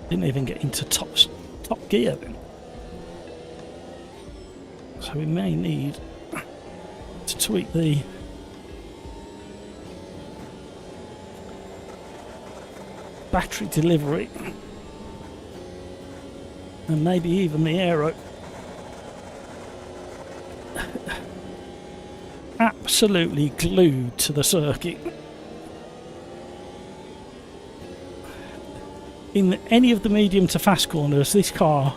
Didn't even get into top gear then. So we may need to tweak the battery delivery and maybe even the aero. Absolutely glued to the circuit. In any of the medium to fast corners, this car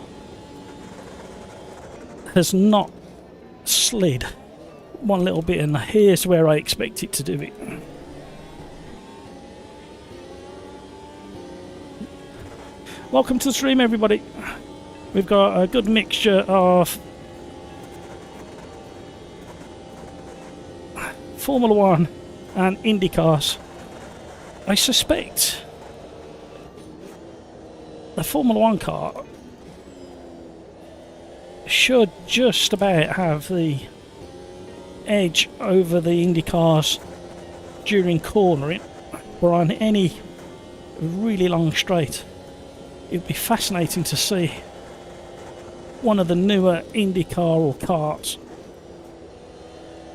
has not slid one little bit, and here's where I expect it to do it. Welcome to the stream, everybody. We've got a good mixture of Formula 1 and Indy cars. I suspect the Formula 1 car should just about have the edge over the Indy cars during cornering or on any really long straight. It'd be fascinating to see one of the newer Indy car or karts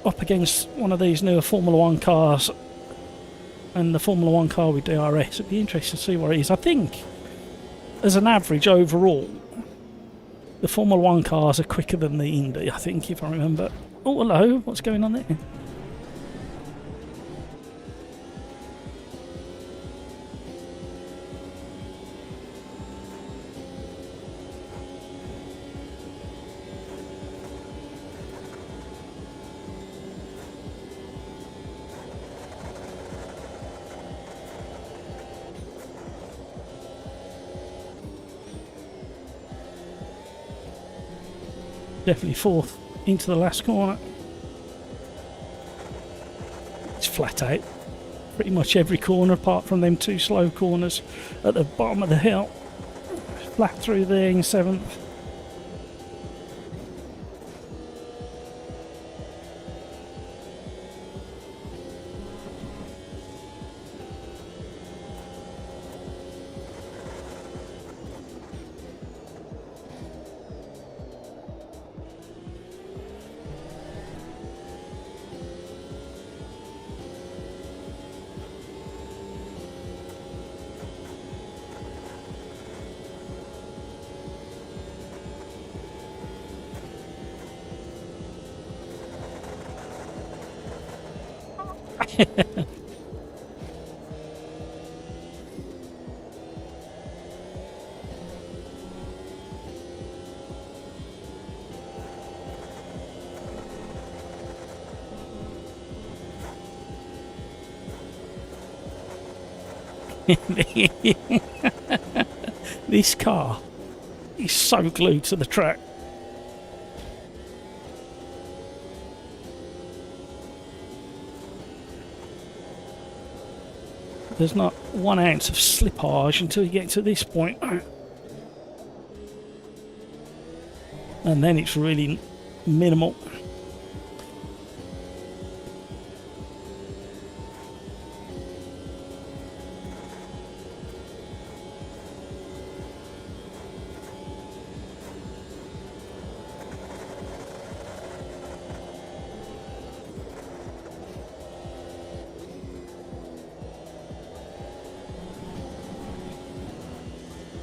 up against one of these newer Formula 1 cars and the Formula 1 car with DRS. It'd be interesting to see what it is. I think as an average overall, the Formula 1 cars are quicker than the Indy, I think, if I remember. Oh, hello, what's going on there? Definitely fourth into the last corner. It's flat out. Pretty much every corner apart from them two slow corners at the bottom of the hill. Flat through there in seventh. This car is so glued to the track. There's not 1 ounce of slippage until you get to this point. And then it's really minimal.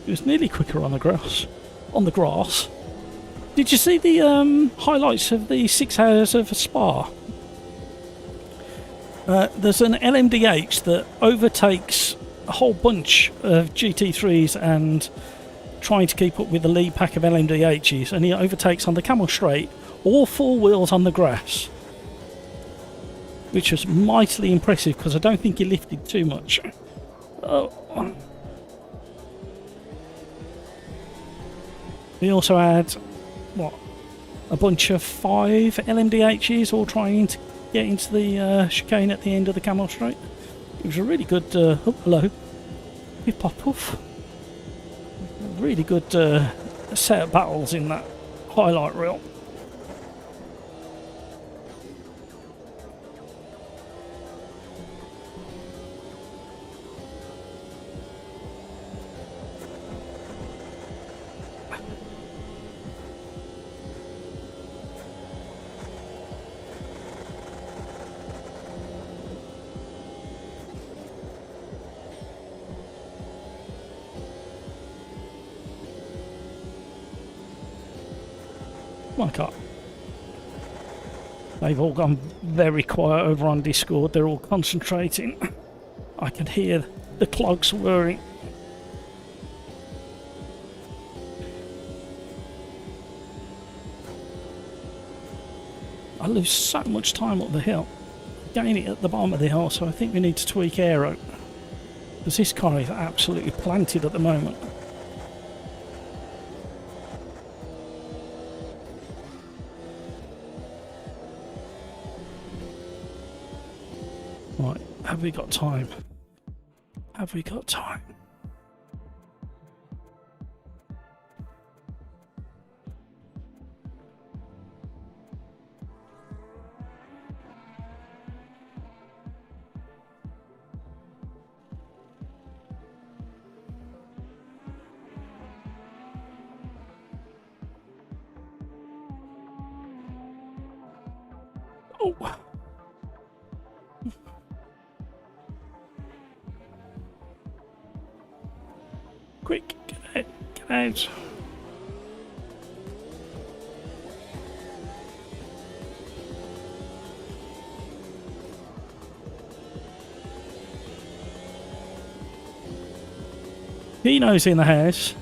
It was nearly quicker on the grass. Did you see the highlights of the 6 hours of Spa? There's an LMDH that overtakes a whole bunch of GT3s and trying to keep up with the lead pack of LMDHs, and he overtakes on the Camel Straight, all 4 wheels on the grass, which was mightily impressive because I don't think he lifted too much. We also had, what, a bunch of 5 LMDHs all trying to get into the chicane at the end of the Camel Straight. It was a really good, oh, hello, Pip Pop Puff. Really good set of battles in that highlight reel. My car. They've all gone very quiet over on Discord. They're all concentrating. I can hear the clogs whirring. I lose so much time up the hill. Gain it at the bottom of the hill, so I think we need to tweak aero. Because this car is absolutely planted at the moment. Right, have we got time? Have we got time? Oh! Quick, get out. Pino's in the house.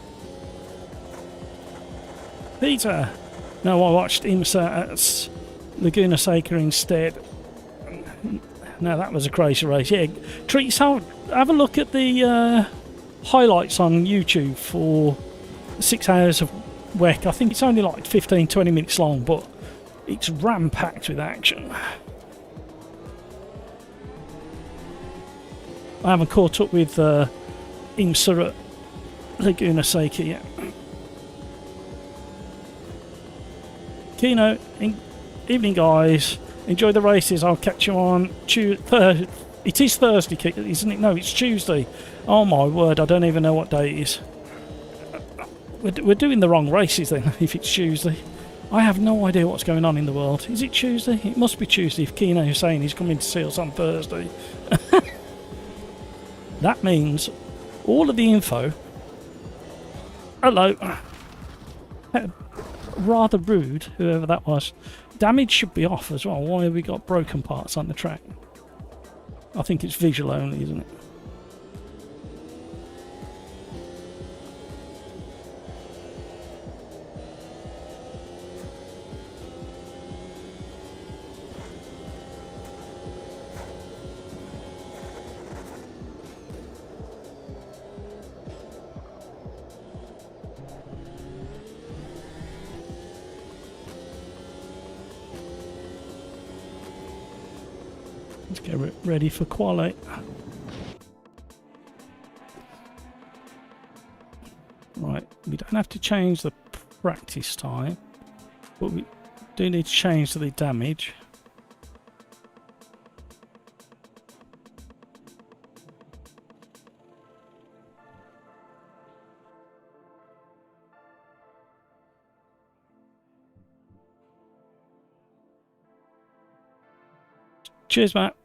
Peter. No, I watched IMSA at Laguna Seca instead. No, that was a crazy race. Yeah, treat yourself. Have a look at the highlights on YouTube for 6 hours of WEC. I think it's only like 15-20 minutes long, but it's ram-packed with action. I haven't caught up with IMSA at Laguna Seca yet. Kino, evening guys. Enjoy the races. I'll catch you on Tuesday. It is Thursday, isn't it? No, it's Tuesday. Oh my word, I don't even know what day it is. We're doing the wrong races then, if it's Tuesday. I have no idea what's going on in the world. Is it Tuesday? It must be Tuesday if Kino is saying he's coming to see us on Thursday. That means all of the info... Hello. Rather rude, whoever that was. Damage should be off as well. Why have we got broken parts on the track? I think it's visual only, isn't it? Let's get ready for Quali. Right, we don't have to change the practice time, but we do need to change the damage. Cheers, Matt.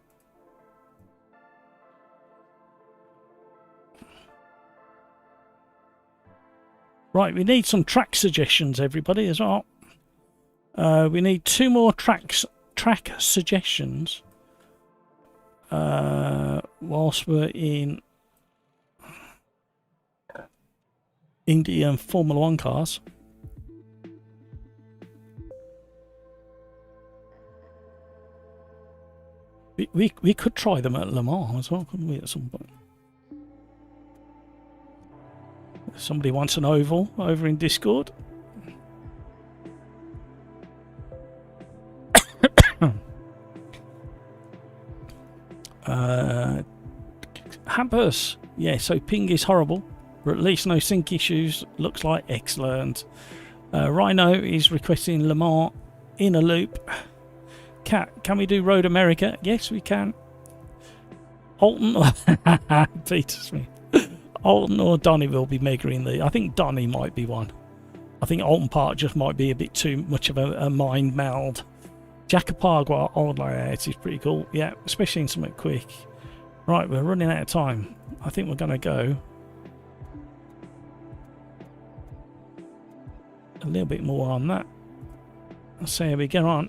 Right, we need some track suggestions, everybody, as well. We need 2 more track suggestions whilst we're in INDY and Formula 1 cars. We could try them at Le Mans as well, couldn't we, at some point? Somebody wants an oval over in Discord. Hampers. Yeah, so ping is horrible, but at least no sync issues. Looks like excellent. Rhino is requesting Le Mans in a loop. Can we do Road America? Yes, we can. Alton. Peter Smith. Alton or Donny will be measuring the... I think Donny might be one. I think Alton Park just might be a bit too much of a mind meld. Jacapagua old layout is pretty cool. Yeah, especially in something quick. Right, we're running out of time. I think we're going to go a little bit more on that. Let's see how we get on.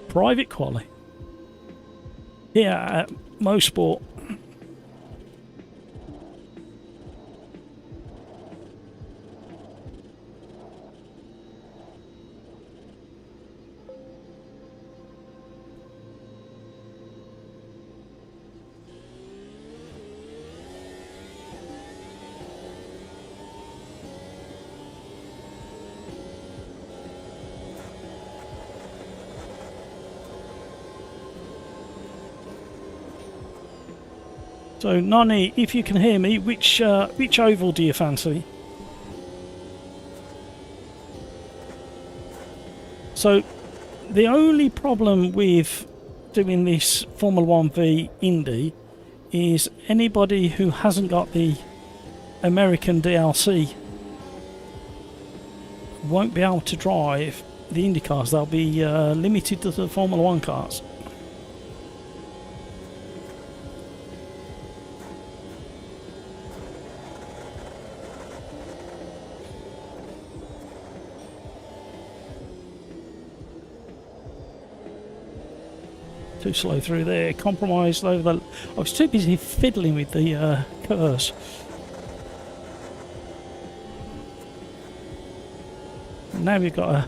Private Quali. Here at Mosport. So, Nani, if you can hear me, which oval do you fancy? So, the only problem with doing this Formula 1 v Indy is anybody who hasn't got the American DLC won't be able to drive the Indy cars. They'll be limited to the Formula 1 cars. Too slow through there. Compromised over the... I was too busy fiddling with the curves. Now we've got a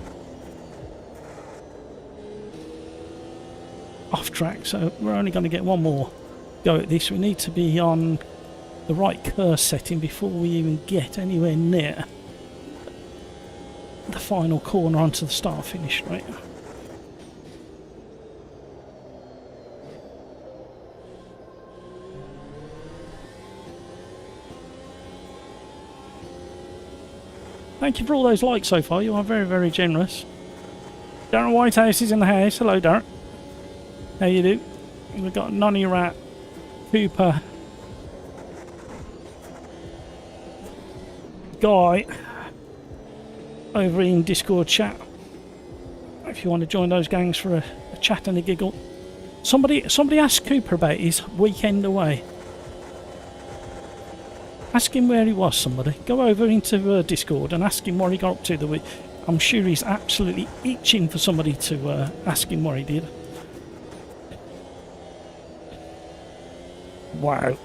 off track, so we're only going to get one more go at this. We need to be on the right curve setting before we even get anywhere near the final corner onto the start finish straight. Thank you for all those likes so far. You are very, very generous. Darren Whitehouse is in the house. Hello, Darren. How you do? We've got Nonny Rat, Cooper, Guy over in Discord chat. If you want to join those gangs for a chat and a giggle. Somebody asked Cooper about his weekend away. Ask him where he was, somebody. Go over into Discord and ask him what he got up to the week. I'm sure he's absolutely itching for somebody to ask him what he did. Wow.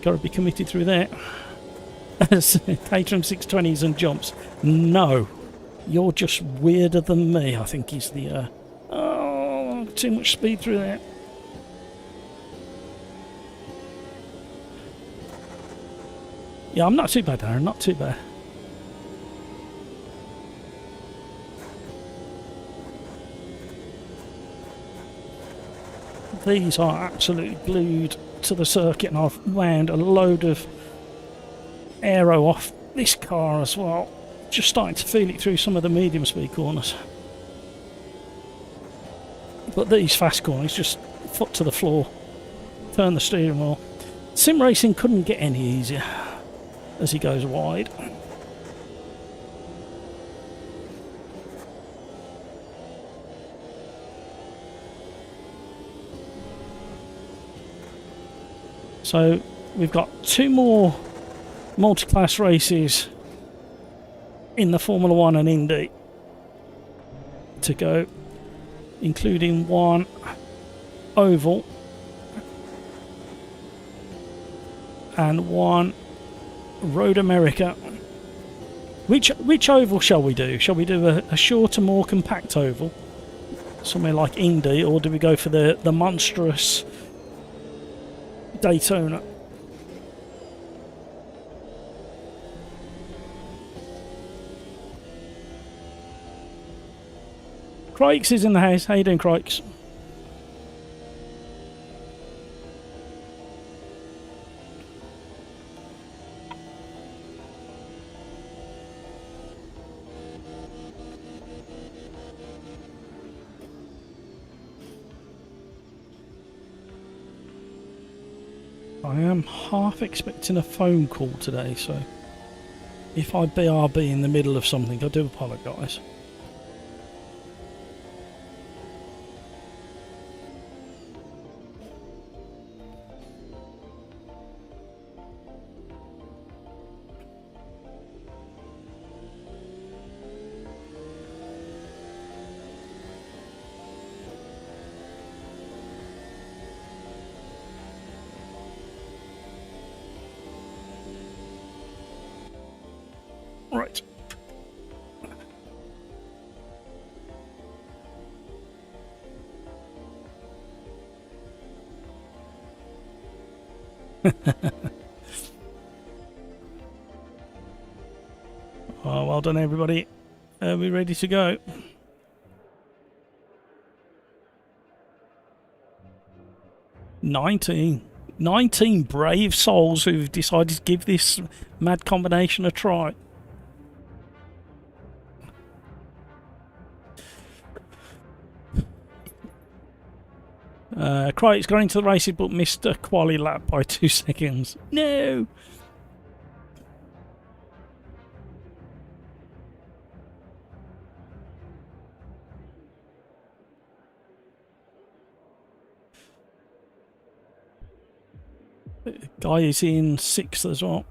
Got to be committed through there. Caterham 620s and jumps. No. You're just weirder than me, I think is the... oh, too much speed through there. Yeah, I'm not too bad, Aaron, not too bad. These are absolutely glued to the circuit, and I've wound a load of aero off this car as well. Just starting to feel it through some of the medium speed corners. But these fast corners, just foot to the floor, turn the steering wheel. Sim racing couldn't get any easier as he goes wide. So we've got two more multi-class races in the Formula 1 and Indy to go, including one oval and one Road America. Which oval shall we do? Shall we do a shorter, more compact oval, somewhere like Indy, or do we go for the monstrous Daytona? Crikes is in the house. How you doing, Crikes? I am half expecting a phone call today, so if I BRB in the middle of something, I do apologise. Oh, well done, everybody. Are we ready to go? Nineteen brave souls who've decided to give this mad combination a try. Crichton's got into the races but missed a Quali lap by 2 seconds. No! Guy is in 6th as well.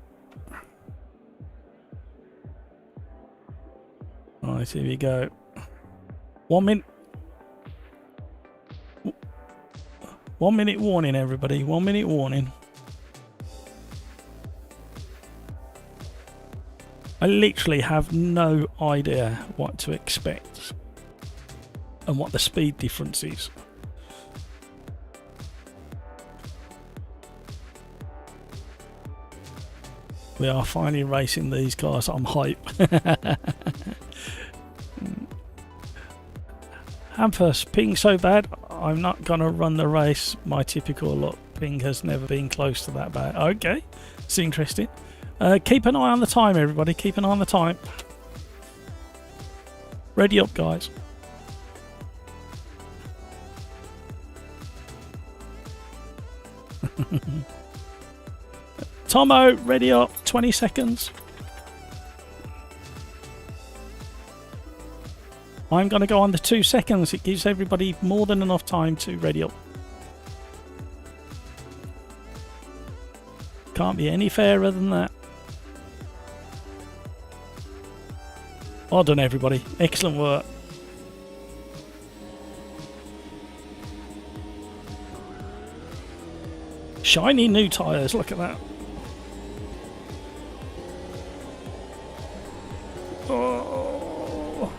Right, here we go. 1 minute. 1 minute warning, everybody. 1 minute warning. I literally have no idea what to expect and what the speed difference is. We are finally racing these cars. I'm hype. Hamfirst, ping so bad, I'm not going to run the race. My typical luck, ping has never been close to that bad. Okay, it's interesting. Keep an eye on the time, everybody. Keep an eye on the time. Ready up, guys. Tomo, ready up. 20 seconds. I'm going to go on the 2 seconds. It gives everybody more than enough time to ready up. Can't be any fairer than that. Well done, everybody. Excellent work. Shiny new tyres. Look at that. Oh.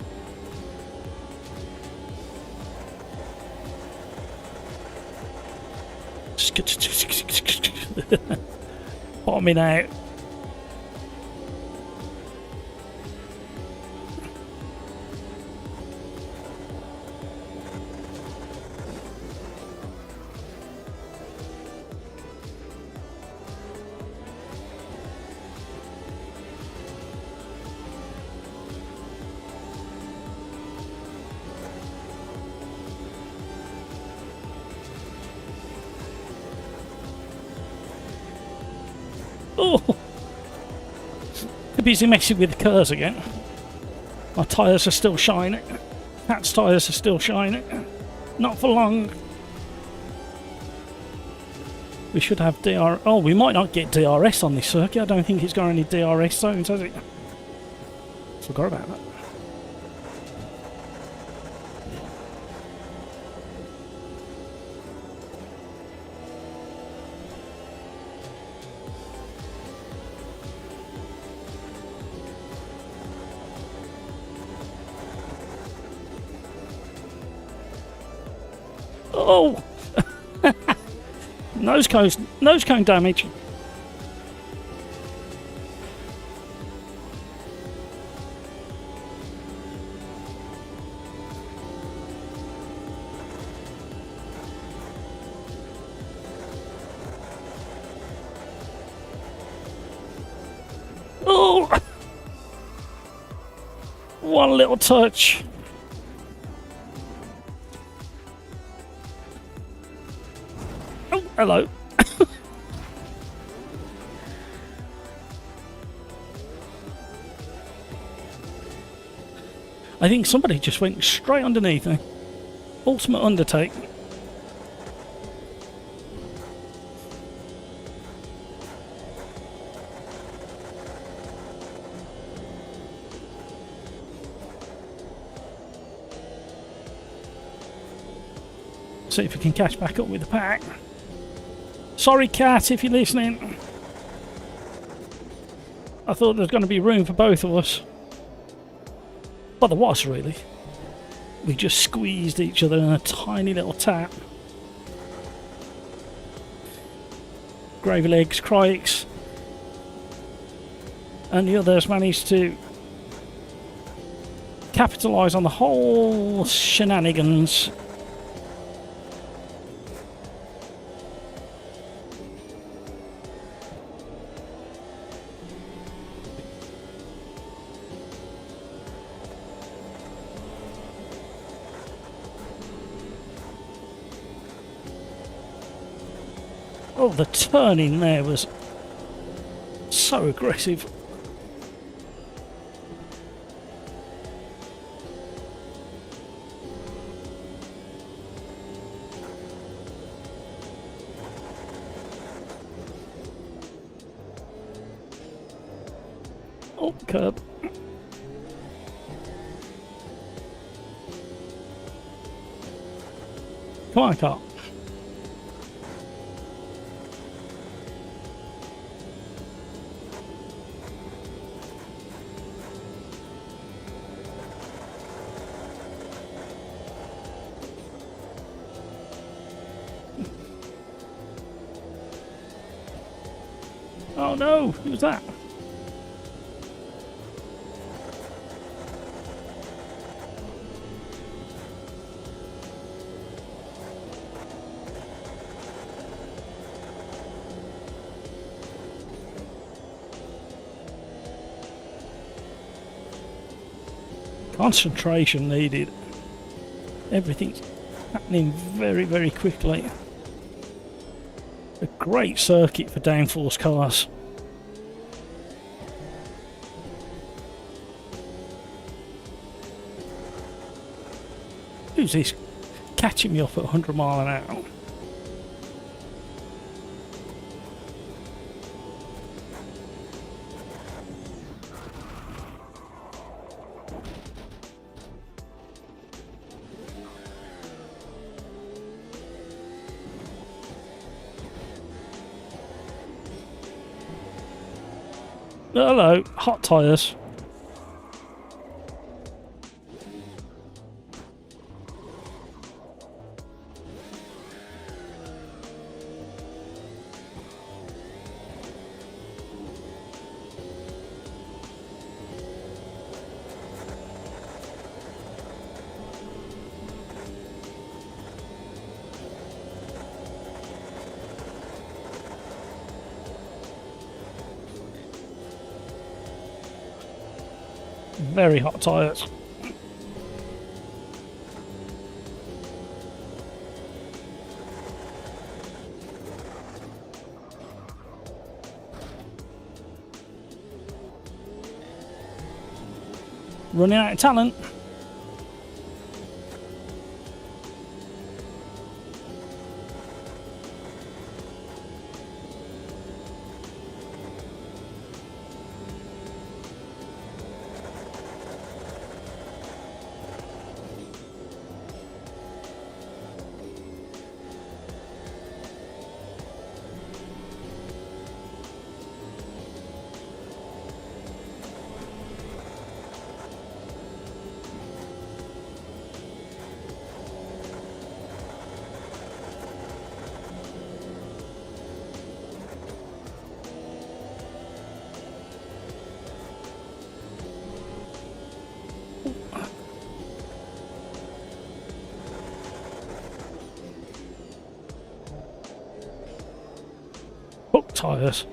Bombing out. Oh! Too busy messing with the cars again. My tyres are still shining. Pat's tyres are still shining. Not for long. We should have DR... Oh, we might not get DRS on this circuit. I don't think it's got any DRS zones, has it? Forgot about that. Oh! nose cone damage. Oh! One little touch. Oh, hello. I think somebody just went straight underneath me. Ultimate undertake. See if we can catch back up with the pack. Sorry, Cat, if you're listening. I thought there was going to be room for both of us. But there was, really. We just squeezed each other in a tiny little tap. Gravy Legs, Crikes, and the others managed to capitalise on the whole shenanigans. Oh, the turning there was so aggressive. Oh, curb. Come on, car. Oh no, who was that? Concentration needed. Everything's happening very, very quickly. A great circuit for downforce cars. Who's this catching me off at 100 mile an hour? Hello, hot tyres. Very hot tyres. Running out of talent. Hook tyres.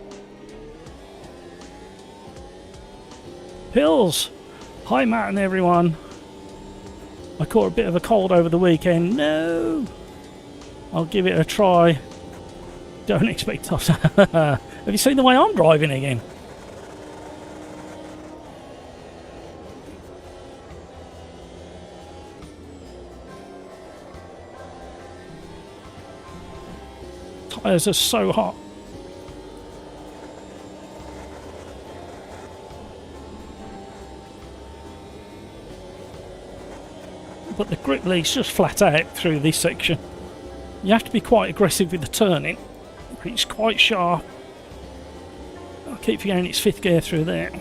Hills. Hi Matt and everyone. I caught a bit of a cold over the weekend. No. I'll give it a try. Don't expect us. Have you seen the way I'm driving again? Tyres are so hot. But the grip leads just flat out through this section. You have to be quite aggressive with the turning. It's quite sharp. I'll keep forgetting it's fifth gear through there.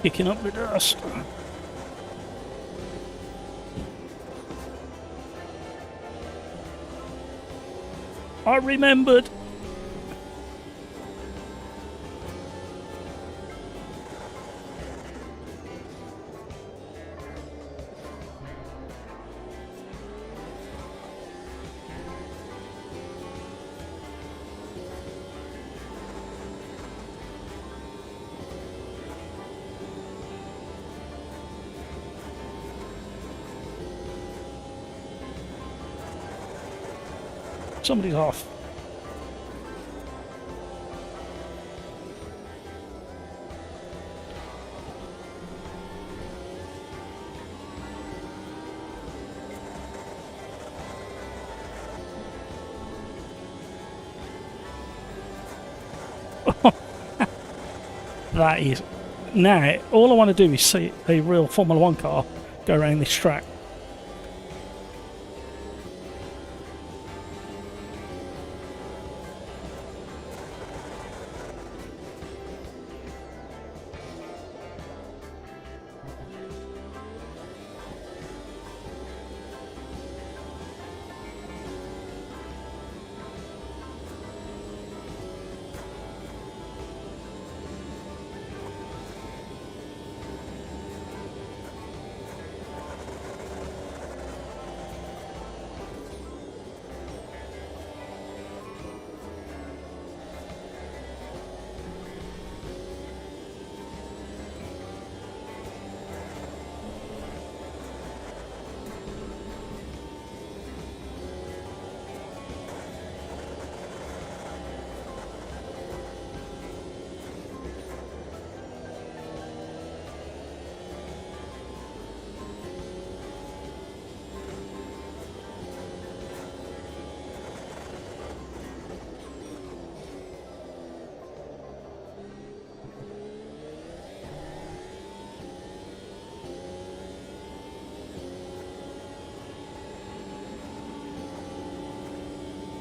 kicking up the dust. I remembered. Somebody's off. That is... Now, all I want to do is see a real Formula 1 car go around this track.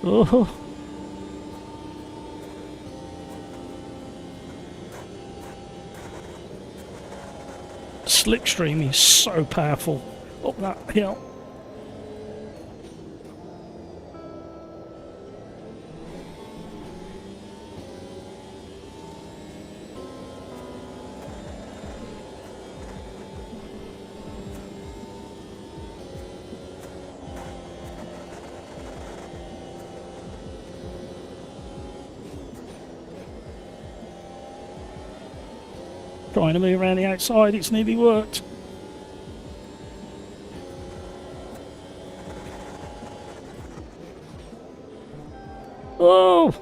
Oh. Slipstream is so powerful up that hill. Trying to move around the outside, it's nearly worked. Oh!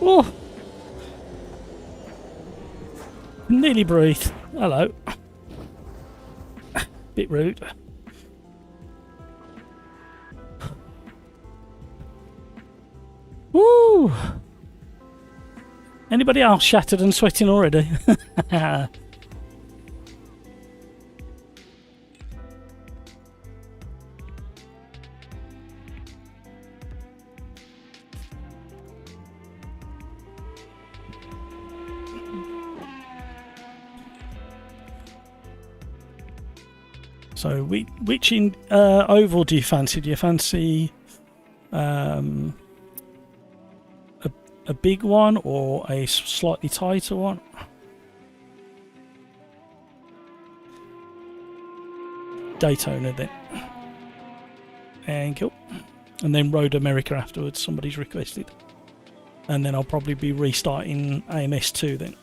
Oh! Nearly breathed. Hello. Bit rude. Woo! Anybody else shattered and sweating already? So, which oval do you fancy? Do you fancy a big one or a slightly tighter one? Daytona then. Thank you. And then Road America afterwards, somebody's requested. And then I'll probably be restarting AMS2 then.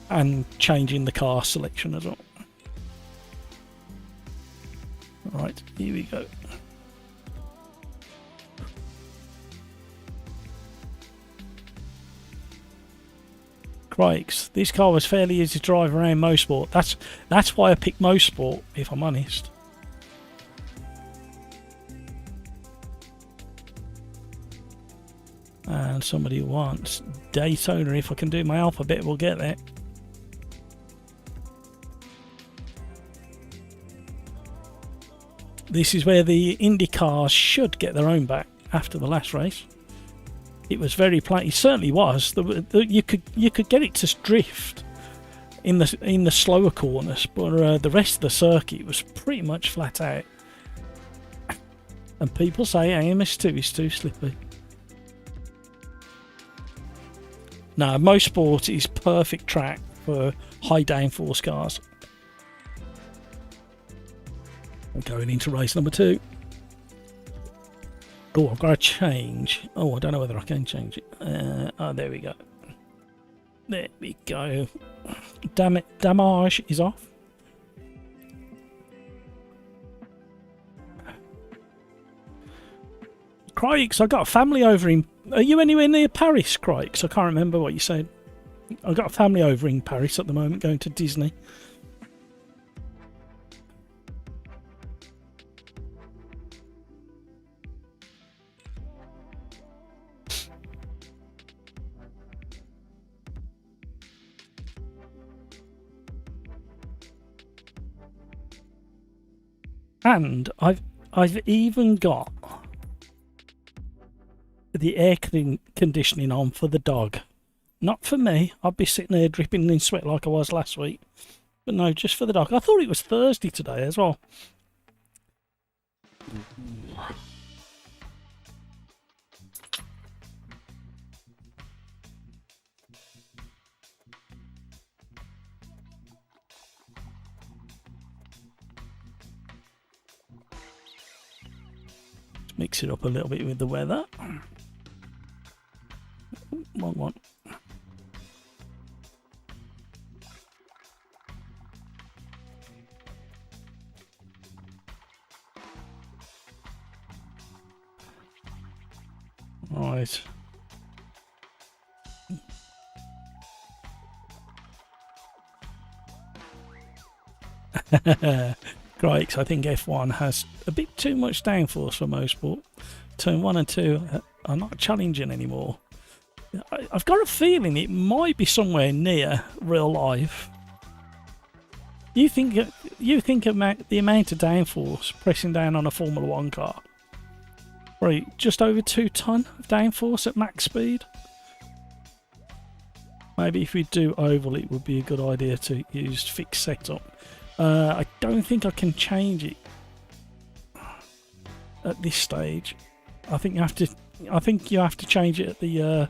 And changing the car selection as well. Right, here we go. Crikes, this car was fairly easy to drive around Motorsport. That's why I picked Motorsport, if I'm honest. And somebody wants Daytona. If I can do my alphabet, we'll get there. This is where the Indy cars should get their own back after the last race. It was very plain. It certainly was. You could get it to drift in the slower corners, but the rest of the circuit was pretty much flat out. And people say AMS2 is too slippy. No, Motorsport is perfect track for high downforce cars. I'm going into race number 2. Oh, I've got to change. Oh, I don't know whether I can change it. Oh, there we go. There we go. Damage is off. Crikes, I got a family over in... Are you anywhere near Paris, Crikes? I can't remember what you said. I got a family over in Paris at the moment, going to Disney. And I've even got the air conditioning on for the dog. Not for me. I'd be sitting there dripping in sweat like I was last week. But no, just for the dog. I thought it was Thursday today as well. Let's mix it up a little bit with the weather. Wrong one. Right. Great, I think F1 has a bit too much downforce for Motorsport. Turn 1 and 2 are not challenging anymore. I've got a feeling it might be somewhere near real life. You think the amount of downforce pressing down on a Formula 1 car? Right, just over 2 ton of downforce at max speed. Maybe if we do oval, it would be a good idea to use fixed setup. I don't think I can change it at this stage. I think you have to change it at the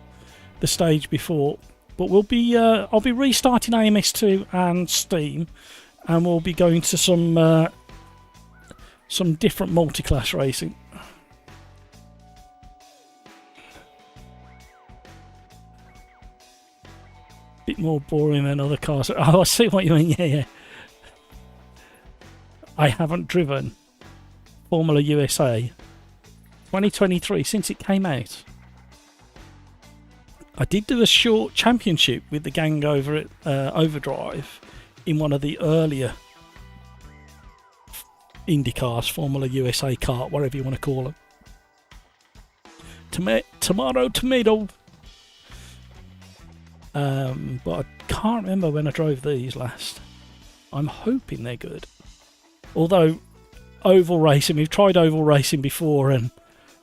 stage before. But we'll be I'll be restarting AMS2 and Steam, and we'll be going to some different multi-class racing. Bit more boring than other cars. Oh, I see what you mean. Yeah. I haven't driven Formula USA 2023 since it came out. I did do a short championship with the gang over at Overdrive in one of the earlier Indy cars, Formula USA kart, whatever you want to call them. Tomato. But I can't remember when I drove these last. I'm hoping they're good. Although oval racing, we've tried oval racing before, and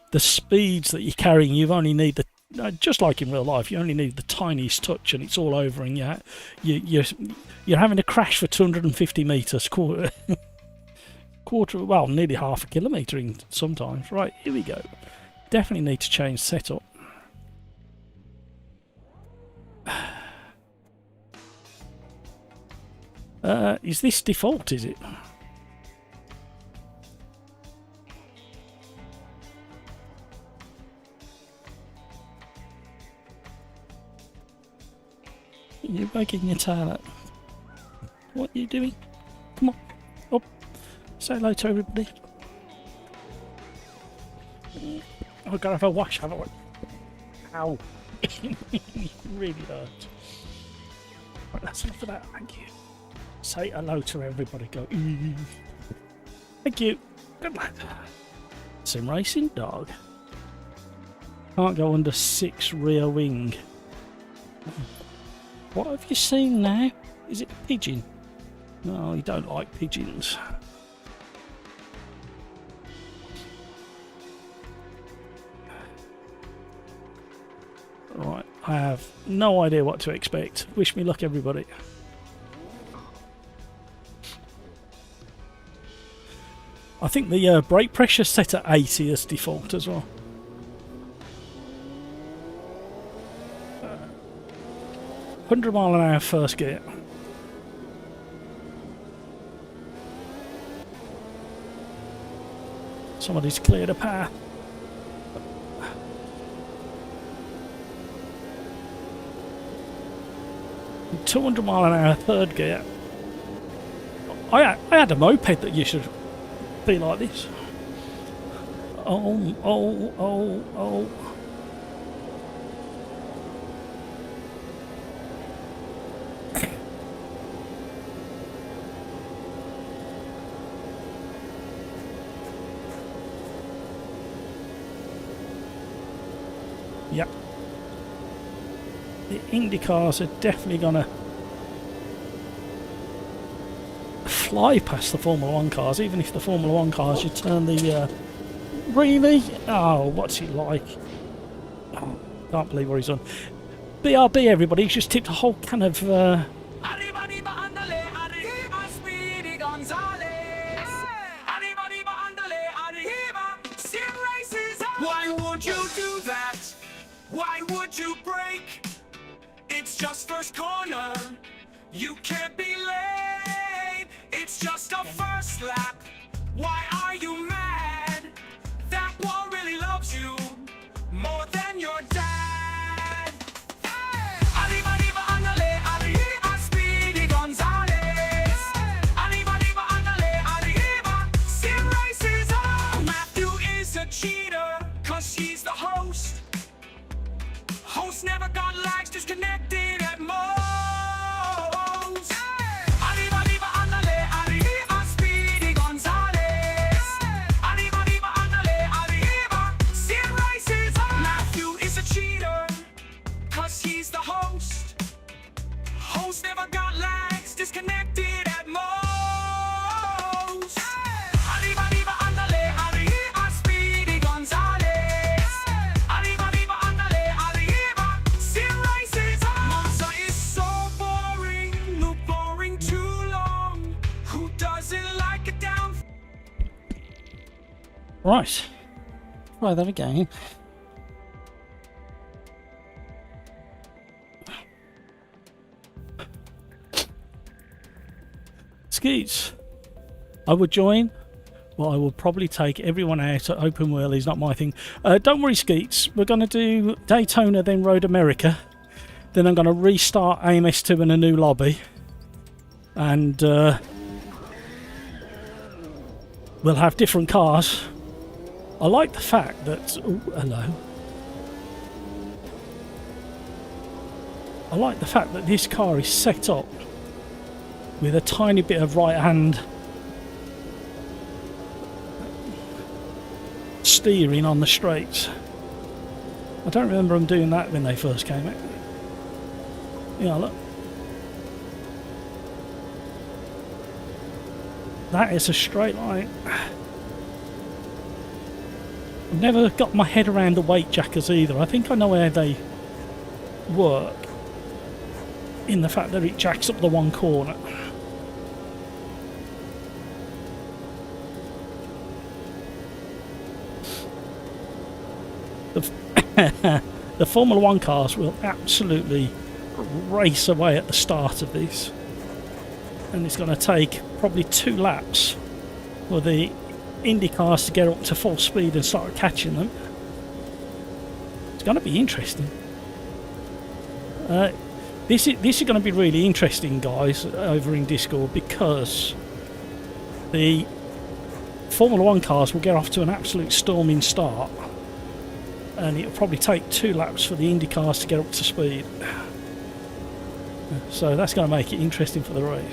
the speeds that you're carrying, you only need the, just like in real life, you only need the tiniest touch and it's all over, and you're having to crash for 250 metres, well, nearly half a kilometre in sometimes. Right, here we go. Definitely need to change setup. Is this default, is it? You're wagging your tail at. What are you doing? Come on. Up. Say hello to everybody. I've got to have a wash, haven't I? Ow. It really hurt. Right, that's enough of that. Thank you. Say hello to everybody. Go. Eee. Thank you. Good lad. Sim racing dog. Can't go under 6 rear wing. What have you seen now? Is it a pigeon? No, you don't like pigeons. Right, I have no idea what to expect. Wish me luck, everybody. I think the brake pressure set at 80 as default as well. Uh, 100 mph first gear. Somebody's cleared a path. 200 mph third gear. I had a moped that used to be like this. Oh. Yep. The Indy cars are definitely gonna fly past the Formula 1 cars, even if the Formula 1 cars, you turn the... really? Oh, what's he like? Oh, can't believe what he's done. BRB, everybody, he's just tipped a whole can of... Why would you do that? Why would you break? It's just first corner. You can't be late. It's just a first lap. Why are you mad? That wall really loves you more than your dad. Arriba, arriba, andale, arriba, Speedy Gonzales. Arriba, arriba, andale, arriba, Sim Racers on. Matthew is a cheater, cause he's the host. Host never got lags, disconnected at most. Arriba, arriba, andale, arriba, Speedy Gonzales. Arriba, arriba, andale, arriba, Sim Racers on. Matthew is a cheater, cause he's the host. Host never got lags, disconnected at most. Arriba, arriba, andale, arriba, Speedy Gonzales. Arriba, arriba, andale, arriba, Sim Racers on. Monza is so boring, look boring too long. Who doesn't like it down? Right. Try that again. Skeets. I would join. Well, I will probably take everyone out at open wheelies, not my thing. Don't worry, Skeets. We're going to do Daytona, then Road America. Then I'm going to restart AMS2 in a new lobby. And we'll have different cars. I like the fact that... Oh, hello. I like the fact that this car is set up with a tiny bit of right-hand steering on the straights. I don't remember them doing that when they first came out. Yeah, look. That is a straight line. I've never got my head around the weight jackers either. I think I know how they work, in the fact that it jacks up the one corner. The Formula 1 cars will absolutely race away at the start of this, and it's going to take probably 2 laps for the Indy cars to get up to full speed and start catching them. It's going to be interesting. This is going to be really interesting, guys, over in Discord, because the Formula 1 cars will get off to an absolute storming start, and it'll probably take 2 laps for the Indy cars to get up to speed. So that's going to make it interesting for the race.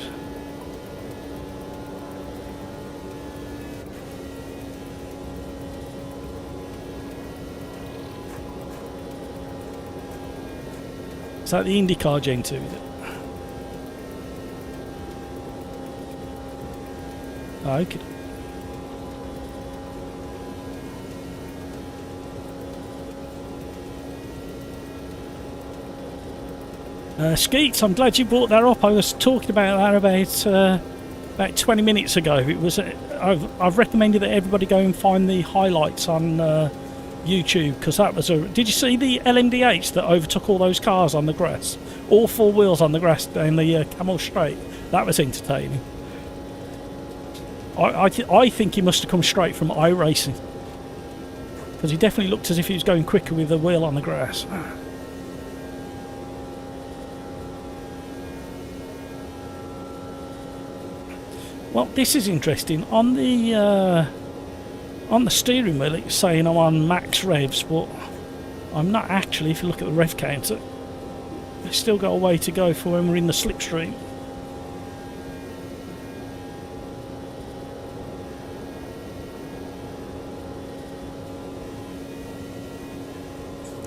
Is that the IndyCar Gen 2, is it? Oh, okay. Skeets, I'm glad you brought that up. I was talking about that about 20 minutes ago. It was I've recommended that everybody go and find the highlights on YouTube, because that was a... Did you see the LMDH that overtook all those cars on the grass? All four wheels on the grass down the Camel Straight. That was entertaining. I think he must have come straight from iRacing, because he definitely looked as if he was going quicker with the wheel on the grass. Well, this is interesting. On the steering wheel, it's saying I'm on max revs, but I'm not actually. If you look at the rev counter, we've still got a way to go for when we're in the slipstream.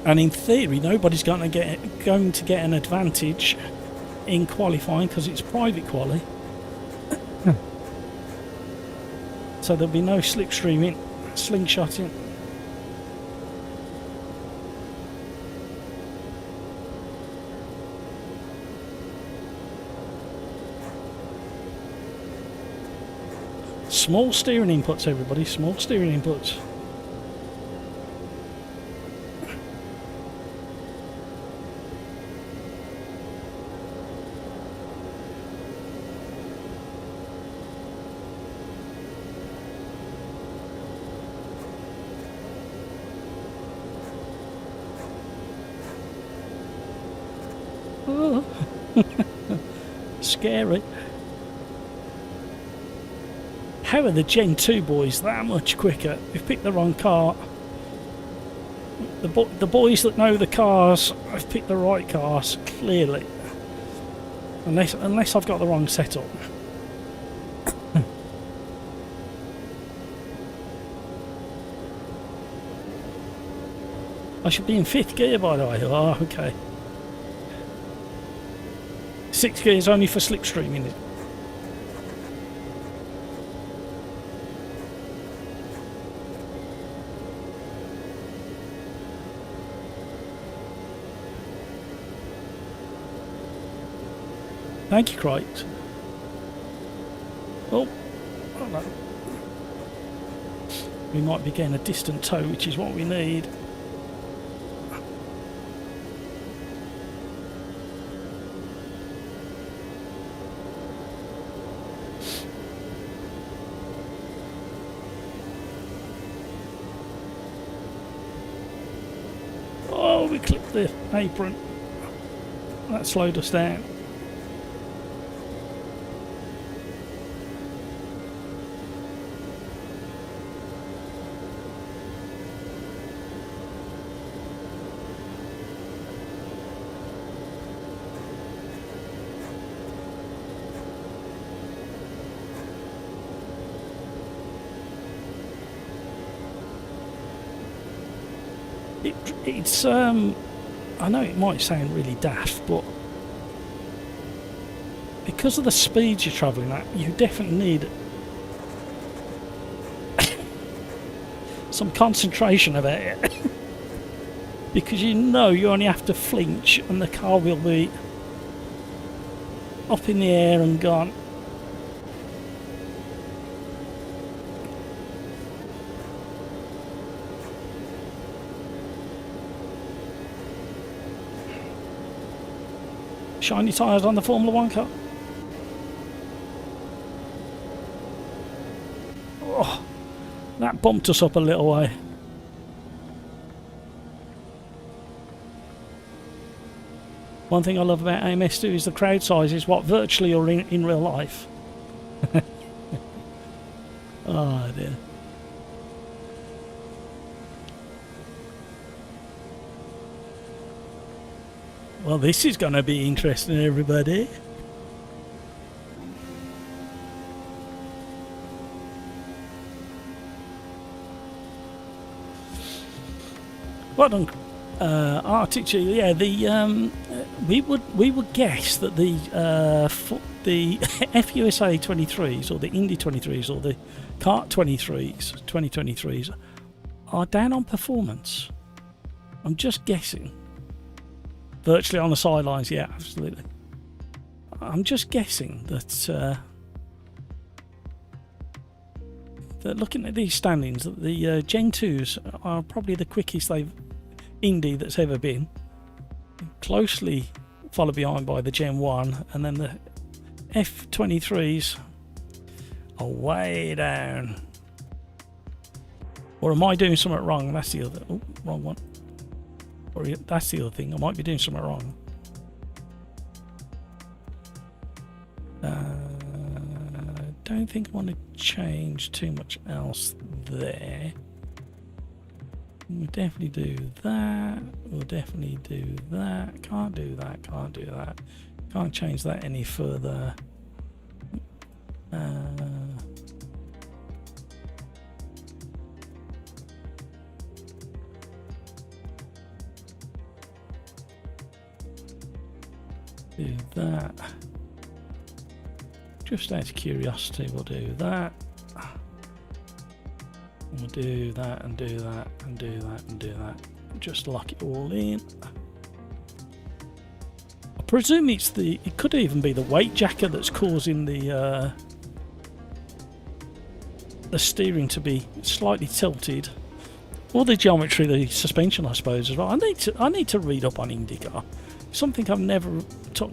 And in theory, nobody's going to get an advantage in qualifying, because it's private quali. So there'll be no slipstreaming, slingshotting. Small steering inputs, everybody, small steering inputs. Oh. Scary. How are the Gen 2 boys that much quicker? We've picked the wrong car. The boys that know the cars have picked the right cars, clearly. Unless I've got the wrong setup. I should be in 5th gear, by the way. Oh, okay. 6th gear is only for slipstreaming. Thank you, Crate. Oh no. We might be getting a distant tow, which is what we need. Oh, we clipped the apron. That slowed us down. It's I know it might sound really daft, but because of the speeds you're travelling at, you definitely need some concentration about it. Because you know you only have to flinch and the car will be up in the air and gone. Shiny tyres on the Formula 1 car. Oh, that bumped us up a little way. One thing I love about AMS2 is the crowd size is what virtually you're in real life. Oh dear. Well, this is going to be interesting, everybody. Well done, Arctic. Yeah, the we would guess that the FUSA 23s or the Indy 23s or the Kart 23s, 2023s are down on performance. I'm just guessing. Virtually on the sidelines, yeah, absolutely. I'm just guessing that looking at these standings, that the Gen 2s are probably the quickest Indy that's ever been. Closely followed behind by the Gen 1, and then the F23s are way down. Or am I doing something wrong? That's the other. Oh, wrong one. Or that's the other thing. I might be doing something wrong. Don't think I want to change too much else there. We'll definitely do that. We'll definitely do that. Can't do that. Can't do that. Can't change that any further. Do that. Just out of curiosity, we'll do that. We'll do that and do that and do that and do that. Just lock it all in. I presume it could even be the weight jacket that's causing the steering to be slightly tilted, or the geometry of the suspension, I suppose, as well. I need to read up on IndyCar. Something I've never took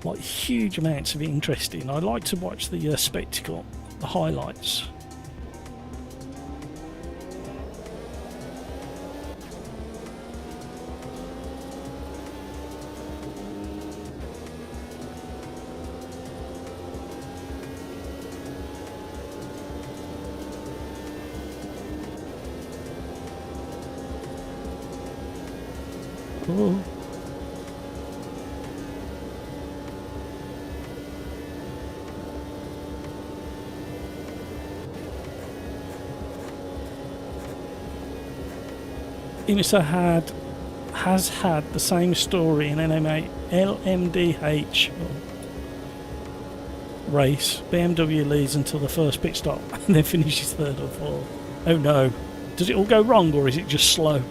like huge amounts of interest in. I like to watch the spectacle, the highlights. Oh. IMSA has had the same story in LMDH race. BMW leads until the first pit stop and then finishes third or fourth. Oh no. Does it all go wrong, or is it just slow?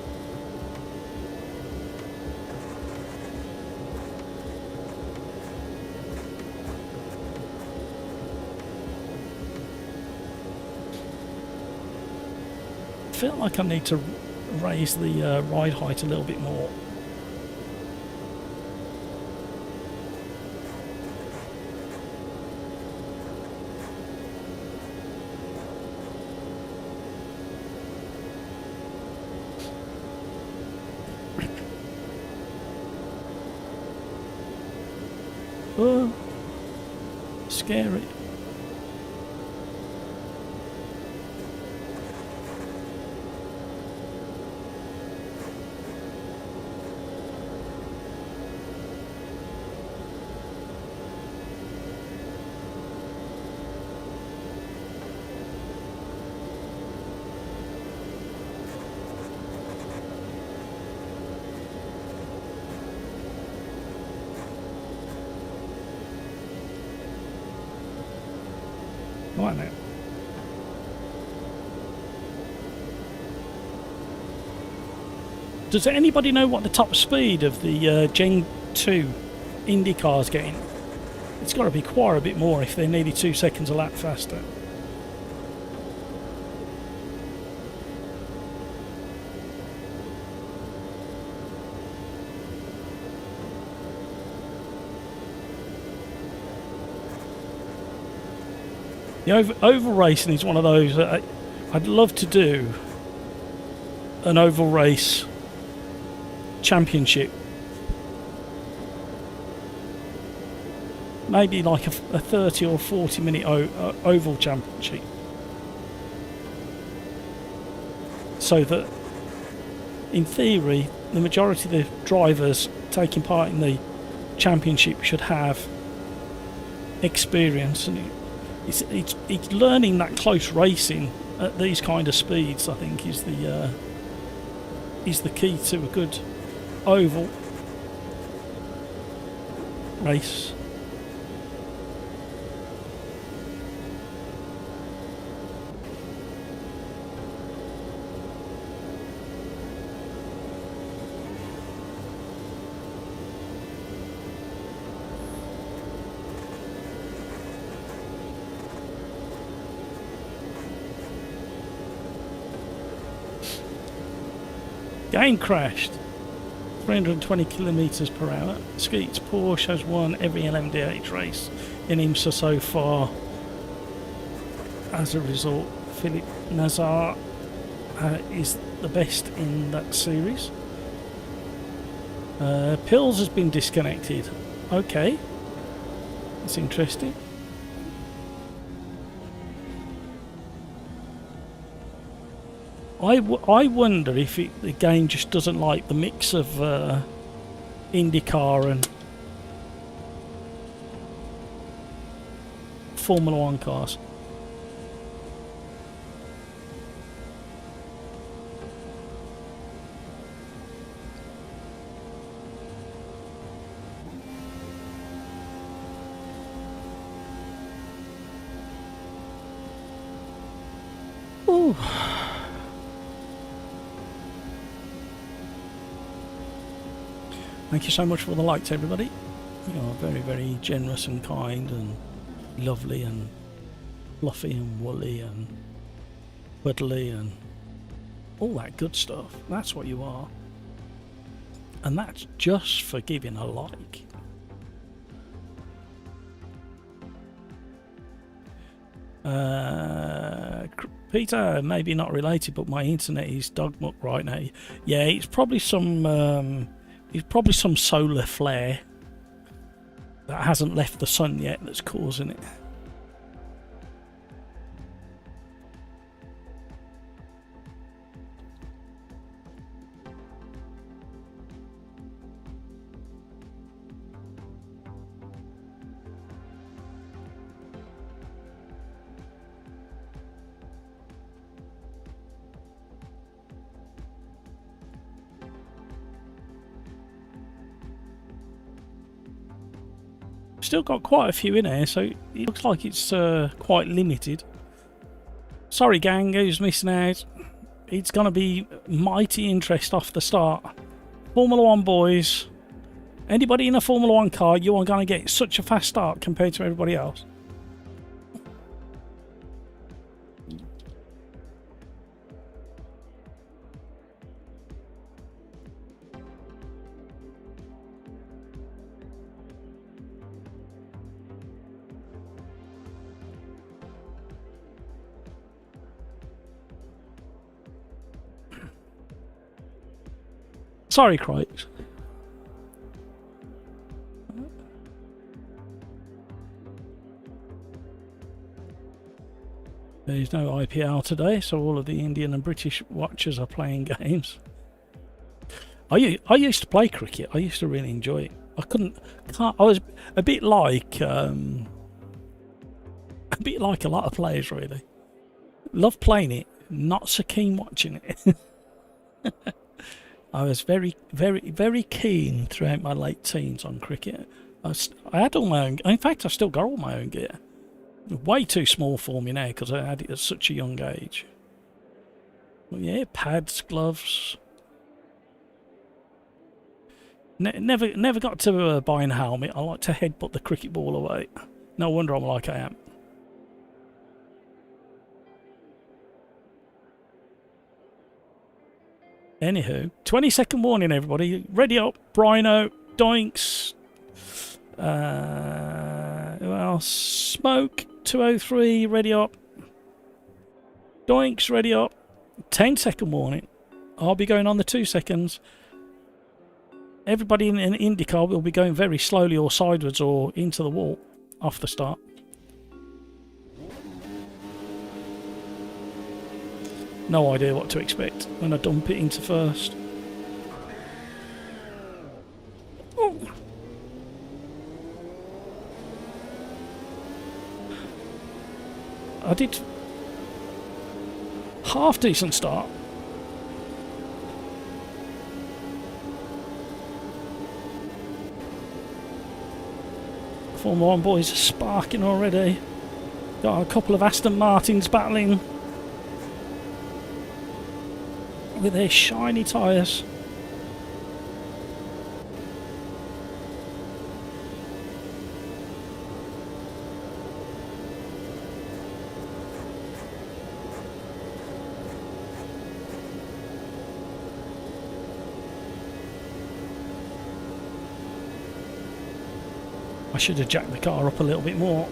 I feel like I need to raise the ride height a little bit more. Oh, scary. Right now. Does anybody know what the top speed of the Gen 2 Indy car's getting? It's got to be quite a bit more if they're nearly 2 seconds a lap faster. The oval racing is one of those that I'd love to do an oval race championship. Maybe like a 30 or 40 minute oval championship. So that in theory the majority of the drivers taking part in the championship should have experience, and it's learning that close racing at these kind of speeds, I think, is the key to a good oval race. Game crashed. 320 kilometers per hour. Skeet's Porsche has won every LMDH race in IMSA so far. As a result, Philip Nazar is the best in that series. Pills has been disconnected. Okay, that's interesting. I wonder if the game just doesn't like the mix of IndyCar and Formula 1 cars. Ooh. Thank you so much for the likes, everybody. You are very, very generous and kind and lovely and fluffy and woolly and cuddly and all that good stuff. That's what you are. And that's just for giving a like. Peter, maybe not related, but my internet is dog muck right now. Yeah, it's probably some solar flare that hasn't left the sun yet that's causing it. Still got quite a few in here, so it looks like it's quite limited. Sorry gang, who's missing out. It's going to be mighty interest off the start. Formula 1 boys, anybody in a Formula 1 car, you are going to get such a fast start compared to everybody else. Sorry, Cripes. There's no IPL today, so all of the Indian and British watchers are playing games. I used to play cricket. I used to really enjoy it. I was a bit like a lot of players, really. Love playing it, not so keen watching it. I was very, very, very keen throughout my late teens on cricket. I had all my own. In fact, I still got all my own gear. Way too small for me now because I had it at such a young age. But yeah, pads, gloves. Never got to buying a helmet. I like to headbutt the cricket ball away. No wonder I'm like I am. Anywho, 20-second warning, everybody. Ready up, Brino, Doinks. Who else? Smoke, 203, ready up. Doinks, ready up. 10-second warning. I'll be going on the 2 seconds. Everybody in an IndyCar will be going very slowly or sideways or into the wall off the start. No idea what to expect when I dump it into first. I did half decent start. Formula 1 boys are sparking already. Got a couple of Aston Martins battling with their shiny tyres. I should have jacked the car up a little bit more.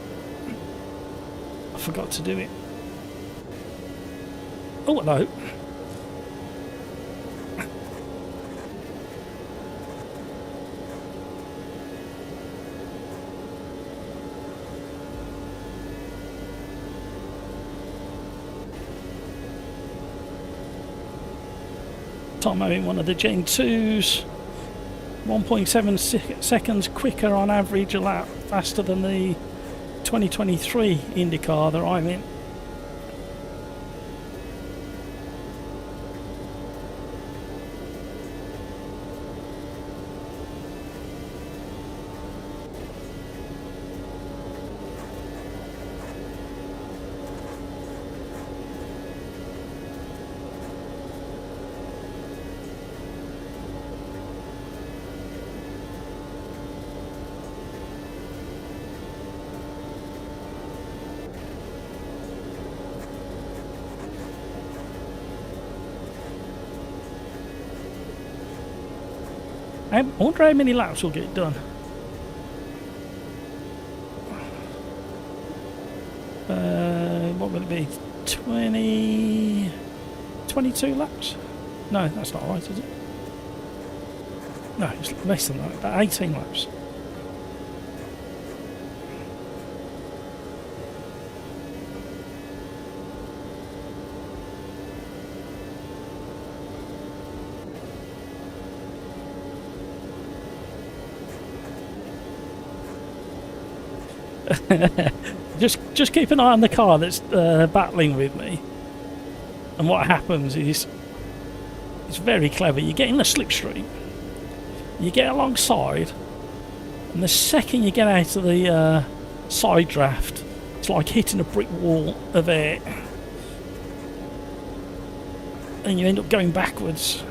I forgot to do it. Oh, hello. Time having one of the Gen 2s. 1.7 seconds quicker on average a lap, faster than the 2023 IndyCar that I'm in. I wonder how many laps will get done. What will it be? 22 laps? No, that's not right, is it? No, it's less than that, about 18 laps. just keep an eye on the car that's battling with me. And what happens is, it's very clever. You get in the slipstream, you get alongside, and the second you get out of the side draft, it's like hitting a brick wall of air, and you end up going backwards.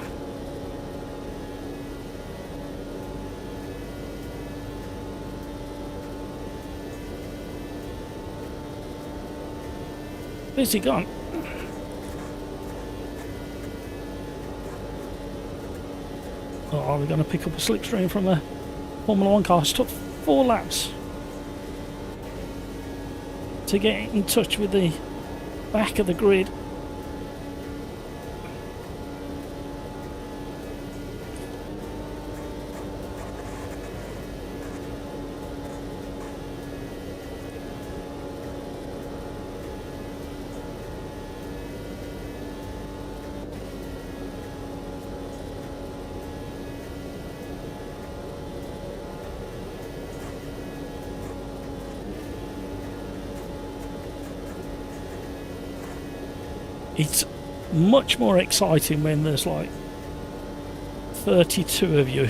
Where's he gone? Oh, we're going to pick up a slipstream from a Formula 1 car. It took 4 laps to get in touch with the back of the grid. It's much more exciting when there's like 32 of you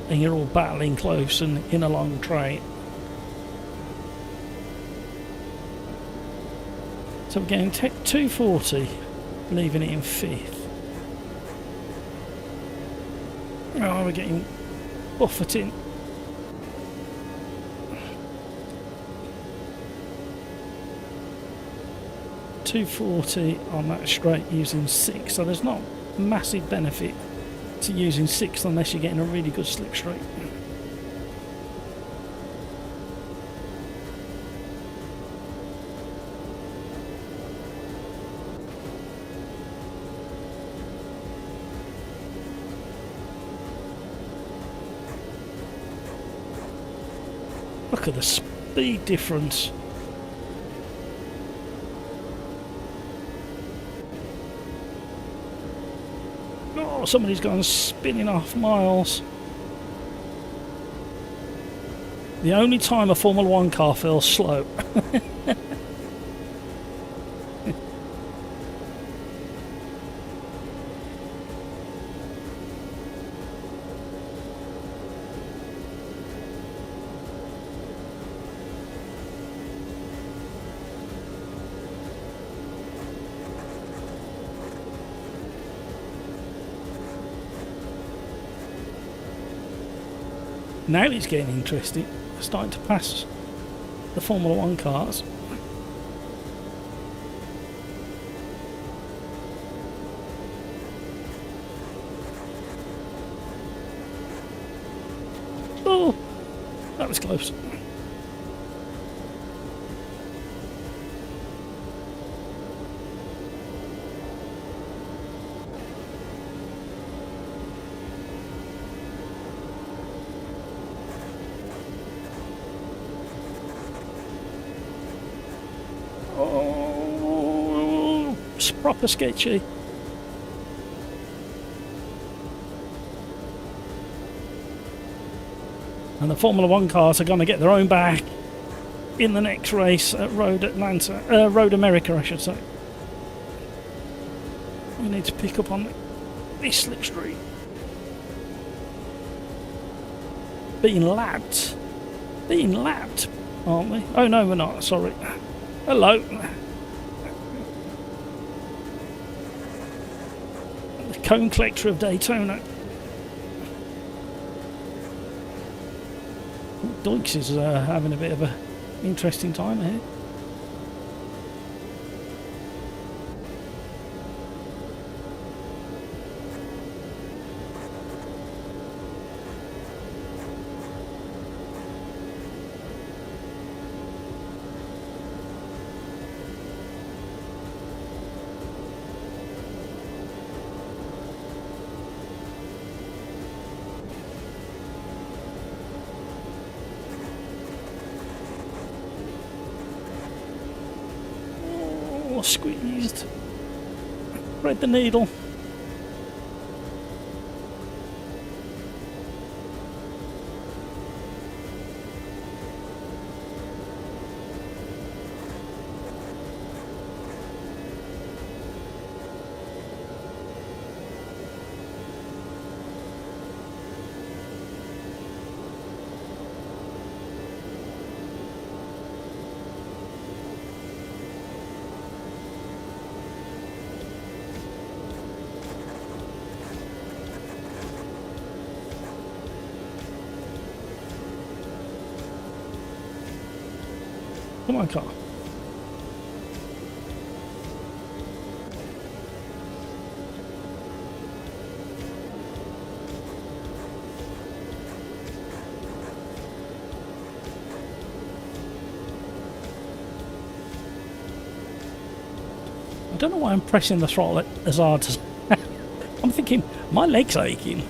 and you're all battling close and in a long train. So we're getting 240, leaving it in 5th. Oh, we're getting buffeting. .240 on that straight using 6, so there's not massive benefit to using 6 unless you're getting a really good slipstream. Look at the speed difference. Oh, somebody's gone spinning off miles. The only time a Formula 1 car feels slow. Now it's getting interesting. We're starting to pass the Formula 1 cars. Oh, that was close. Oh, it's proper sketchy. And the Formula 1 cars are going to get their own back in the next race at Road America, I should say. We need to pick up on this slipstream. Being lapped, aren't we? Oh no, we're not. Sorry. Hello. The cone collector of Daytona. Doikes is having a bit of a interesting time here. Squeezed. Thread the needle. Come on, car. I don't know why I'm pressing the throttle as hard as... I'm thinking, my leg's aching.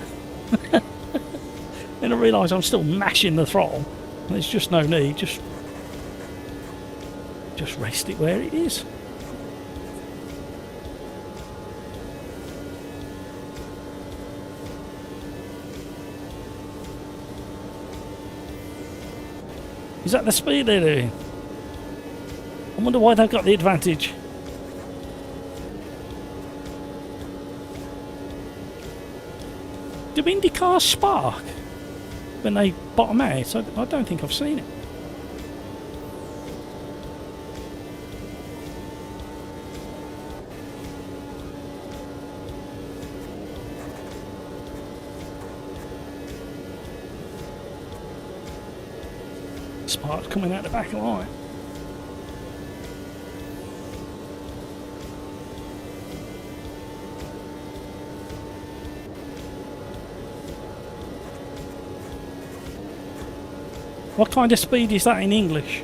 Then I realise I'm still mashing the throttle. There's just no need, just rest it where it is. Is that the speed they're doing? I wonder why they've got the advantage. Do Indy cars spark when they bottom out? I don't think I've seen it. Sparks coming out the back of the line. What kind of speed is that in English?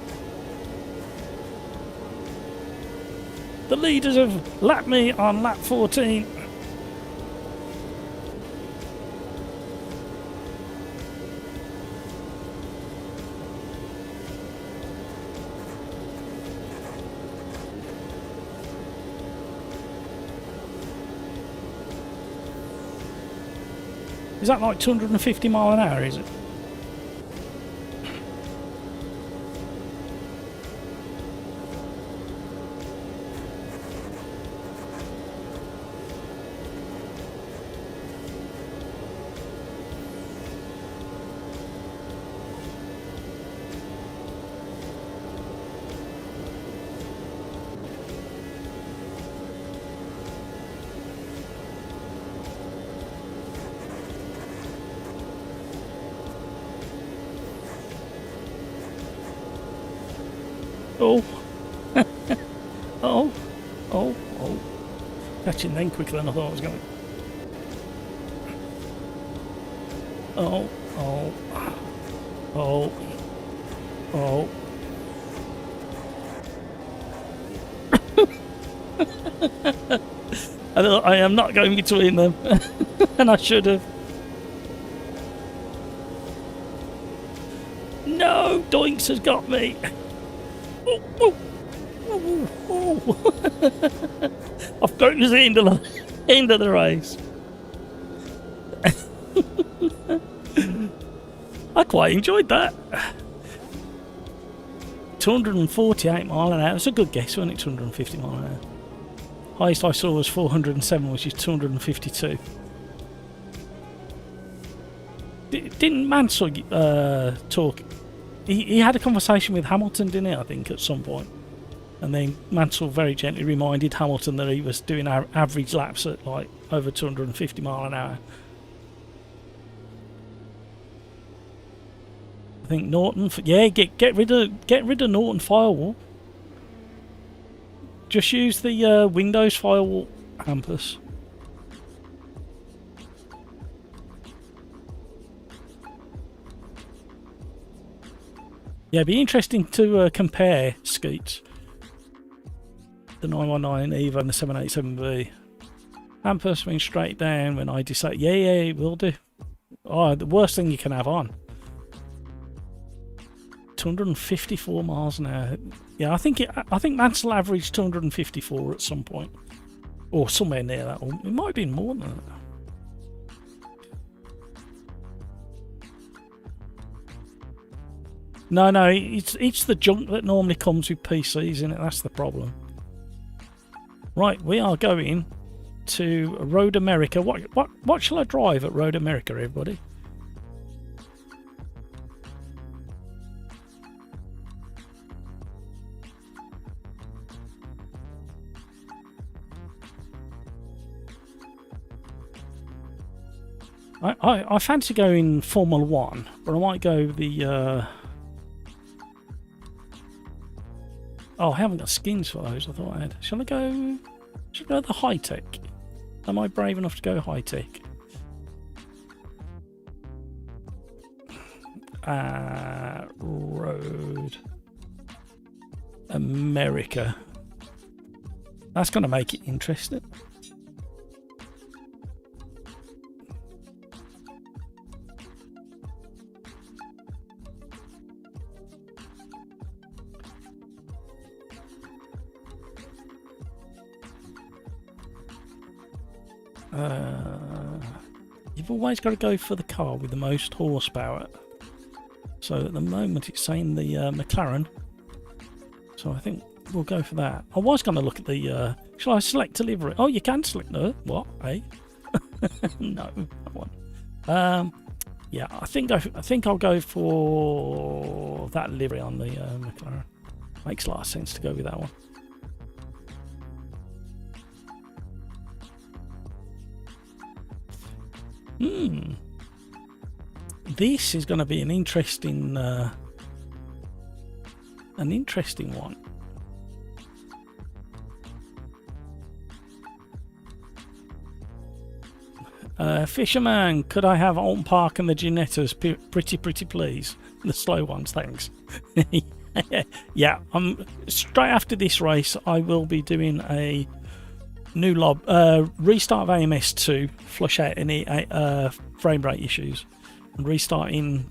The leaders have lapped me on lap 14. Is that like 250 mile an hour, is it? Oh. Oh. Oh. Oh. Catching then quicker than I thought I was going. Oh. Oh. Oh. Oh. I am not going between them. And I should have. No! Doinks has got me! Oh, oh, oh, oh. I've got to the end of the race. I quite enjoyed that. 248 mile an hour. It's a good guess, wasn't it? 250 mile an hour. Highest I saw was 407, which is 252. Didn't Mansell talk? He had a conversation with Hamilton, didn't he? I think at some point, and then Mansell very gently reminded Hamilton that he was doing average laps at like over 250 mile an hour. I think Norton. Yeah, get rid of Norton firewall. Just use the Windows firewall, Hampus. Yeah, it'd be interesting to compare Skeets. The 919 EVO and the 787B. Hampus went straight down when I decided. Yeah, it will do. Oh, the worst thing you can have on. 254 miles an hour. Yeah, I think Mansell averaged 254 at some point, or somewhere near that. Or it might have been more than that. No, it's the junk that normally comes with PCs, isn't it? That's the problem. Right, we are going to Road America. What shall I drive at Road America, everybody? I fancy going Formula 1, but I might go the... Oh, I haven't got skins for those. I thought I had. Shall I go the high tech? Am I brave enough to go high tech? Road America. That's going to make it interesting. You've always got to go for the car with the most horsepower. So at the moment it's saying the McLaren. So I think we'll go for that. I was going to look at the... shall I select delivery? Oh, you can select... No, what? Hey? No, that one. Yeah, I think I'll go for that livery on the McLaren. Makes a lot of sense to go with that one. This is going to be an interesting one. Fisherman, could I have Alton Park and the Ginettas, pretty please? The slow ones, thanks. Yeah, straight after this race I will be doing a new restart of AMS2, flush out any frame rate issues, and restarting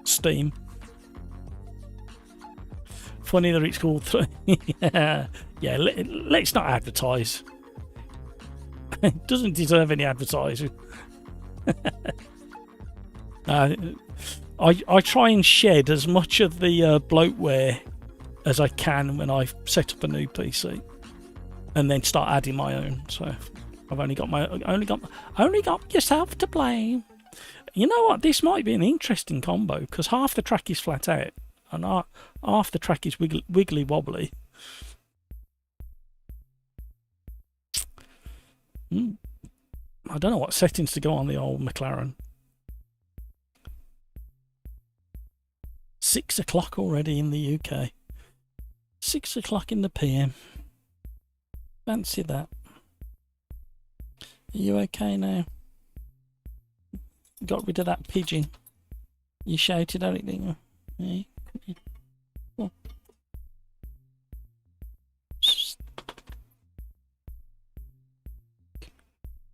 Steam. Funny that it's called yeah, let's not advertise. It doesn't deserve any advertising. I try and shed as much of the bloatware as I can when I set up a new PC, and then start adding my own. So I've only got yourself to blame. You know what? This might be an interesting combo because half the track is flat out and half the track is wiggly wobbly. I don't know what settings to go on the old McLaren. 6 o'clock already in the UK. 6 o'clock in the PM. Fancy that. Are you okay now? Got rid of that pigeon. You shouted at it, didn't you? Yeah. Oh.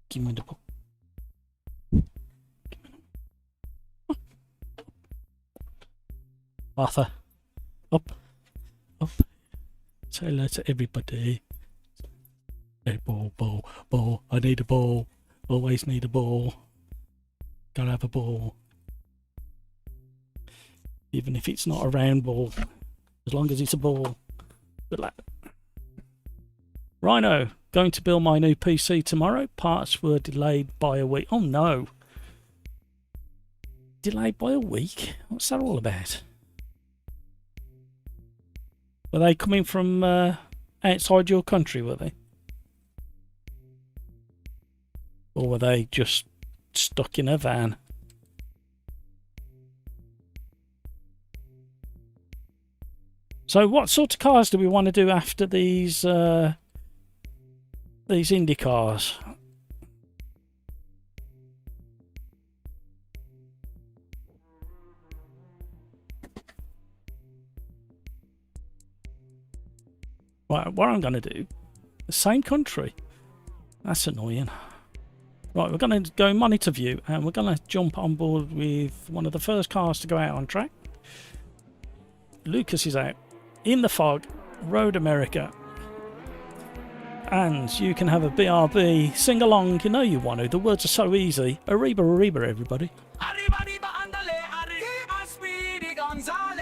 Give me the book. Arthur, up. Say hello to everybody. Hey, ball. I need a ball. Always need a ball. Gotta have a ball. Even if it's not a round ball, as long as it's a ball. Good luck. Rhino, going to build my new PC tomorrow. Parts were delayed by a week. Oh no. Delayed by a week? What's that all about? Were they coming from outside your country, were they? Or were they just stuck in a van? So what sort of cars do we want to do after these Indy cars? Right, what I'm going to do, the same country. That's annoying. Right, we're going to go monitor view and we're going to jump on board with one of the first cars to go out on track. Lucas is out in the fog, Road America. And you can have a BRB, sing along, you know you want to. The words are so easy. Arriba, arriba, everybody. Arriba, arriba, andale, arriba, Speedy Gonzales.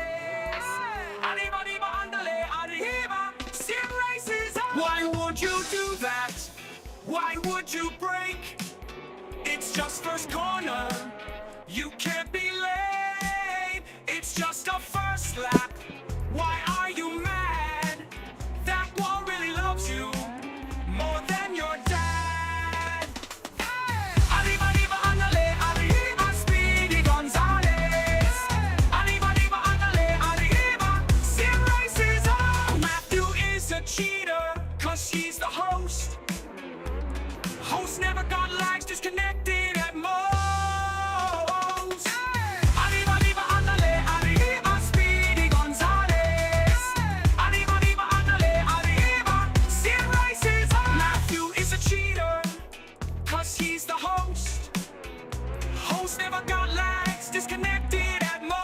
Arriba, arriba, andale, arriba, Sim Racers. Why would you do that? Why would you break? It's just first corner. You can't be late. It's just a first lap. Why are you mad? That wall really loves you more than your dad. Arriba, arriba, andale, arriba, Speedy Gonzales. Arriba, arriba, andale, arriba, Sim Racers on. Matthew is a cheater, cause he's the host. Host never got lags, disconnected at most. Arriba, arriba, andale, arriba, Speedy Gonzales. Arriba, arriba, andale, arriba, Sim Racers on. Matthew is a cheater, cause he's the host. Host never got lags, disconnected at most.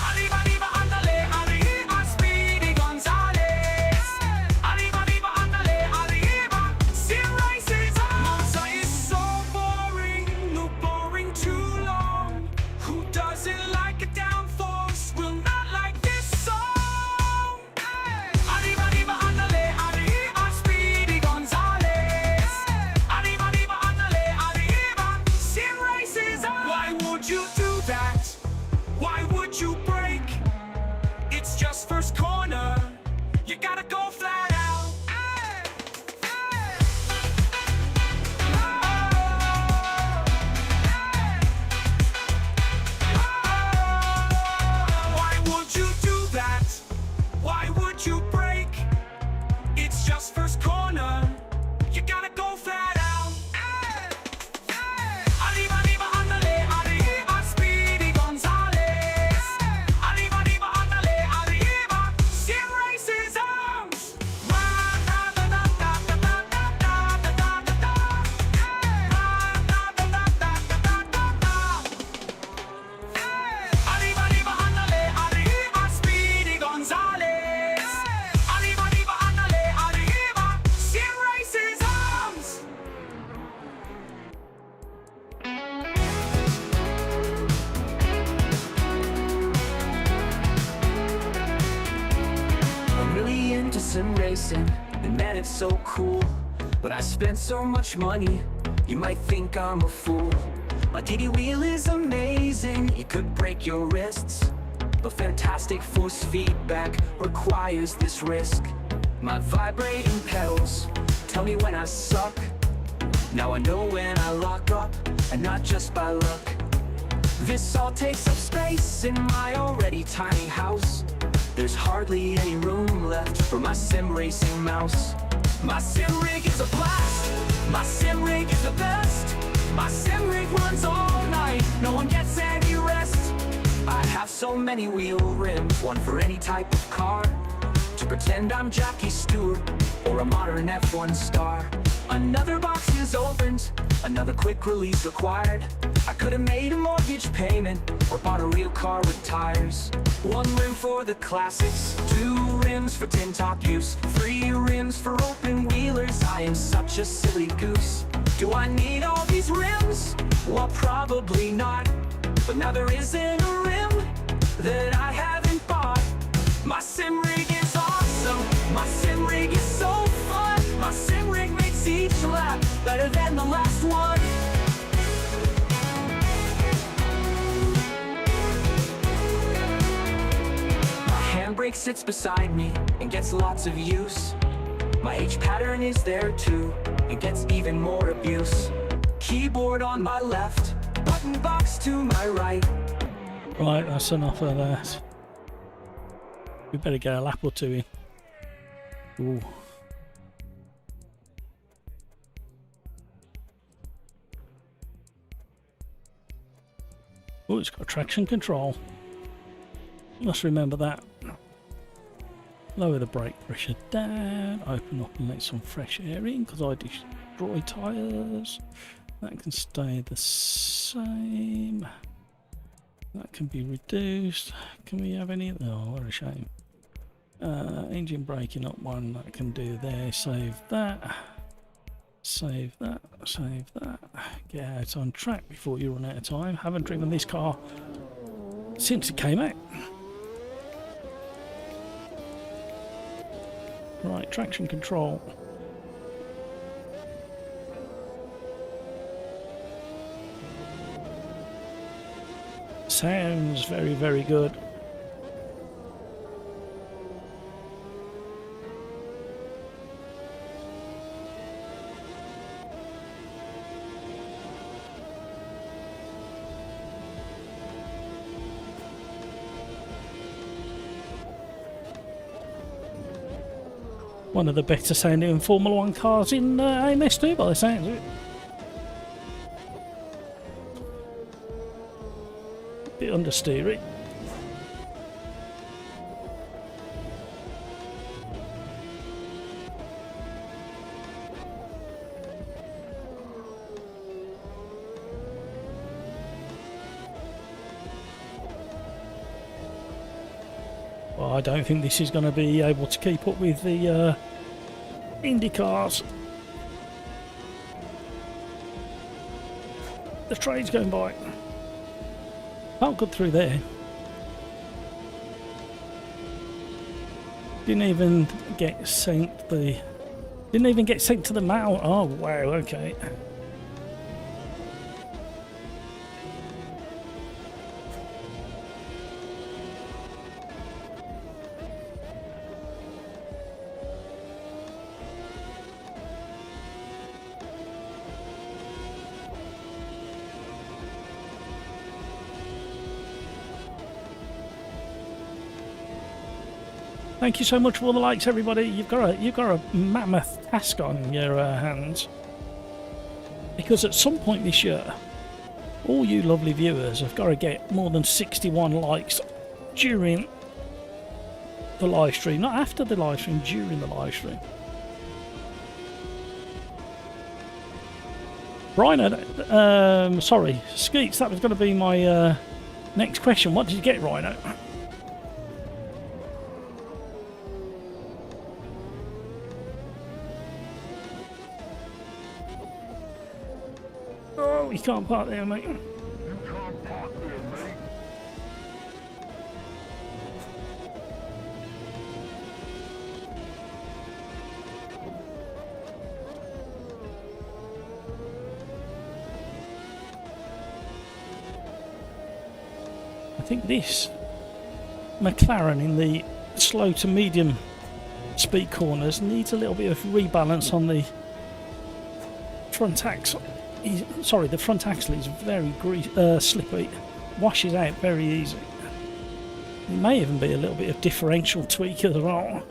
Arriba, arriba, andale, arriba, Speedy Gonzales. Arriba, arriba, andale, arriba, Sim Racers on. Monza is so boring, no boring too long. Who doesn't like a downforce will not like this song. Arriba, arriba, andale, arriba, Speedy Gonzales. Arriba, arriba, andale, arriba, Sim Racers on. Why would you do that? Why would you break? It's just first corner. You gotta go flat out. Why would you do that? Why would you break? It's just first corner. You gotta go flat out. Arriba, arriba, andale, arriba, Speedy Gonzales. Arriba, arriba, andale, arriba, Sim Racers arms. Arriba, arriba, andale, arriba, Speedy Gonzales. Arriba, arriba, andale, arriba, Sim Racers arms. I'm really into sim racing, and man, it's so cool. But I spent so much money, you might think I'm a fool. My DD wheel is amazing, it could break your wrists. But fantastic force feedback requires this risk. My vibrating pedals tell me when I suck. Now I know when I lock up, and not just by luck. This all takes up space in my already tiny house. There's hardly any room left for my sim racing mouse. My sim rig is a blast. My sim rig is the best. My sim rig runs all night. No one gets any rest. I have so many wheel rims, one for any type of car, to pretend I'm Jackie Stewart or a modern F1 star. Another box is opened, another quick release required. I could have made a mortgage payment or bought a real car with tires. One rim for the classics, two rims for tin top use, three rims for open wheelers. I am such a silly goose. Do I need all these rims? Well, probably not. But now there isn't a rim that I haven't bought. My sim rig is awesome. My sim rig is so fun. My sim rig makes each lap better than the last one. My handbrake sits beside me and gets lots of use. My H pattern is there too and gets even more abuse. Keyboard on my left, button box to my right. Right, that's enough of that. We better get a lap or two in. Ooh. Oh, it's got traction control. Must remember that. Lower the brake pressure down, open up and let some fresh air in because I destroy tyres. That can stay the same. That can be reduced. Can we have any? Oh, what a shame. Engine braking up one, that can do there. Save that. Save that. Save that. Get out on track before you run out of time. Haven't driven this car since it came out. Right, traction control. Sounds very, very good. One of the better sounding Formula 1 cars in AMS2 by the sounds of it. Bit understeery. Well, I don't think this is going to be able to keep up with the Indy cars. The train's going by. Can't get through there. Didn't even get sent the. Didn't even get sent to the mail. Oh wow. Okay. Thank you so much for all the likes, everybody. You've got a mammoth task on your hands, because at some point this year, all you lovely viewers have got to get more than 61 likes during the live stream, not after the live stream, during the live stream. Rhino, sorry, Skeets, that was going to be my next question. What did you get, Rhino? Oh, you can't park there, mate. I think this McLaren in the slow to medium speed corners needs a little bit of rebalance on the front axle. The front axle is very slippy. washes out very easy. It may even be a little bit of differential tweak as well.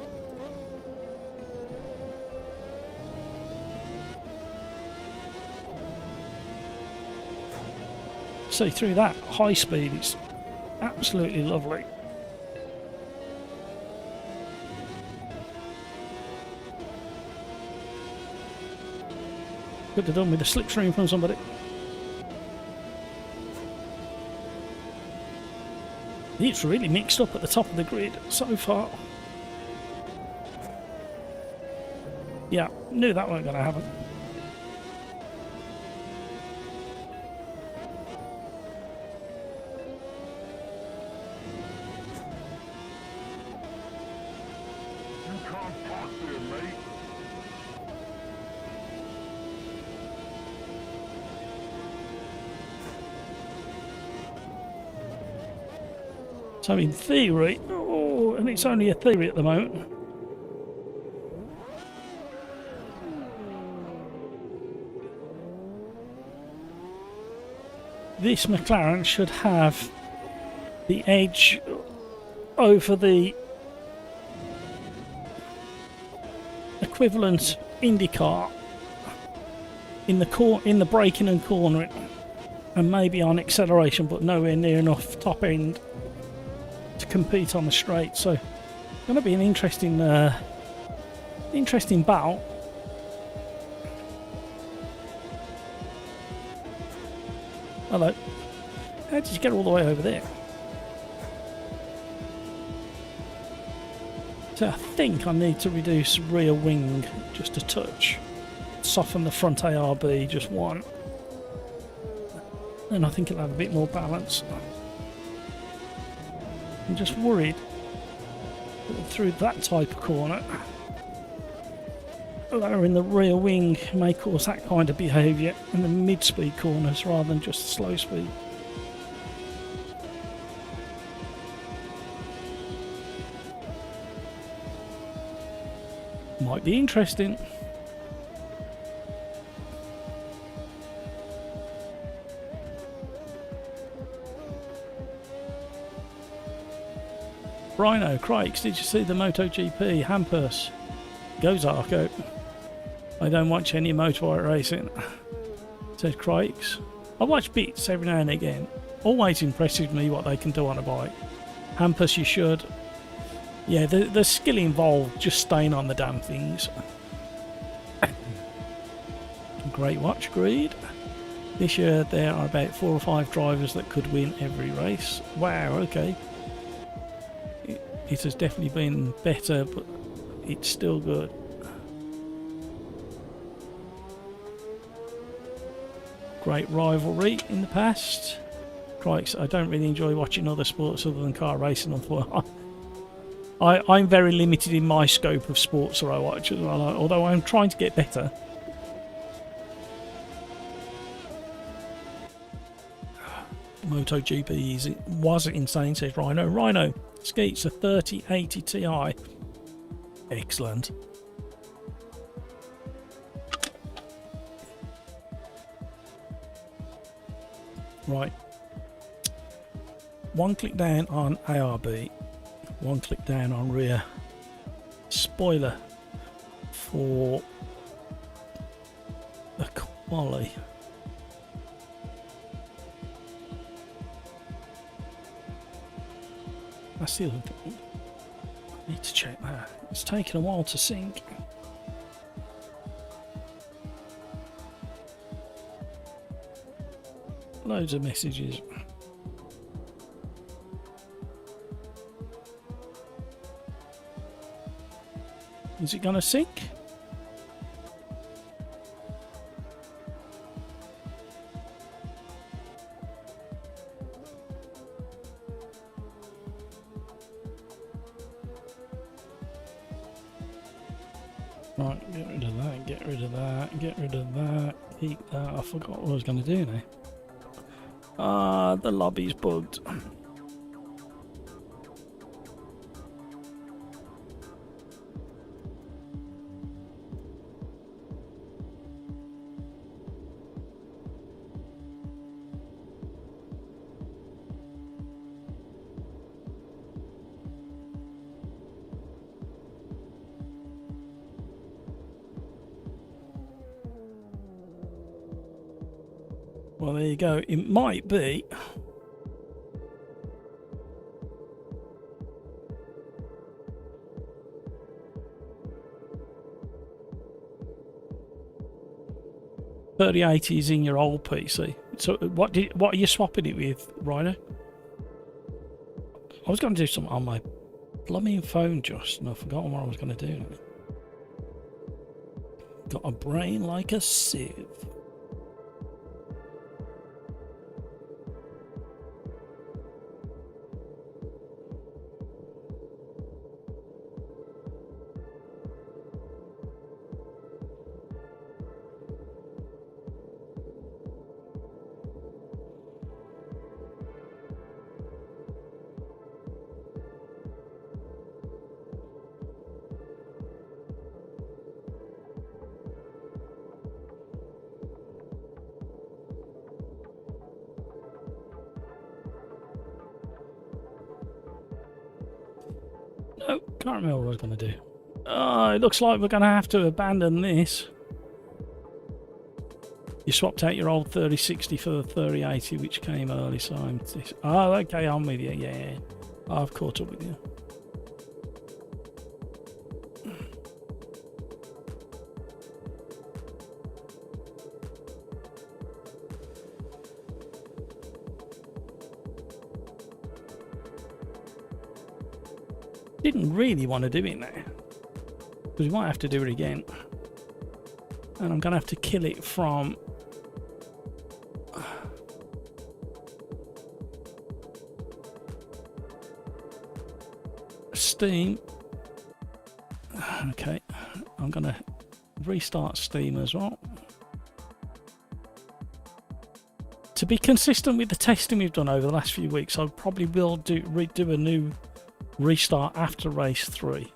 See, through that high speed, it's absolutely lovely. Could have done with a slipstream from somebody. It's really mixed up at the top of the grid so far. Yeah, knew that weren't going to happen. So in theory, oh, and it's only a theory at the moment, this McLaren should have the edge over the equivalent IndyCar in the braking and cornering, and maybe on acceleration, but nowhere near enough top end to compete on the straight. So it's going to be an interesting battle. Hello. How did you get all the way over there? So I think I need to reduce rear wing just a touch. Soften the front ARB just one. And I think it'll have a bit more balance. I'm just worried that through that type of corner, lowering the rear wing may cause that kind of behaviour in the mid-speed corners rather than just slow speed. Might be interesting. Rhino, Crikes, did you see the MotoGP? Hampus, goes Arco. I don't watch any motorbike racing, said Crikes. I watch bits every now and again. Always impresses me what they can do on a bike. Hampus, you should. Yeah, the skill involved just staying on the damn things. Great watch, Greed. This year there are about 4 or 5 drivers that could win every race. Wow, okay. It has definitely been better, but it's still good. Great rivalry in the past. Crikes, I don't really enjoy watching other sports other than car racing, unfortunately. I'm very limited in my scope of sports that I watch as well, although I'm trying to get better. MotoGP was insane, says Rhino. Rhino, Skeets, a 3080 Ti. Excellent. Right. One click down on ARB. One click down on rear spoiler for the Quali. That's the other thing. I need to check that. It's taken a while to sync. Loads of messages. Is it going to sync? Right, get rid of that, get rid of that, get rid of that, keep that. I forgot what I was going to do now. Ah, the lobby's bugged. Well, there you go. It might be. $3080 is in your old PC. So what are you swapping it with, Rhino? I was going to do something on my blooming phone just, and I've forgotten what I was going to do now. Got a brain like a sieve. No, can't remember what I was going to do. Oh, it looks like we're going to have to abandon this. You swapped out your old 3060 for the 3080, which came early, so I'm... Oh, okay, I'm with you, yeah. I've caught up with you. Didn't really want to do it now, because we might have to do it again, and I'm going to have to kill it from Steam. Okay, I'm going to restart Steam as well to be consistent with the testing we've done over the last few weeks. I probably will redo a new restart after race 3,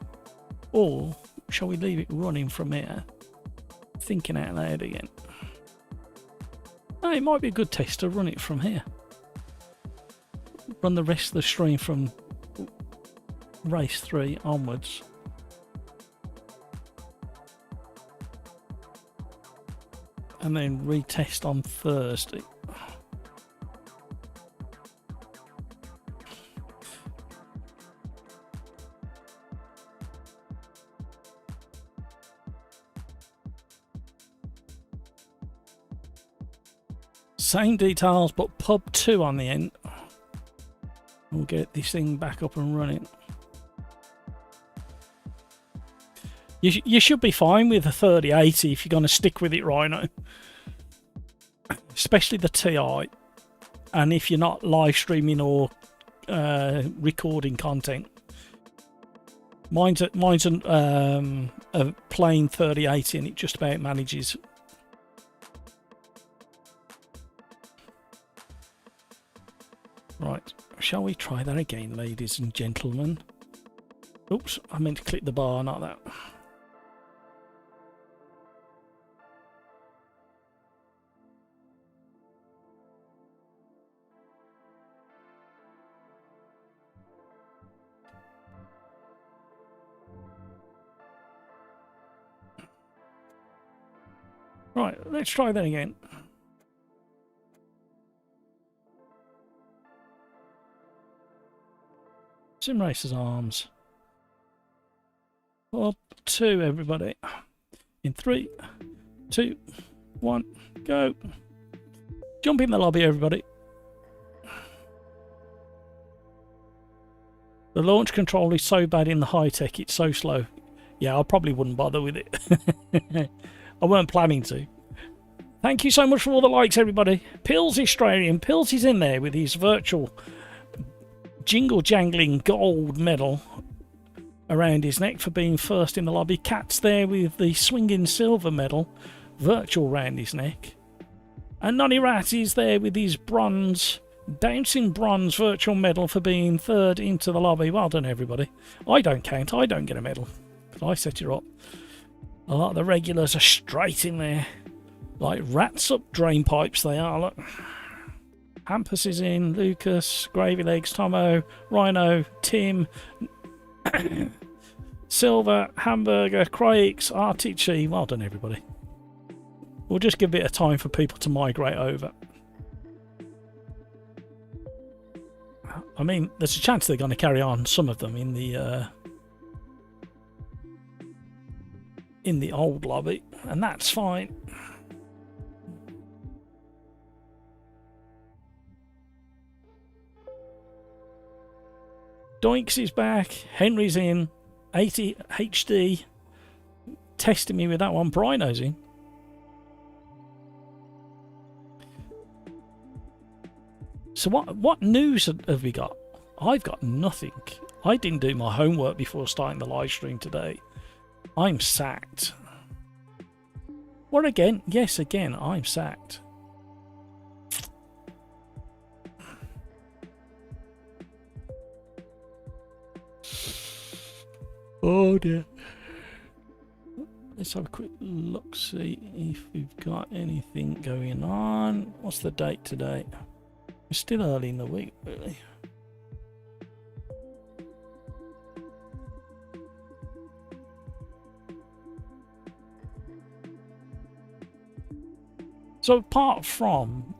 or shall we leave it running from here? Thinking out loud again. Oh, it might be a good test to run it from here. Run the rest of the stream from race 3 onwards. And then retest on Thursday. Same details, but pub 2 on the end. We'll get this thing back up and running. You should be fine with a 3080 if you're going to stick with it, Rhino. Especially the TI. And if you're not live streaming or recording content. Mine's a plain 3080 and it just about manages. Right, shall we try that again, ladies and gentlemen? Oops, I meant to click the bar, not that. Right, let's try that again. Sim Racers arms. Up 2, everybody. In 3, 2, 1, go. Jump in the lobby, everybody. The launch control is so bad in the high tech, it's so slow. Yeah, I probably wouldn't bother with it. I weren't planning to. Thank you so much for all the likes, everybody. Pills Australian. Pills is in there with his virtual jingle-jangling gold medal around his neck for being first in the lobby. Cat's there with the swinging silver medal, virtual round his neck. And Nonny Rat is there with his bronze, bouncing bronze virtual medal for being third into the lobby. Well done, everybody. I don't count. I don't get a medal, because I set it up. A lot of the regulars are straight in there. Like rats up drain pipes they are, look. Hampus is in, Lucas, Gravy Legs, Tomo, Rhino, Tim, Silver, Hamburger, Craigs, RTG. Well done, everybody. We'll just give a bit of time for people to migrate over. I mean, there's a chance they're going to carry on some of them in the old lobby, and that's fine. Doinks is back. Henry's in. 80 HD. Testing me with that one. Brino's in. So what news have we got? I've got nothing. I didn't do my homework before starting the live stream today. I'm sacked. What again? Yes, again, I'm sacked. Oh dear. Let's have a quick look, see if we've got anything going on. What's the date today? It's still early in the week, really. So apart from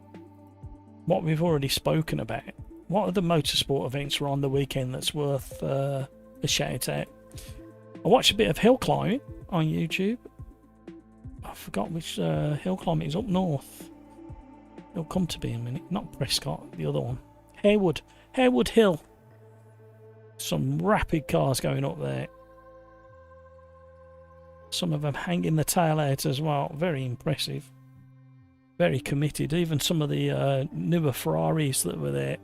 what we've already spoken about, what other motorsport events were on the weekend that's worth a shout out? I watched a bit of hill climbing on YouTube. I forgot which hill climbing is up north. It'll come to me in a minute. Not Prescott, the other one. Harewood Hill. Some rapid cars going up there. Some of them hanging the tail out as well. Very impressive. Very committed. Even some of the newer Ferraris that were there.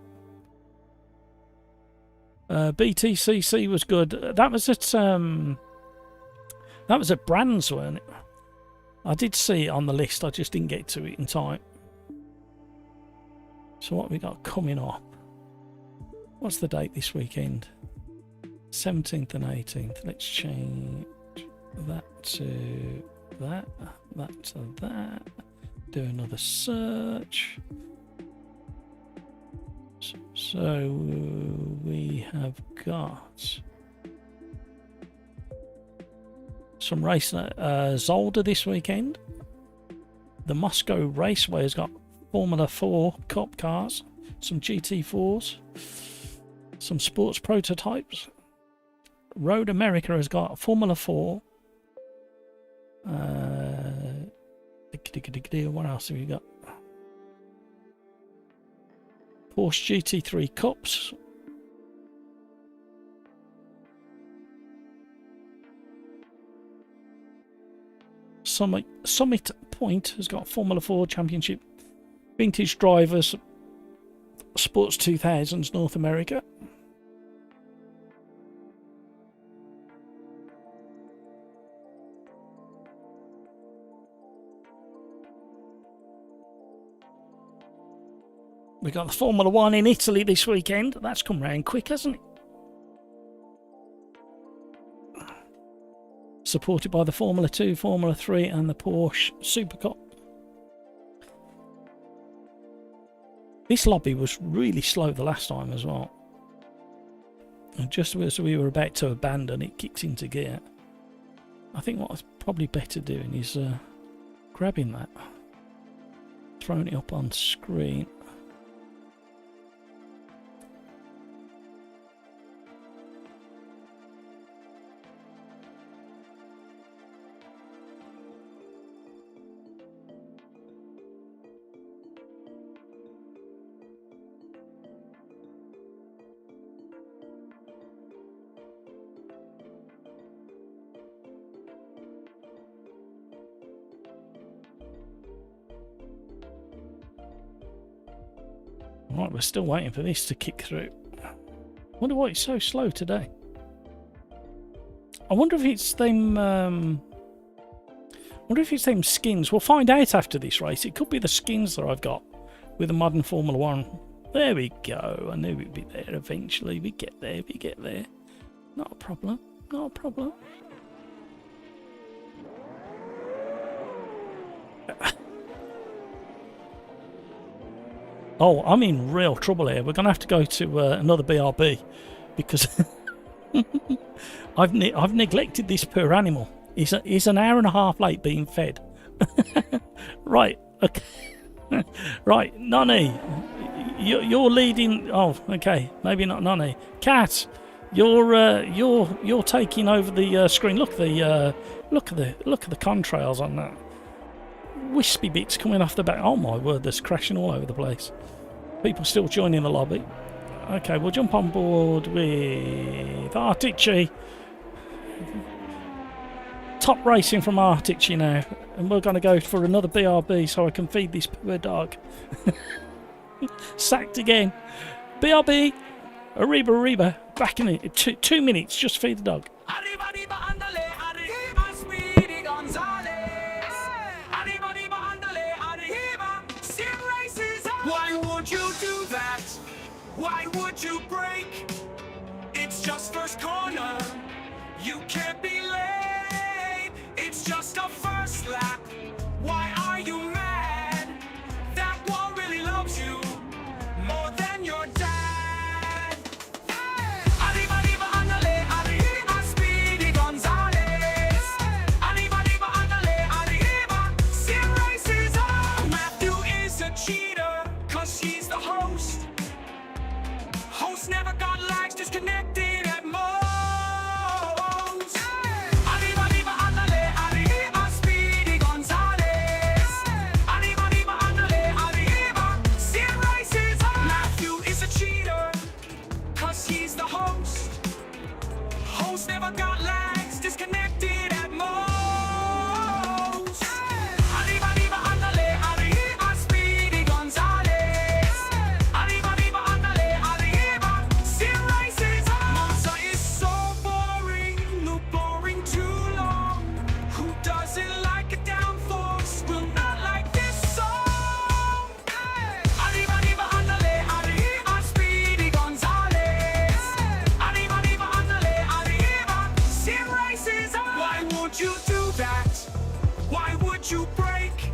BTCC was good. That was at Brands, weren't it? I did see it on the list. I just didn't get to it in time. So what we got coming up? What's the date this weekend? 17th and 18th. Let's change that to that. That to that. Do another search. So we have got some racing at Zolder this weekend. The Moscow Raceway has got Formula 4 Cup cars, some GT4s, some sports prototypes. Road America has got Formula 4. What else have we got? Porsche GT3 Cups. Summit Point has got Formula 4 Championship. Vintage Drivers Sports 2000s North America. We got the Formula 1 in Italy this weekend. That's come round quick, hasn't it? Supported by the Formula 2, Formula 3 and the Porsche Super Cup. This lobby was really slow the last time as well. And just as we were about to abandon, it kicked into gear. I think what was probably better doing is grabbing that, throwing it up on screen. Right, we're still waiting for this to kick through. Wonder why it's so slow today. I wonder if it's them. Wonder if it's them skins. We'll find out after this race. It could be the skins that I've got with the modern Formula 1. There we go. I knew we'd be there eventually. We get there. We get there. Not a problem. Not a problem. Oh, I'm in real trouble here. We're going to have to go to another BRB because I've neglected this poor animal. He's an hour and a half late being fed. Right, okay. Right, Nonny, You're leading. Oh, okay. Maybe not Nonny. Cat, you're taking over the screen. Look at the contrails on that. Wispy bits coming off the back. Oh my word, there's crashing all over the place. People still joining the lobby. Okay, we'll jump on board with Artici. Top racing from Artici now, and we're going to go for another BRB so I can feed this poor dog. Sacked again. BRB, Arriba, back in it. 2 minutes, just feed the dog. Why would you do that? Why would you break? It's just first corner. You can't be late. It's just a first lap. Why are you mad? That wall really loves you more than your dad. Arriba, arriba, andale, arriba, Speedy Gonzales. Arriba, arriba, andale, arriba, Sim Racers on. Matthew is a cheater, cause he's the host. Host never got lags, disconnected at most. Arriba, arriba, andale, arriba, Speedy Gonzales. Arriba, arriba, andale, arriba, Sim Racers on. Matthew is a cheater, cause he's the host. Host never got lags, disconnected at most. Arriba, arriba, andale, arriba, Speedy Gonzales. Arriba, arriba, andale, arriba, Sim Racers on. Monza is so boring, no boring too long. Who doesn't like a downforce will not like this song. Arriba, arriba, andale, arriba, Speedy Gonzales. Arriba, arriba, andale, arriba, Sim Racers on. Why would you do that? Why would you break?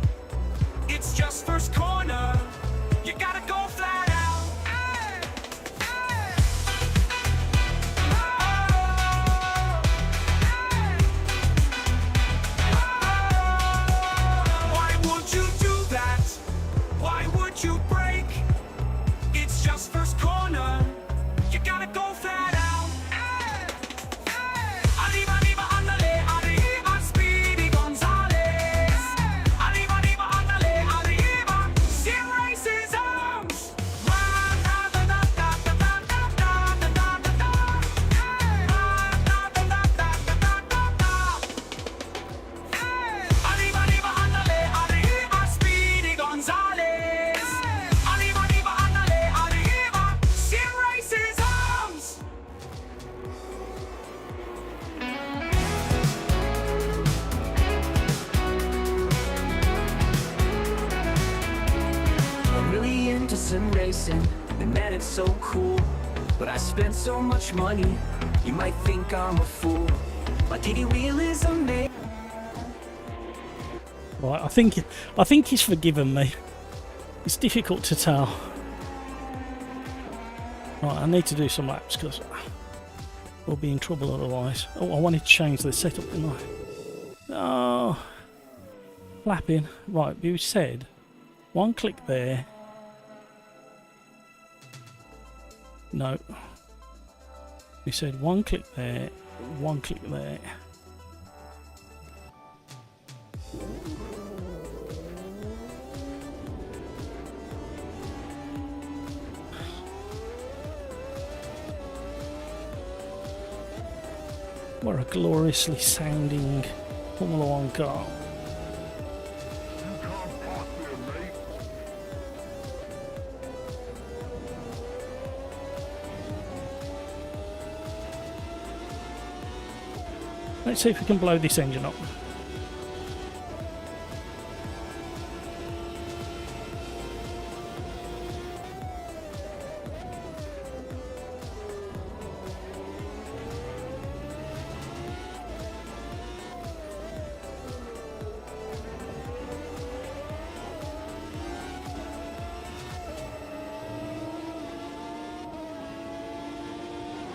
It's just first corner. You gotta go flat out. Why would you do that? Why would you break? It's just first corner. You gotta go flat out. Arriba, arriba, andale, arriba, Speedy Gonzales. Arriba, arriba, andale, arriba, Sim Racers arms. Arriba, arriba, andale, arriba, Speedy Gonzales. Arriba, arriba, andale, arriba, Sim Racers arms. I'm really into sim racing, and man, it's so cool. But I spent so much money, you might think I'm a fool. My DD wheel is amazing. Right, I think he's forgiven me. It's difficult to tell. Right, I need to do some laps because we'll be in trouble otherwise. Oh, I wanted to change the setup, didn't I? Oh, lapping. Right, you said one click there. No. We said one click there, one click there. What a gloriously sounding Formula One car. Let's see if we can blow this engine up.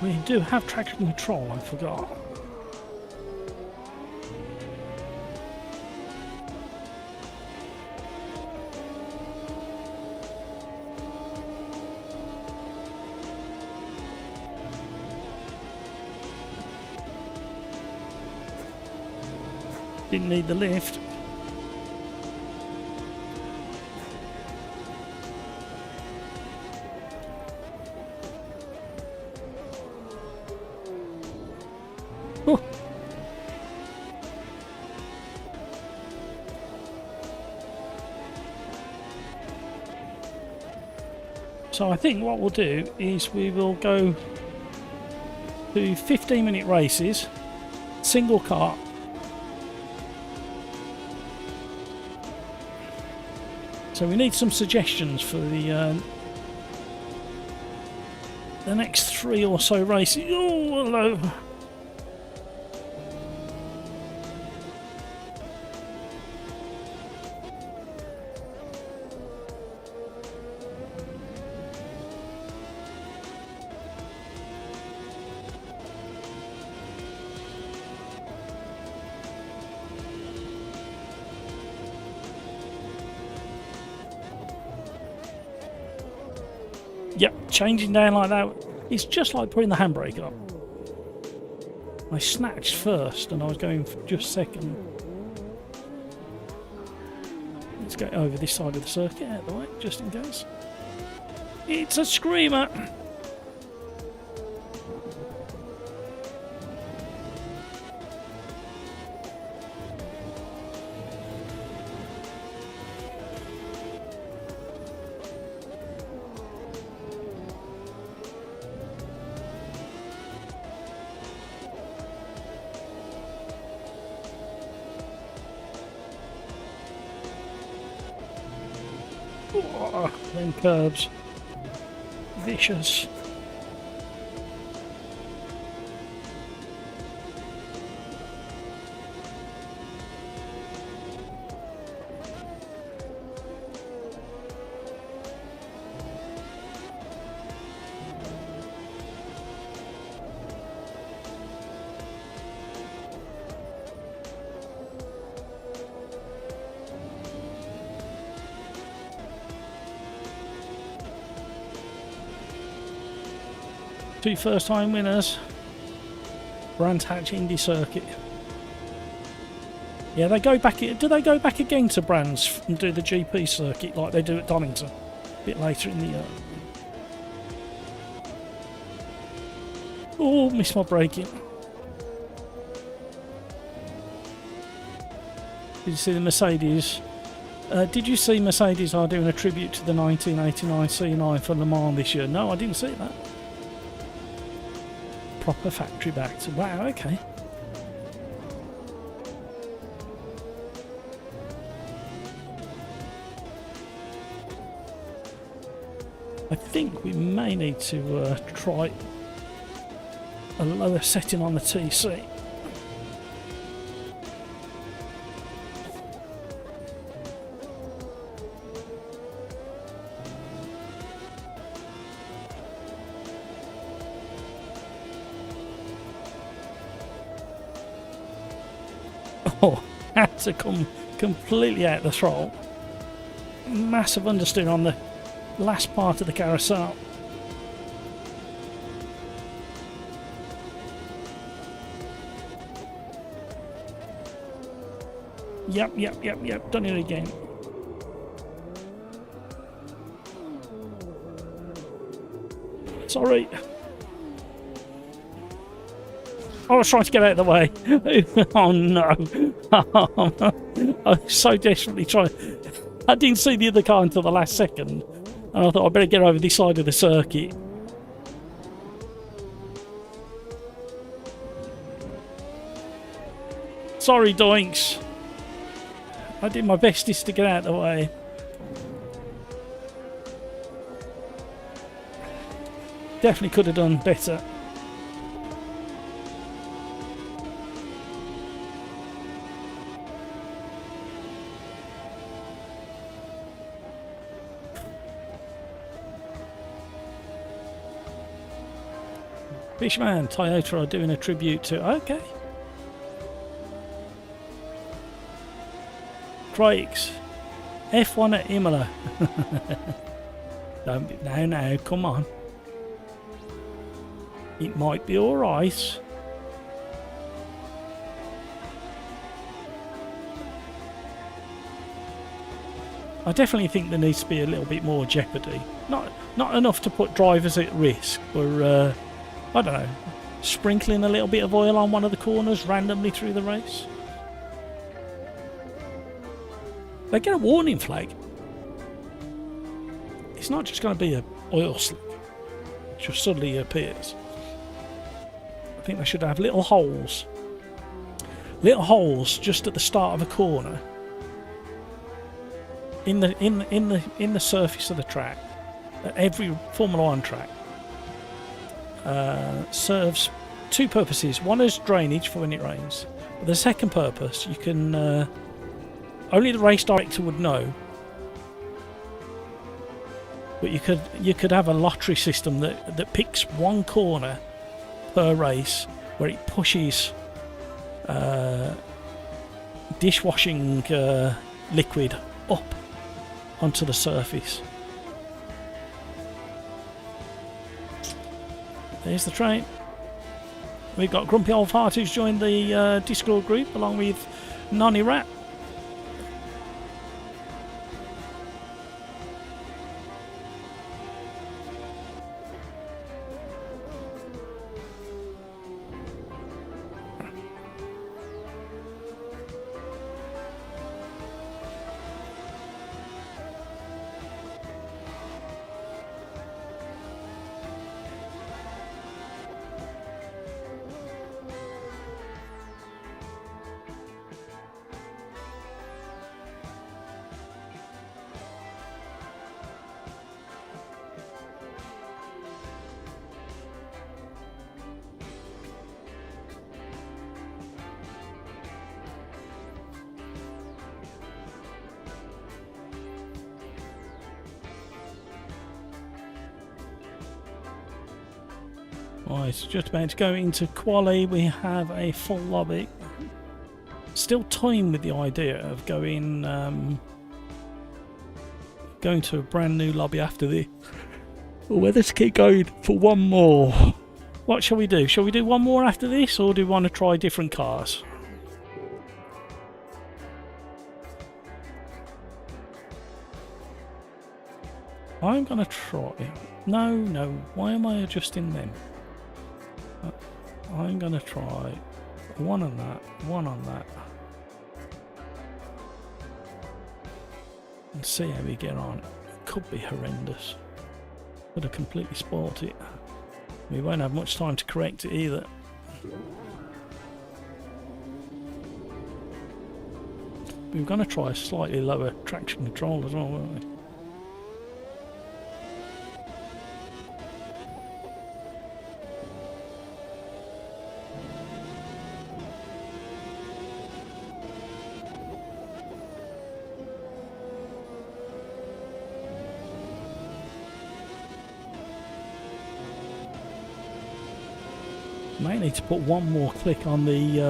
We do have traction control, I forgot. Didn't need the lift. Oh. So I think what we'll do is we will go to 15-minute races, single car. So we need some suggestions for the next 3 or so races. Oh, hello. Yep, changing down like that. It's just like putting the handbrake up. I snatched first and I was going for just second. Let's go over this side of the circuit out of the way, just in case. It's a screamer! Oh, them curbs. Vicious. Two first-time winners. Brands Hatch Indy Circuit. Yeah, they go back. Do they go back again to Brands and do the GP circuit like they do at Donington a bit later in the year? Oh, missed my braking. Did you see the Mercedes? Did you see Mercedes are doing a tribute to the 1989 C9 for Le Mans this year? No, I didn't see that. Proper factory backed. Wow, okay. I think we may need to try a lower setting on the TC. Oh, had to come completely out the throttle. Massive understeer on the last part of the carousel. Yep, done it again. Sorry. I was trying to get out of the way. Oh no. I was so desperately trying. I didn't see the other car until the last second. And I thought I'd better get over this side of the circuit. Sorry, doinks. I did my bestest to get out of the way. Definitely could have done better. Fishman, Toyota are doing a tribute to... Okay. Craig's. F1 at Imola. No, come on. It might be alright. I definitely think there needs to be a little bit more jeopardy. Not enough to put drivers at risk, but I don't know, sprinkling a little bit of oil on one of the corners randomly through the race. They get a warning flag. It's not just going to be an oil slick which just suddenly appears. I think they should have little holes just at the start of a corner in the surface of the track. At every Formula 1 track serves two purposes. One is drainage for when it rains. But the second purpose, you can only the race director would know. But you could have a lottery system that picks one corner per race where it pushes dishwashing liquid up onto the surface. There's the train. We've got Grumpy Old Fart who's joined the Discord group along with Nonny Rat. Right, just about to go into Quali. We have a full lobby. Still toying with the idea of going to a brand new lobby after this, or whether to keep going for one more. What shall we do? Shall we do one more after this, or do we want to try different cars? I'm gonna try. No. Why am I adjusting them? I'm gonna try one on that, one on that, and see how we get on. It could be horrendous. Could have completely spoilt it. We won't have much time to correct it either. We were going to try a slightly lower traction control as well, weren't we? May need to put one more click on the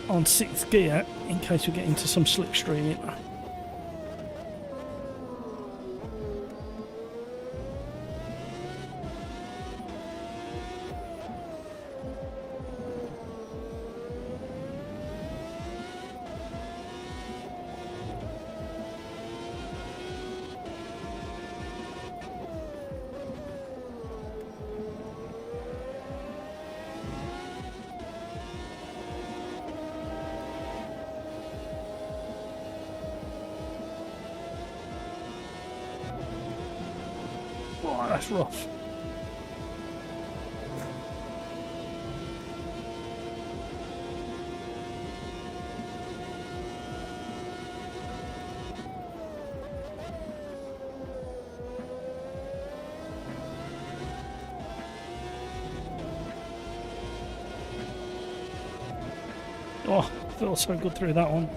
on 6th gear in case we get into some slipstreaming. Oh, that's rough. Oh, feels so good through that one.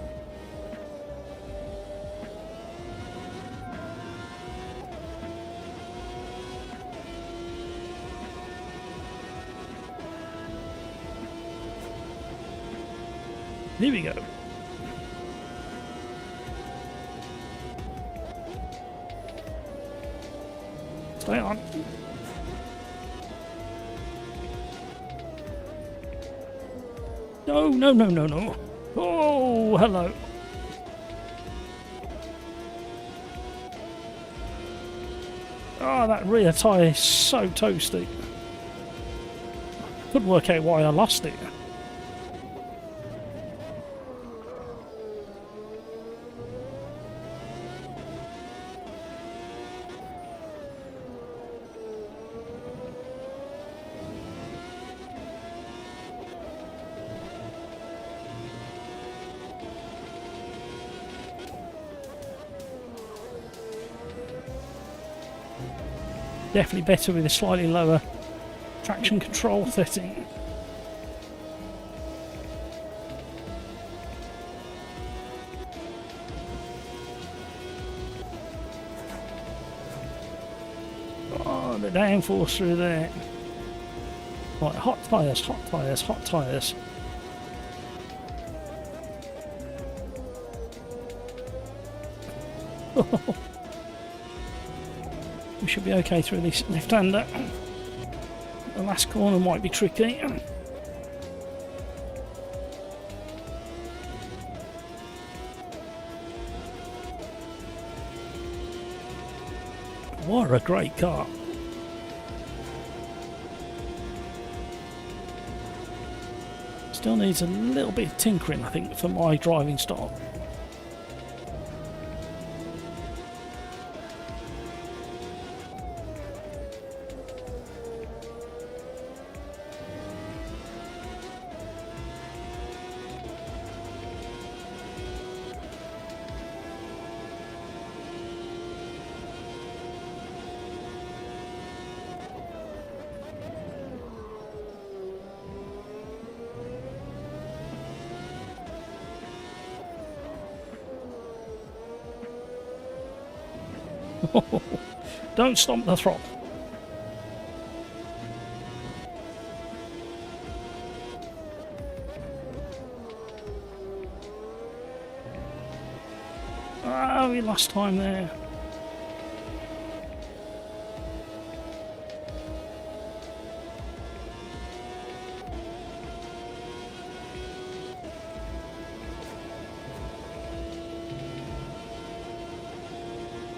Here we go. Stay on. No. Oh, hello. Oh, that rear tyre is so toasty. Couldn't work out why I lost it. Definitely better with a slightly lower traction control setting. Oh, the downforce through there. Right, hot tyres, hot tyres, hot tyres. We should be okay through this left-hander. The last corner might be tricky. What a great car. Still needs a little bit of tinkering, I think, for my driving style. Don't stomp the throttle. Oh, we lost time there.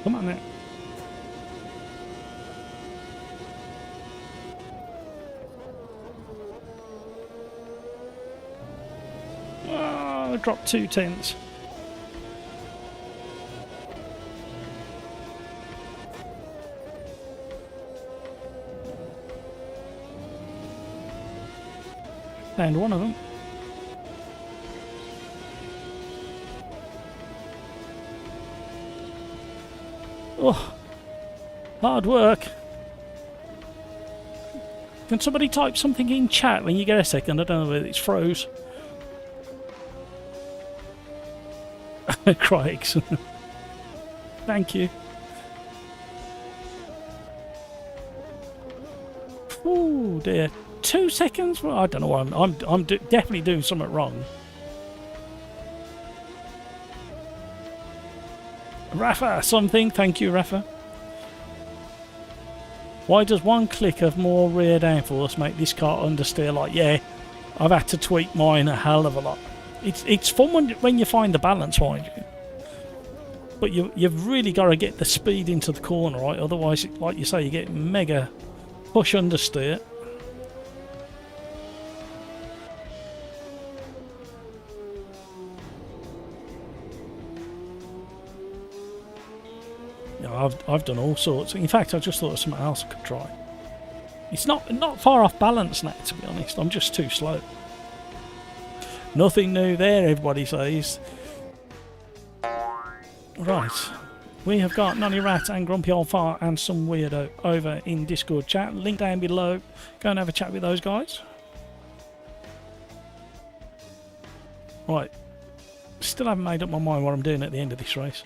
Come on now. Oh, I dropped 2/10. Found one of them. Oh, hard work. Can somebody type something in chat when you get a second? I don't know whether it's froze. Craigs. Thank you. Oh dear. 2 seconds? Well, I don't know what I'm definitely doing something wrong. Rafa, something. Thank you, Rafa. Why does one click of more rear downforce make this car understeer? Like, yeah, I've had to tweak mine a hell of a lot. It's fun when you find the balance, mind you. But you've really got to get the speed into the corner, right? Otherwise, like you say, you get mega push understeer. I've done all sorts. In fact, I just thought of something else I could try. It's not far off balance now, to be honest. I'm just too slow. Nothing new there, everybody says. Right. We have got Nonny Rat and Grumpy Old Fart and some weirdo over in Discord chat. Link down below. Go and have a chat with those guys. Right. Still haven't made up my mind what I'm doing at the end of this race.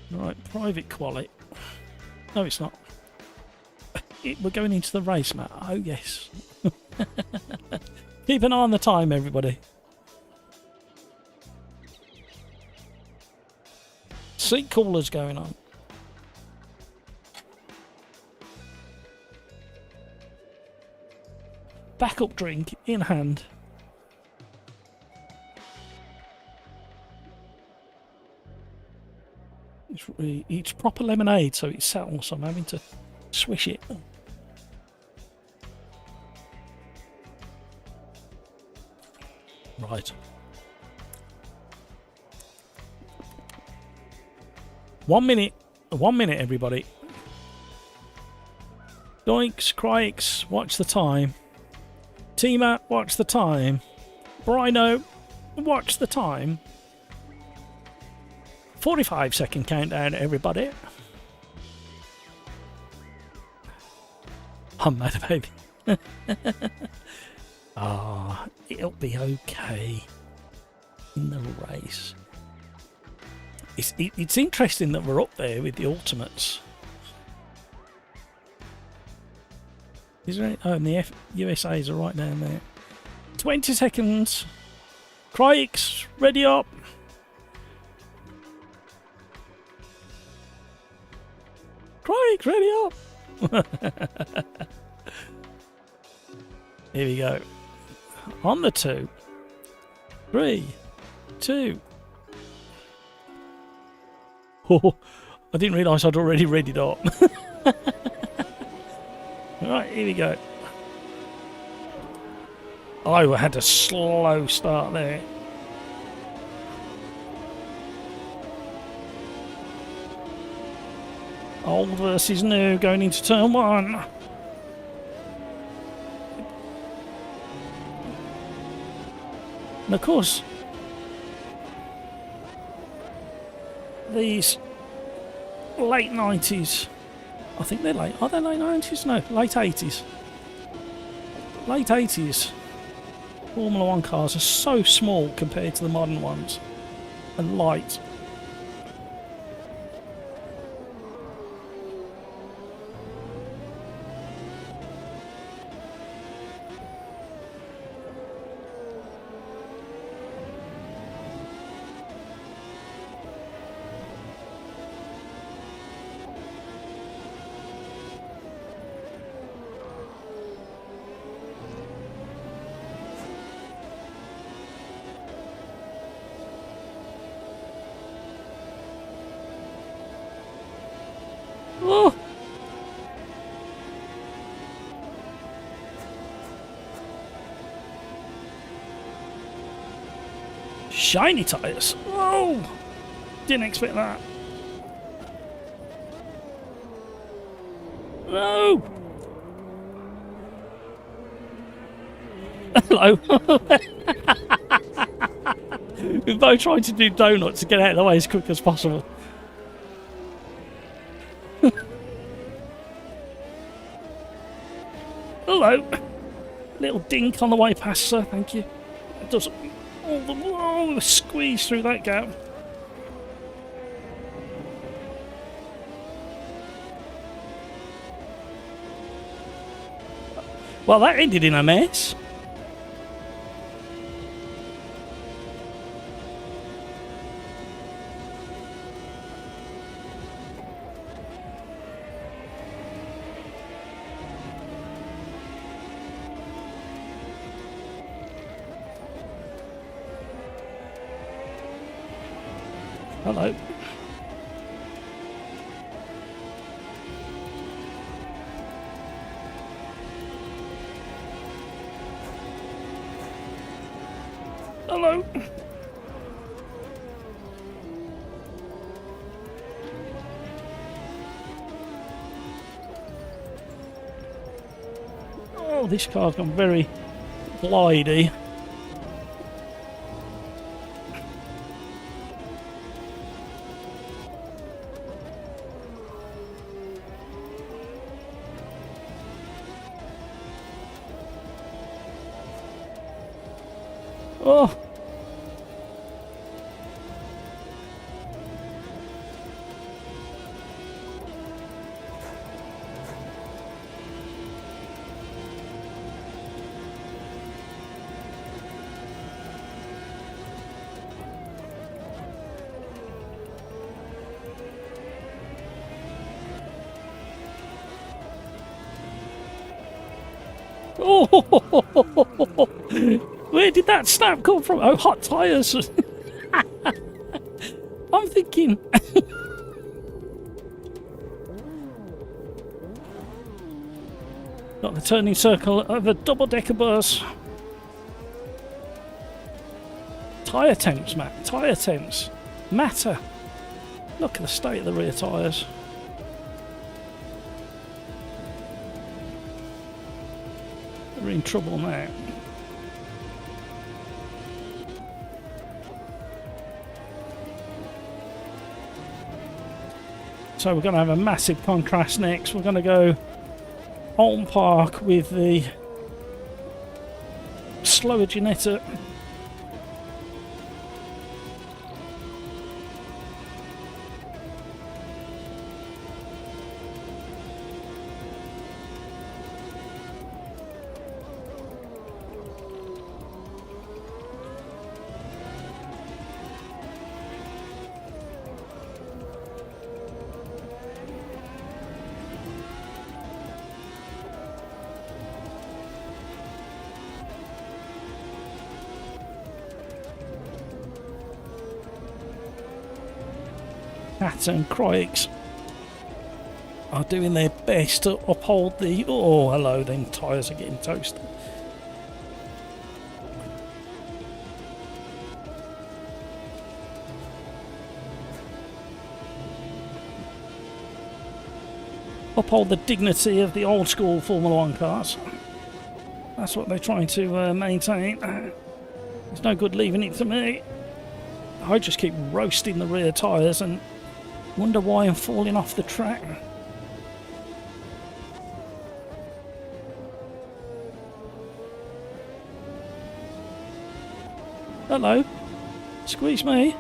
Right, private Quali. No, it's not. We're going into the race, Matt. Oh, yes. Keep an eye on the time, everybody. Seat coolers going on. backup drink in hand. It's proper lemonade, so it's settled, so I'm having to swish it. Right. 1 minute. 1 minute, everybody. Doinks, crikes, watch the time. Tima, watch the time. Brino, watch the time. 45-second countdown, everybody. I'm mad, baby. Ah, it'll be okay in the race. It's interesting that we're up there with the ultimates. Is there any, oh, and the USA's are right down there. 20 seconds. Crikes, ready up. Crikes, ready up. Here we go. On the 2, 3, 2. Oh, I didn't realise I'd already read it up. Right, here we go. I had a slow start there. Old versus new going into turn 1. And of course, these late 90s, I think they're late, are they late 90s? No, late 80s. Late 80s Formula 1 cars are so small compared to the modern ones, and light. Oh! Shiny tyres! Oh! Didn't expect that. No! Hello! We're both trying to do donuts to get out of the way as quick as possible. Hello. Little dink on the way past, sir. Thank you. It does all the squeeze through that gap. Well, that ended in a mess. Hello. Hello. Oh, this car's gone very glidey. Oh. Oh, where did that snap come from? Oh, hot tyres. I'm thinking. Got the turning circle of a double-decker bus. Tyre temps, Matt. Tyre temps matter. Look at the state of the rear tyres. They're in trouble now. So we're going to have a massive contrast next. We're going to go Alton Park with the slower Ginetta. Cat and Croix are doing their best to uphold the... Oh, hello, them tyres are getting toasted. Uphold the dignity of the old school Formula 1 cars. That's what they're trying to maintain. It's no good leaving it to me. I just keep roasting the rear tyres and wonder why I'm falling off the track. Hello. Squeeze me.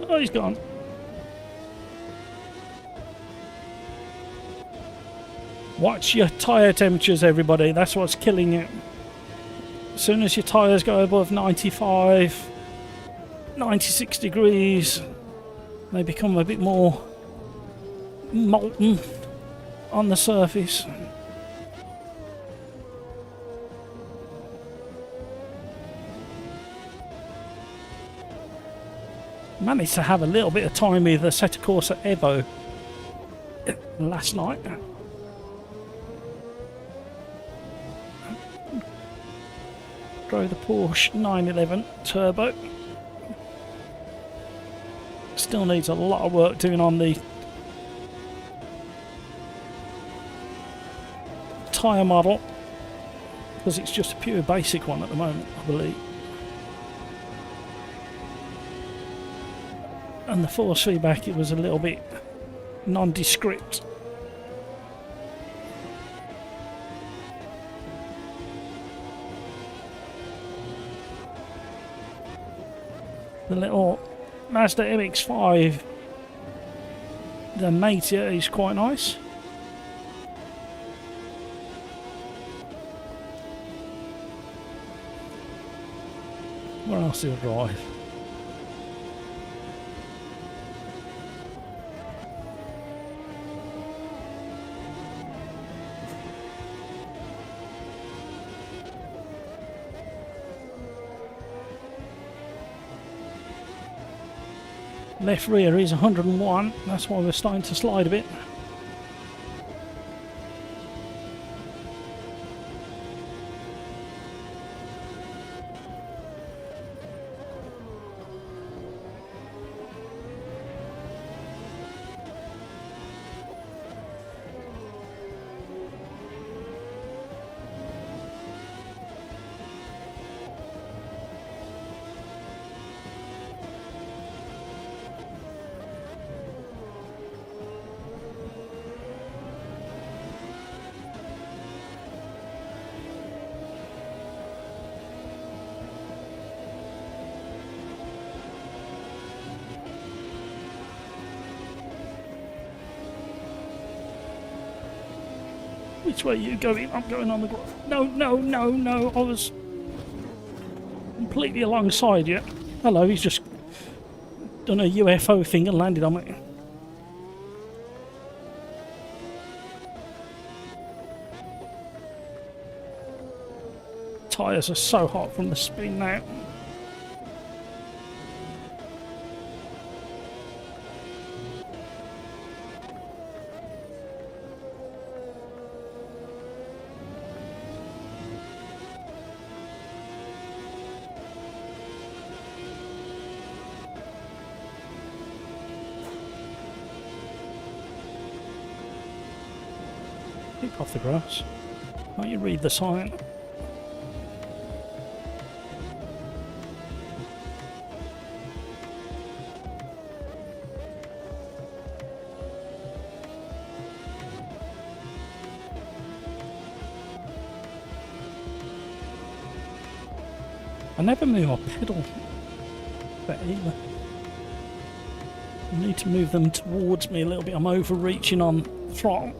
Oh, he's gone. Watch your tyre temperatures, everybody. That's what's killing you. As soon as your tyres go above 95, 96 degrees, they become a bit more molten on the surface. Managed to have a little bit of time with the Assetto Corsa Evo last night. Drove the Porsche 911 Turbo. Still needs a lot of work doing on the tyre model because it's just a pure basic one at the moment, I believe. And the force feedback, it was a little bit nondescript. The little Mazda MX-5, the Meteor, is quite nice. What else do I drive? Left rear is 101, that's why we're starting to slide a bit. Which way are you going? I'm going on the ground. No, no, no, no. I was completely alongside you. Hello, he's just done a UFO thing and landed on me. Tyres are so hot from the spin now. Keep off the grass. Can't you read the sign? I never move my pedal bit either. I need to move them towards me a little bit. I'm overreaching on throttle.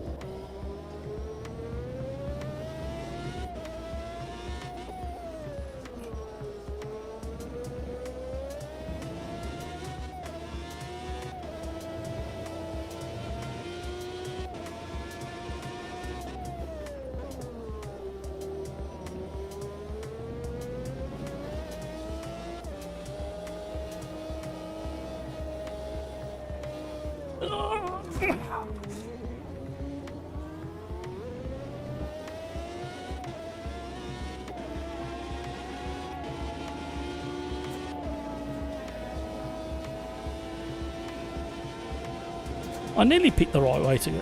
I nearly picked the right way to go.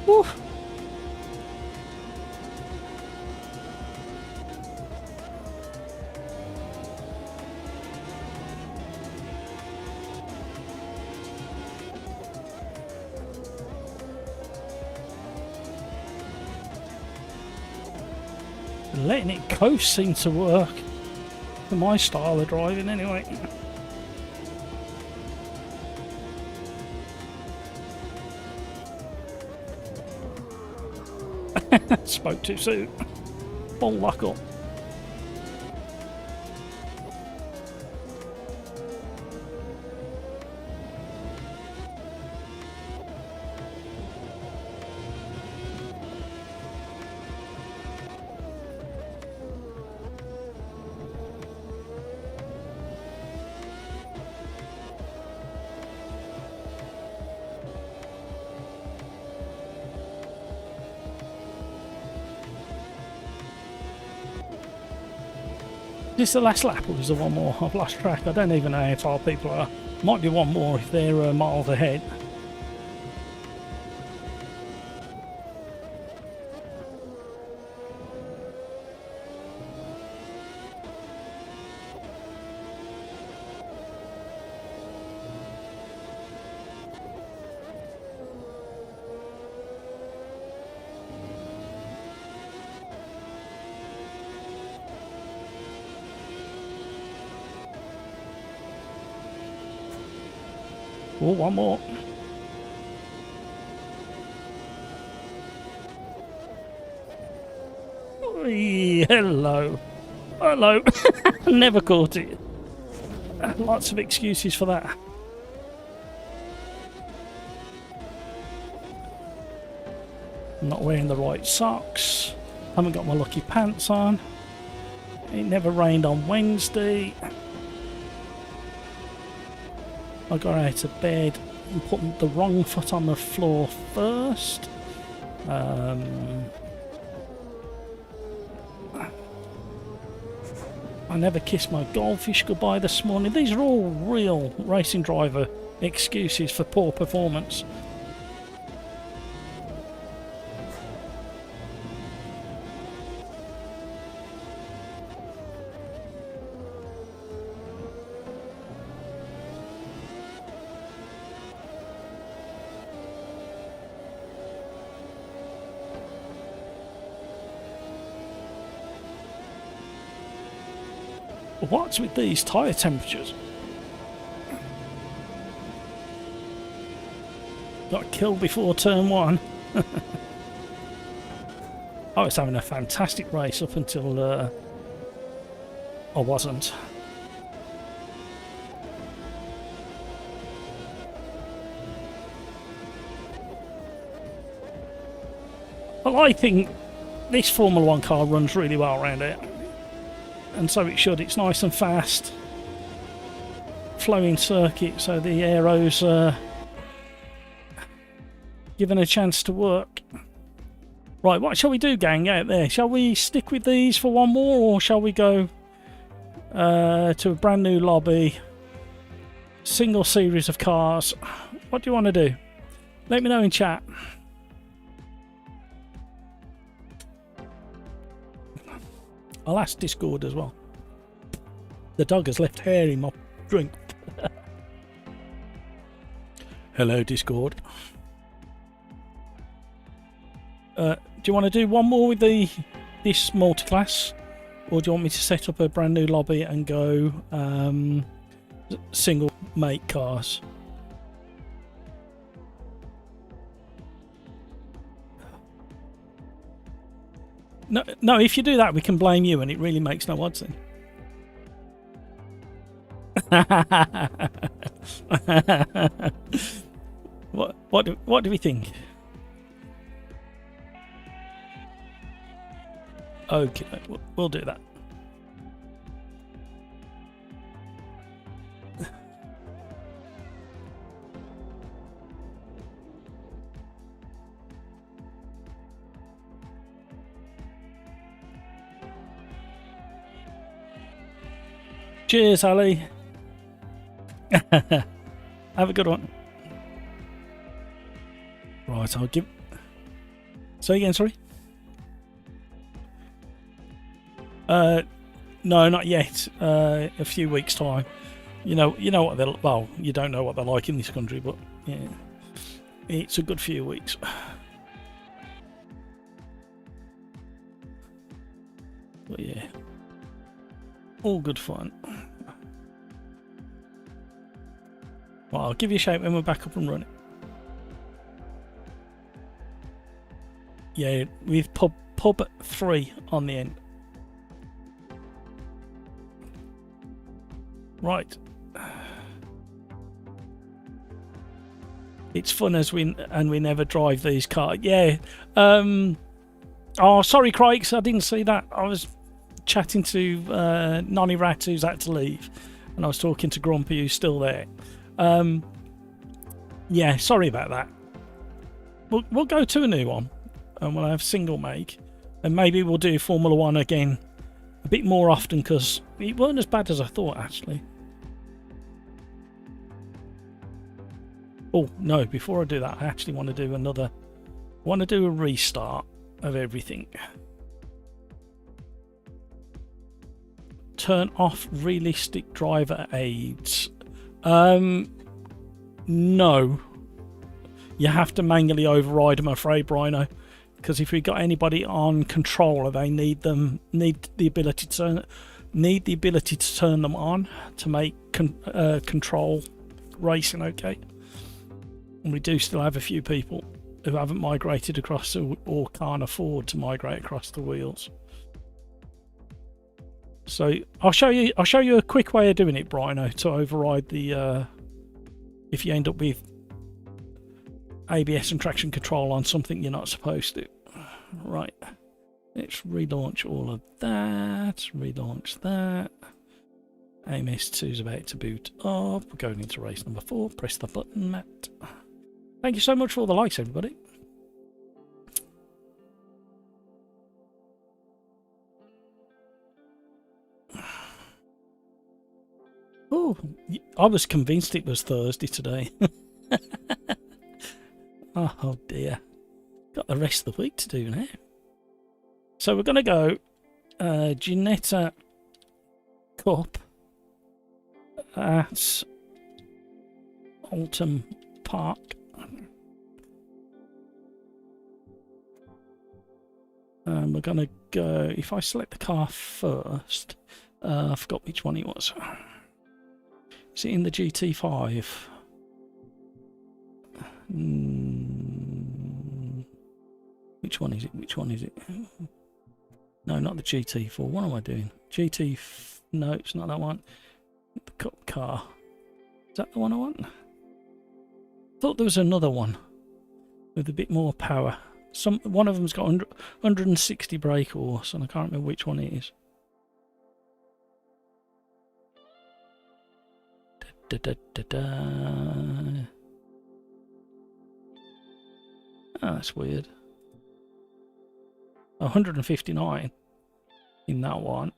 Woo. Letting it coast seems to work for my style of driving anyway. Spoke too soon. Full luck up. Is this the last lap or is there one more? I've lost track. I don't even know how far people are. Might be one more if they're miles ahead. Oh, one more. Oy, hello. Hello. Never caught it. Lots of excuses for that. I'm not wearing the right socks. Haven't got my lucky pants on. It never rained on Wednesday. I got out of bed and put the wrong foot on the floor first. I never kissed my goldfish goodbye this morning. These are all real racing driver excuses for poor performance. What's with these tyre temperatures? Got killed before turn 1. I was having a fantastic race up until I wasn't. Well, I think this Formula 1 car runs really well around it. And so it should. It's nice and fast. Flowing circuit, so the aero's given a chance to work. Right, what shall we do, gang, out there? Shall we stick with these for one more, or shall we go to a brand new lobby? Single series of cars. What do you want to do? Let me know in chat. I'll ask Discord as well. The dog has left hair in my drink. Hello, Discord. Do you want to do one more with this multi-class, or do you want me to set up a brand new lobby and go single make cars? No, if you do that, we can blame you, and it really makes no odds then. What do we think? Okay, we'll do that. Cheers, Ali. Have a good one. Right, I'll give... Say again, sorry? No, not yet. A few weeks' time. You know what they're... Well, you don't know what they're like in this country, but yeah. It's a good few weeks. But yeah. All good fun. Well, I'll give you a shout when we're back up and running. Yeah, with pub 3 on the end. Right. It's fun as we never drive these cars. Yeah. Oh, sorry, Crikes, I didn't see that. I was chatting to Nonny Rat, who's had to leave, and I was talking to Grumpy, who's still there. Yeah, sorry about that. We'll go to a new one, and we'll have single make, and maybe we'll do Formula 1 again a bit more often, because it weren't as bad as I thought, actually. Oh no, before I do that, I actually want to do a restart of everything. Turn off realistic driver aids. No, you have to manually override them, I'm afraid, Brino, because if we've got anybody on controller, they need the ability to turn them on to make control racing okay. And we do still have a few people who haven't migrated across or can't afford to migrate across the wheels. So I'll show you a quick way of doing it, Brino, to override the if you end up with ABS and traction control on something you're not supposed to. Right, let's relaunch all of that, relaunch that. AMS2 is about to boot up. We're going into race number 4. Press the button, Matt. Thank you so much for all the likes, everybody. Oh, I was convinced it was Thursday today. Oh dear. Got the rest of the week to do now. So we're going to go Ginetta Cup at Alton Park. And we're going to go, if I select the car first, I forgot which one it was. Is it in the GT5? Which one is it? Which one is it? No, not the GT4. What am I doing? No, it's not that one. The cup car. Is that the one I want? Thought there was another one with a bit more power. One of them's got 160 brake horse, and I can't remember which one it is. Da, da, da, da, da. Oh, that's weird. 159 in that one.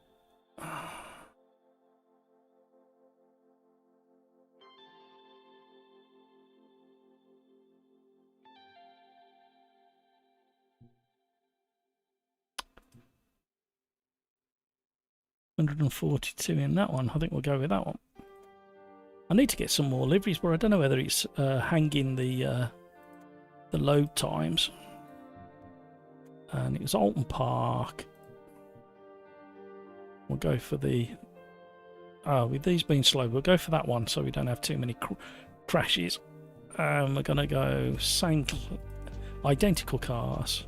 $142 in that one. I think we'll go with that one. I need to get some more liveries, but I don't know whether it's hanging the load times. And it was Alton Park. We'll go for the... with these being slow, we'll go for that one so we don't have too many crashes. We're going to go same identical cars.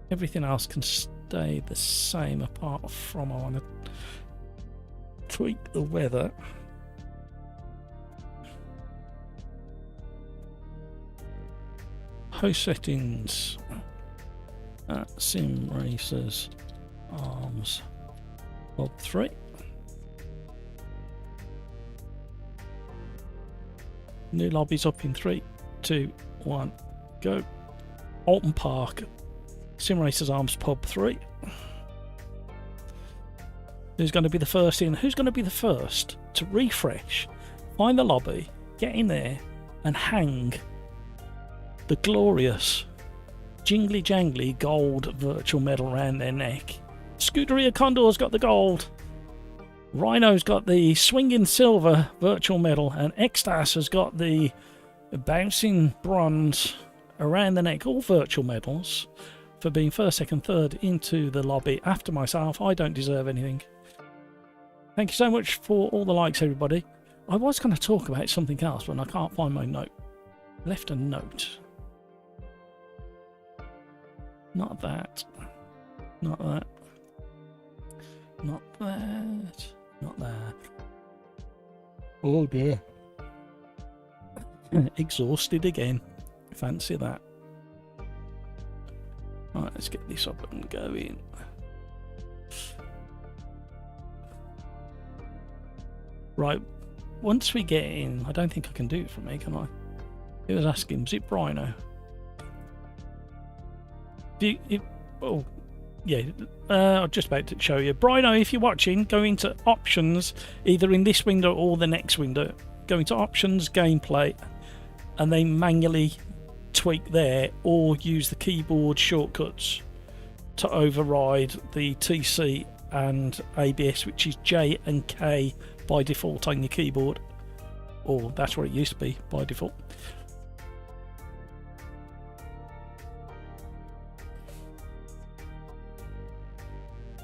Everything else can stay the same apart from I want to tweak the weather. Host settings at Sim Racers Arms Bob 3. New lobbies up in 3, 2, 1, go. Alton Park, Sim Racers Arms Pub 3. Who's going to be the first in? Who's going to be the first to refresh, find the lobby, get in there, and hang the glorious jingly jangly gold virtual medal around their neck? Scuderia Condor's got the gold. Rhino's got the swinging silver virtual medal, and Extas has got the bouncing bronze around the neck. All virtual medals for being first, second, third into the lobby after myself. I don't deserve anything. Thank you so much for all the likes, everybody. I was going to talk about something else, but I can't find my note. Left a note. Not that. Not that. Not that. Not that. Oh dear. Exhausted again. Fancy that. Right, let's get this up and going. Right, once we get in, I don't think I can do it for me, can I? He was asking, was it Brino? Oh, yeah, I'm just about to show you. Brino, if you're watching, go into options, either in this window or the next window. Go into options, gameplay, and then manually tweak there, or use the keyboard shortcuts to override the TC and ABS, which is J and K by default on your keyboard, or that's what it used to be by default.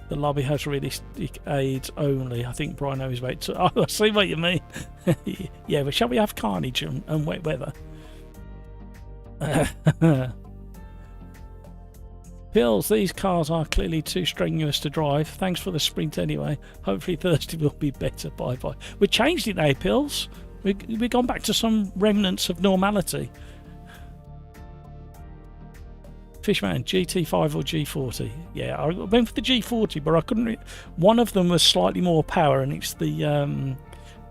The lobby has realistic aids only. I think Brino is about to... Oh, I see what you mean. Yeah, but shall we have carnage and wet weather? Pills, these cars are clearly too strenuous to drive. Thanks for the sprint anyway. Hopefully Thursday will be better. Bye bye. We changed it now, Pills. We've gone back to some remnants of normality. Fishman, GT5 or G40? Yeah, I went for the G40, but I couldn't. One of them was slightly more power, and it's the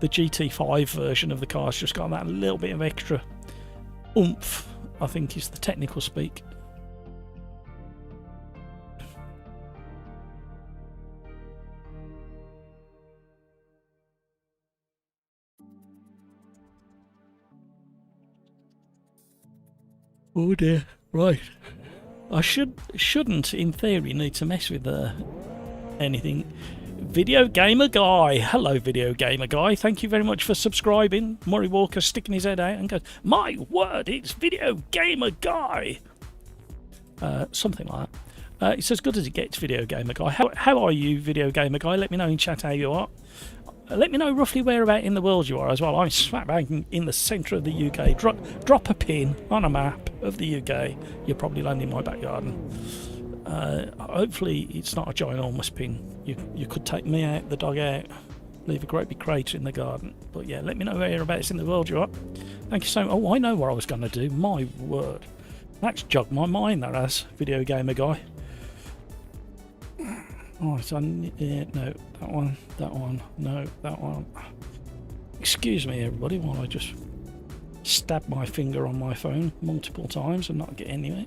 GT5 version of the car. It's just got that little bit of extra oomph, I think is the technical speak. Oh dear, right. I shouldn't, in theory, need to mess with anything. Video Gamer Guy. Hello, Video Gamer Guy. Thank you very much for subscribing. Murray Walker sticking his head out and goes, my word, it's Video Gamer Guy. Something like It's as good as it gets, Video Gamer Guy. How are you, Video Gamer Guy? Let me know in chat how you are. Let me know roughly whereabout in the world you are as well. I'm smack bang in the centre of the UK. Drop a pin on a map of the UK. You'll probably land in my back garden. Hopefully it's not a ginormous pin. You could take me out, the dog out, leave a great big crater in the garden. But yeah, let me know whereabouts in the world you are. Thank you so much. Oh, I know what I was going to do. My word. That's jogged my mind, that has, Video Gamer Guy. Oh, so no, that one, no, that one. Excuse me, everybody, while I just stab my finger on my phone multiple times and not get anywhere.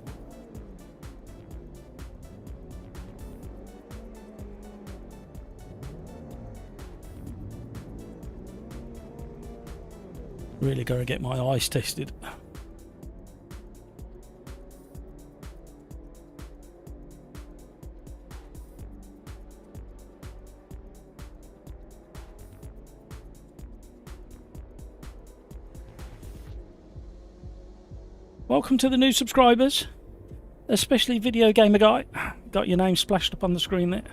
Really gotta get my eyes tested. Welcome to the new subscribers, especially Video Gamer Guy. Got your name splashed up on the screen there.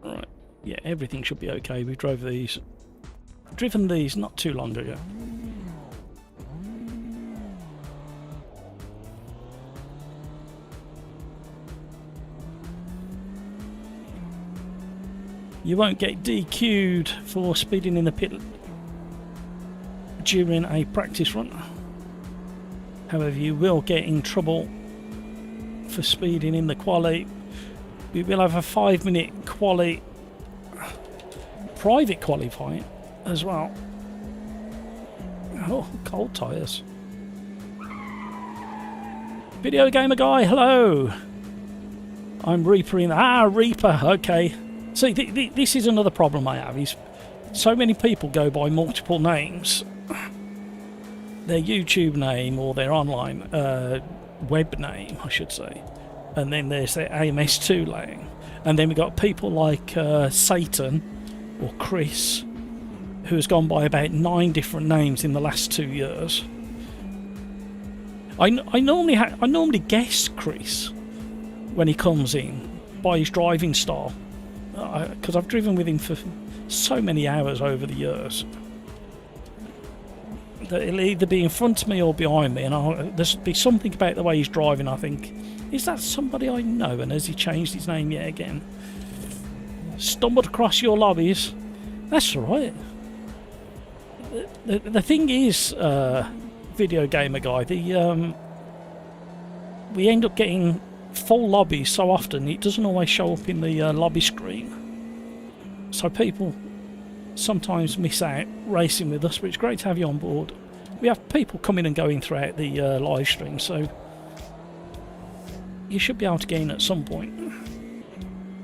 Alright, yeah, everything should be okay. We driven these not too long ago. You won't get DQ'd for speeding in the pit during a practice run. However, you will get in trouble for speeding in the Quali. We will have a 5-minute Quali, private qualifying as well. Oh, cold tyres. Video Gamer Guy, hello. I'm Reaper in. Reaper, okay. See, this is another problem I have, is so many people go by multiple names. Their YouTube name or their online web name, I should say. And then there's their AMS2 name. And then we've got people like Satan or Chris, who has gone by about 9 different names in the last 2 years. I normally guess Chris when he comes in by his driving style, because I've driven with him for so many hours over the years. It'll either be in front of me or behind me, and there'll be something about the way he's driving. I think, is that somebody I know? And has he changed his name yet again? Stumbled across your lobbies. That's all right. The thing is, Video Gamer Guy, we end up getting full lobbies so often it doesn't always show up in the lobby screen. So people sometimes miss out racing with us, but it's great to have you on board. We have people coming and going throughout the live stream, so you should be able to get in at some point.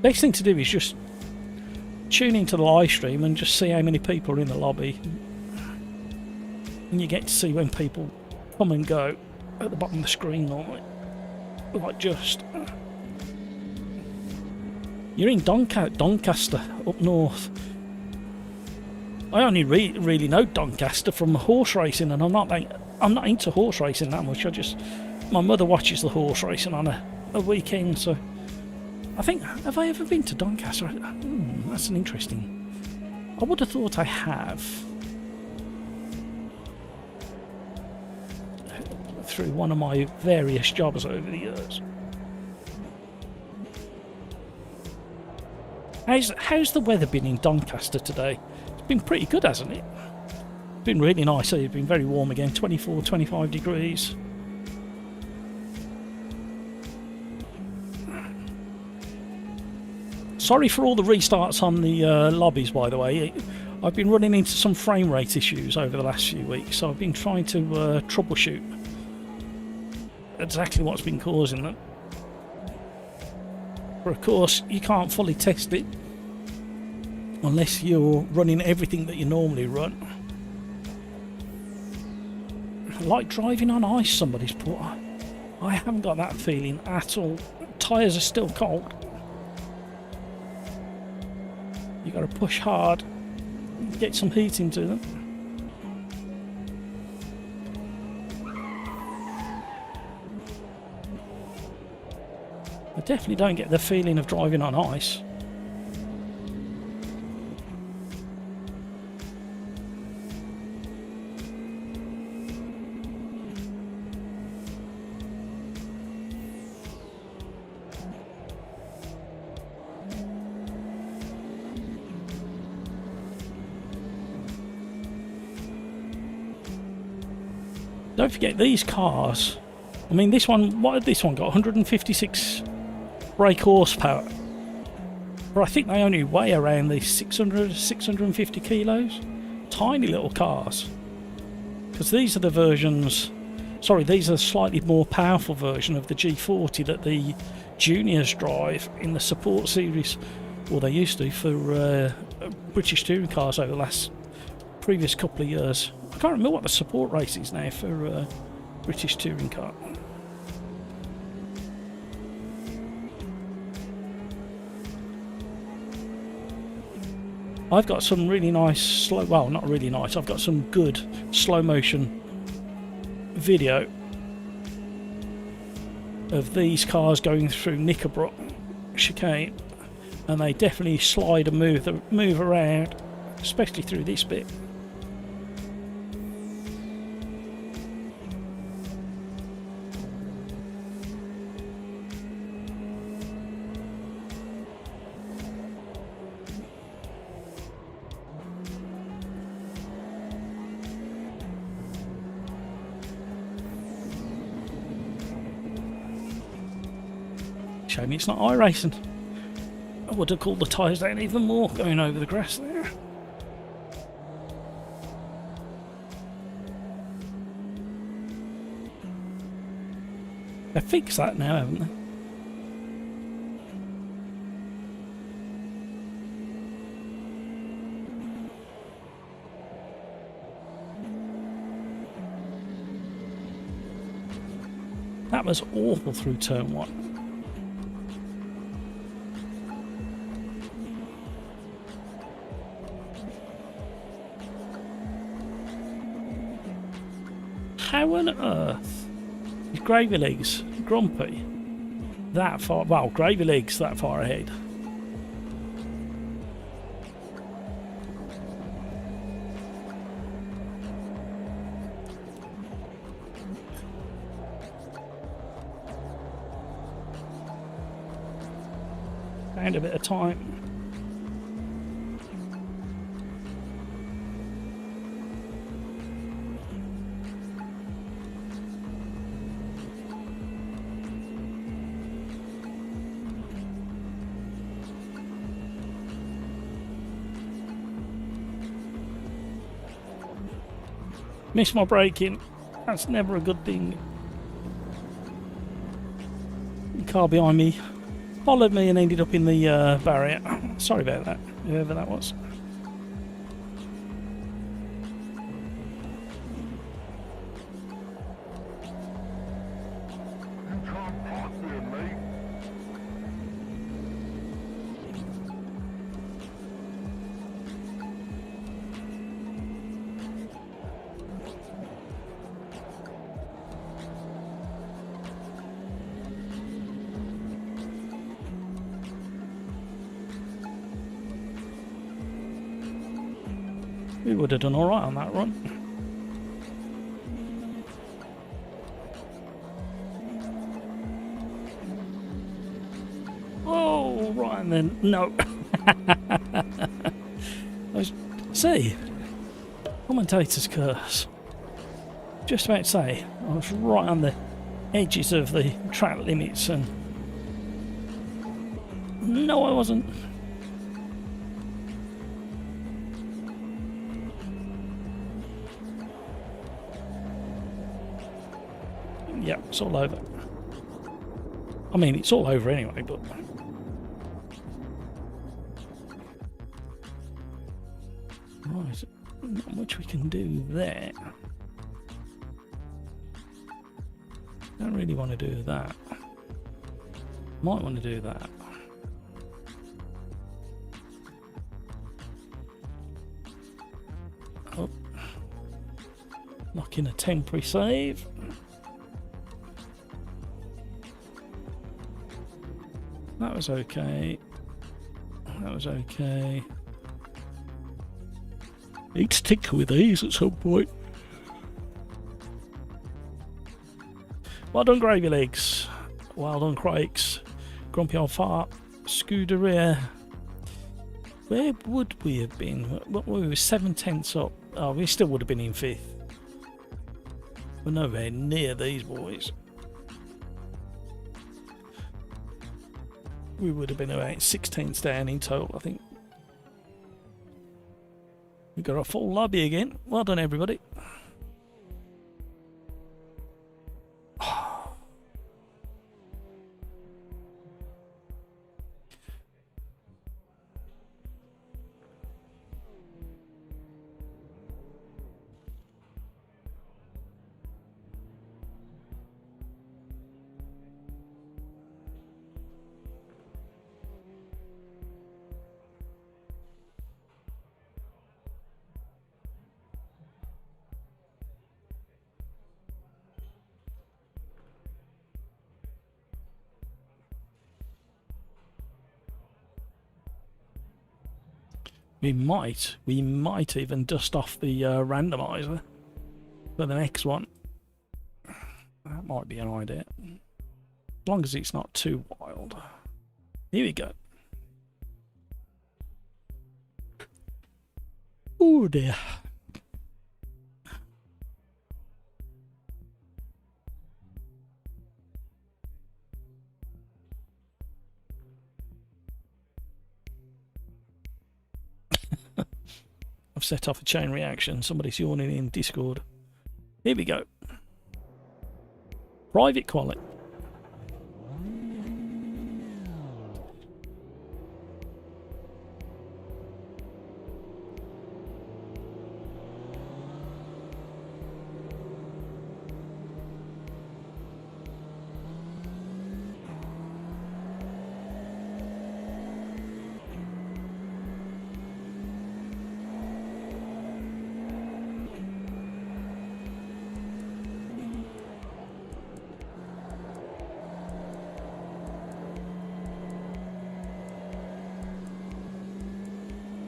Best thing to do is just tune into the live stream and just see how many people are in the lobby, and you get to see when people come and go at the bottom of the screen normally. Like just you're in Doncaster up north. I only really know Doncaster from horse racing, and I'm not into horse racing that much. My mother watches the horse racing on a weekend, so I think, have I ever been to Doncaster? That's an interesting. I would have thought I have, through one of my various jobs over the years. How's the weather been in Doncaster today? Been pretty good, hasn't it? Been really nice. It's been very warm again, 24, 25 degrees. Sorry for all the restarts on the lobbies, by the way. I've been running into some frame rate issues over the last few weeks, so I've been trying to troubleshoot exactly what's been causing them. But of course, you can't fully test it unless you're running everything that you normally run. Like driving on ice, somebody's put. I haven't got that feeling at all. Tyres are still cold. You got to push hard, get some heat into them. I definitely don't get the feeling of driving on ice. Don't forget these cars. I mean, this one, what had this one got? 156 brake horsepower. But I think they only weigh around the 650 kilos. Tiny little cars. Because these are the versions, sorry, these are a slightly more powerful version of the G40 that the juniors drive in the support series. Or they used to for British touring cars over the previous couple of years. I can't remember what the support race is now for British touring car. I've got some really nice slow, well, not really nice, I've got some good slow motion video of these cars going through Knickerbrook chicane, and they definitely slide and move around, especially through this bit. Shame it's not iRacing. I would have cooled the tyres down even more going over the grass there. They fixed that now, haven't they? That was awful through turn 1. How on earth is Gravy Legs Grumpy that far? Well, Gravy Legs that far ahead. And a bit of time. Missed my braking. That's never a good thing. The car behind me followed me and ended up in the barrier. Sorry about that, whoever that was. We would have done alright on that run. Oh, right, and then, no. See, commentator's curse. Just about to say, I was right on the edges of the track limits, and no, I wasn't. Yeah, it's all over. I mean, it's all over anyway, but... Right, not much we can do there. Don't really want to do that. Might want to do that. Oh. Lock in a temporary save. That was okay. That was okay. Need to tinker with these at some point. Well done, Gravy Legs. Well done, Crakes. Grumpy Old Fart. Scuderia. Where would we have been? Well, we were 7/10 up. Oh, we still would have been in 5th. We're nowhere near these boys. We would have been about 16ths down in total, I think. We got a full lobby again. Well done, everybody. We might even dust off the randomizer for the next one. That might be an idea. As long as it's not too wild. Here we go. Oh dear. I've set off a chain reaction. Somebody's yawning in Discord. Here we go. Private Quali.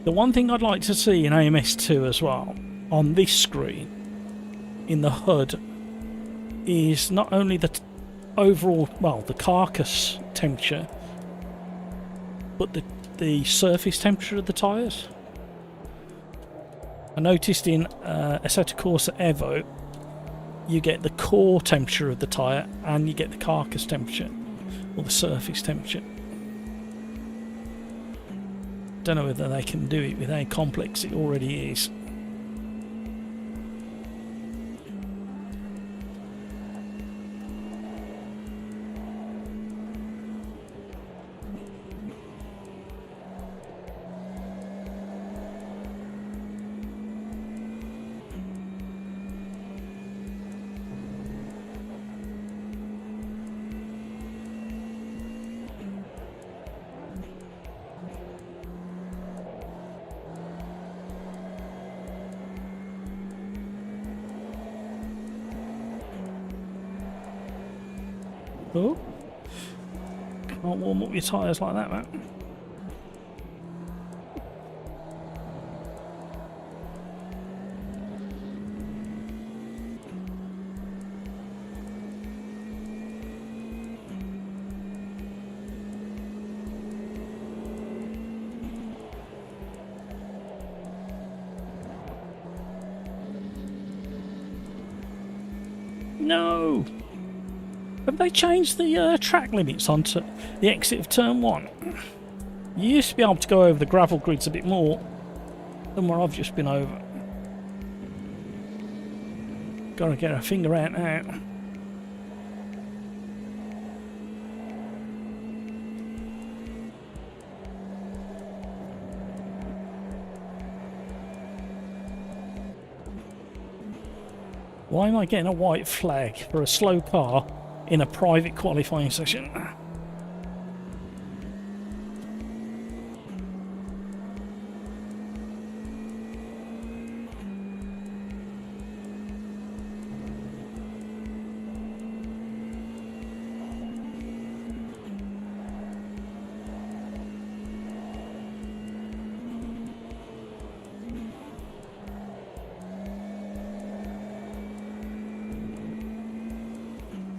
The one thing I'd like to see in AMS2 as well, on this screen, in the HUD, is not only the overall, well, the carcass temperature, but the surface temperature of the tyres. I noticed in Assetto Corsa Evo, you get the core temperature of the tyre and you get the carcass temperature, or the surface temperature. Don't know whether they can do it with how complex it already is. Oh, can't warm up your tyres like that, man. No! Have they changed the track limits onto the exit of turn 1? You used to be able to go over the gravel grids a bit more than where I've just been over. Gotta get our finger out now. Why am I getting a white flag for a slow car in a private qualifying session?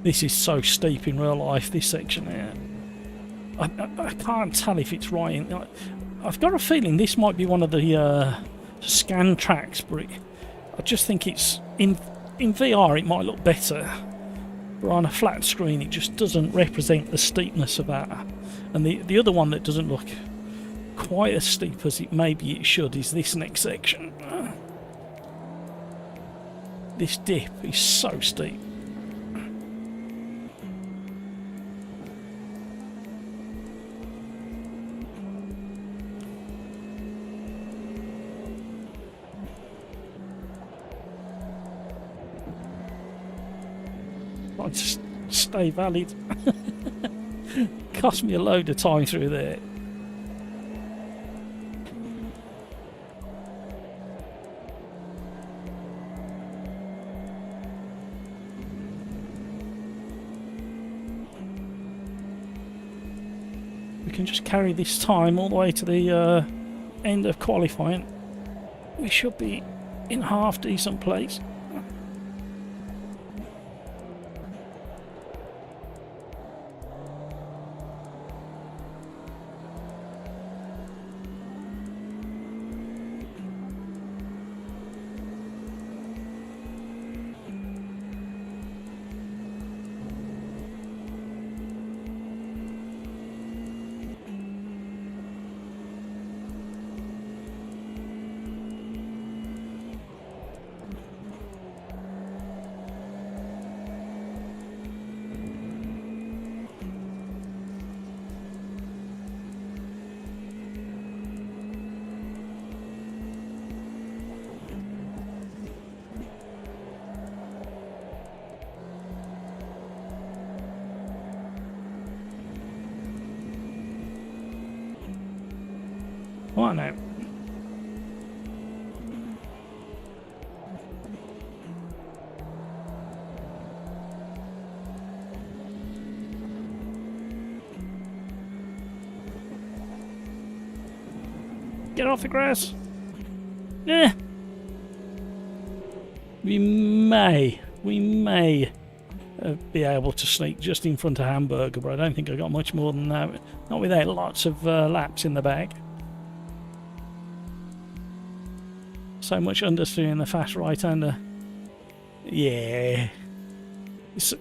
This is so steep in real life, this section here. I can't tell if it's right. I've got a feeling this might be one of the scan tracks, but I just think it's in VR it might look better, but on a flat screen it just doesn't represent the steepness of that. And the other one that doesn't look quite as steep as maybe it should is this next section. This dip is so steep. I just stay valid. Cost me a load of time through there. We can just carry this time all the way to the end of qualifying. We should be in half decent place. What now? Get off the grass. Yeah. We may be able to sneak just in front of Hamburger, but I don't think I got much more than that. Not without lots of laps in the bag. So much understeering the fast right-hander. Yeah.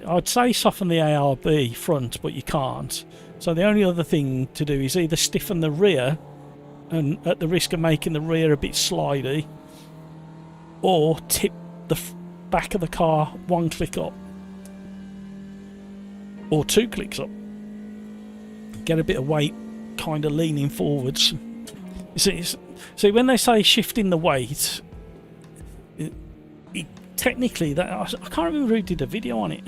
I'd say soften the ARB front, but you can't. So the only other thing to do is either stiffen the rear, and at the risk of making the rear a bit slidey, or tip the back of the car one click up. Or 2 clicks up. Get a bit of weight kind of leaning forwards. See, when they say shifting the weight, technically, that I can't remember who did a video on it,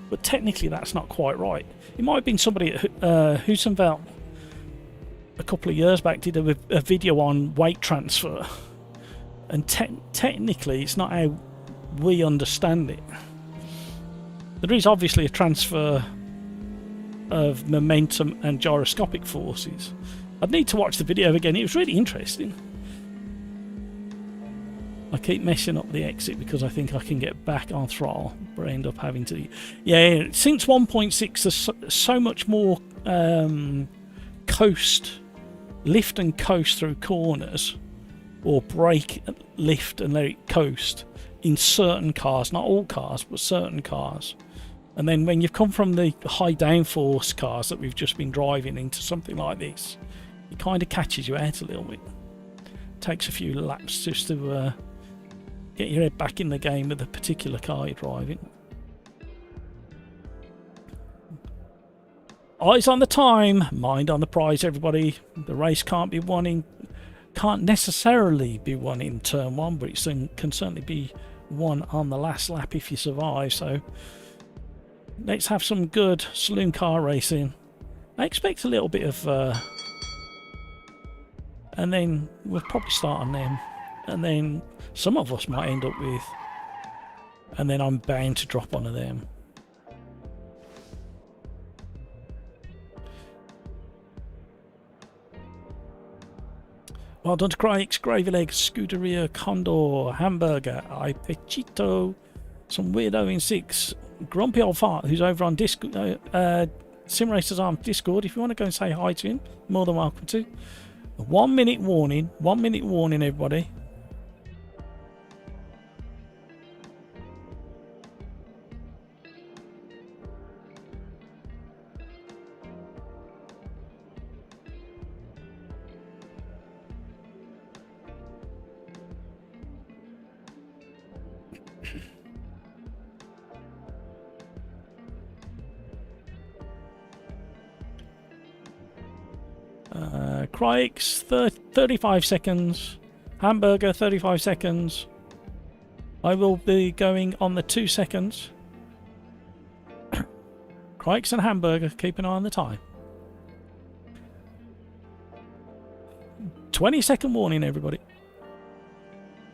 but technically that's not quite right. It might have been somebody at Hussenveld a couple of years back did a video on weight transfer, and technically it's not how we understand it. There is obviously a transfer of momentum and gyroscopic forces. I'd need to watch the video again. It was really interesting. I keep messing up the exit because I think I can get back on throttle, but I end up having to... Yeah, since 1.6 there's so much more lift and coast through corners, or brake, lift and let it coast in certain cars, not all cars, but certain cars. And then when you've come from the high downforce cars that we've just been driving into something like this, it kind of catches you out a little bit. Takes a few laps just to get your head back in the game with the particular car you're driving. Eyes on the time, mind on the prize, everybody. The race can't necessarily be won in turn 1, but it can certainly be won on the last lap if you survive. So let's have some good saloon car racing. I expect a little bit of and then we'll probably start on them, and then some of us might end up with, and then I'm bound to drop one of them. Well done to Crikes, Gravy Legs, Scuderia, Condor, Hamburger, Ipechito, some weirdo in 6, Grumpy Old Fart, who's over on Discord, Sim Racers on Discord. If you want to go and say hi to him, more than welcome to. 1 minute warning. 1 minute warning, everybody. Crikes, 35 seconds. Hamburger, 35 seconds. I will be going on the 2 seconds. Crikes and Hamburger, keep an eye on the time. 20-second warning, everybody.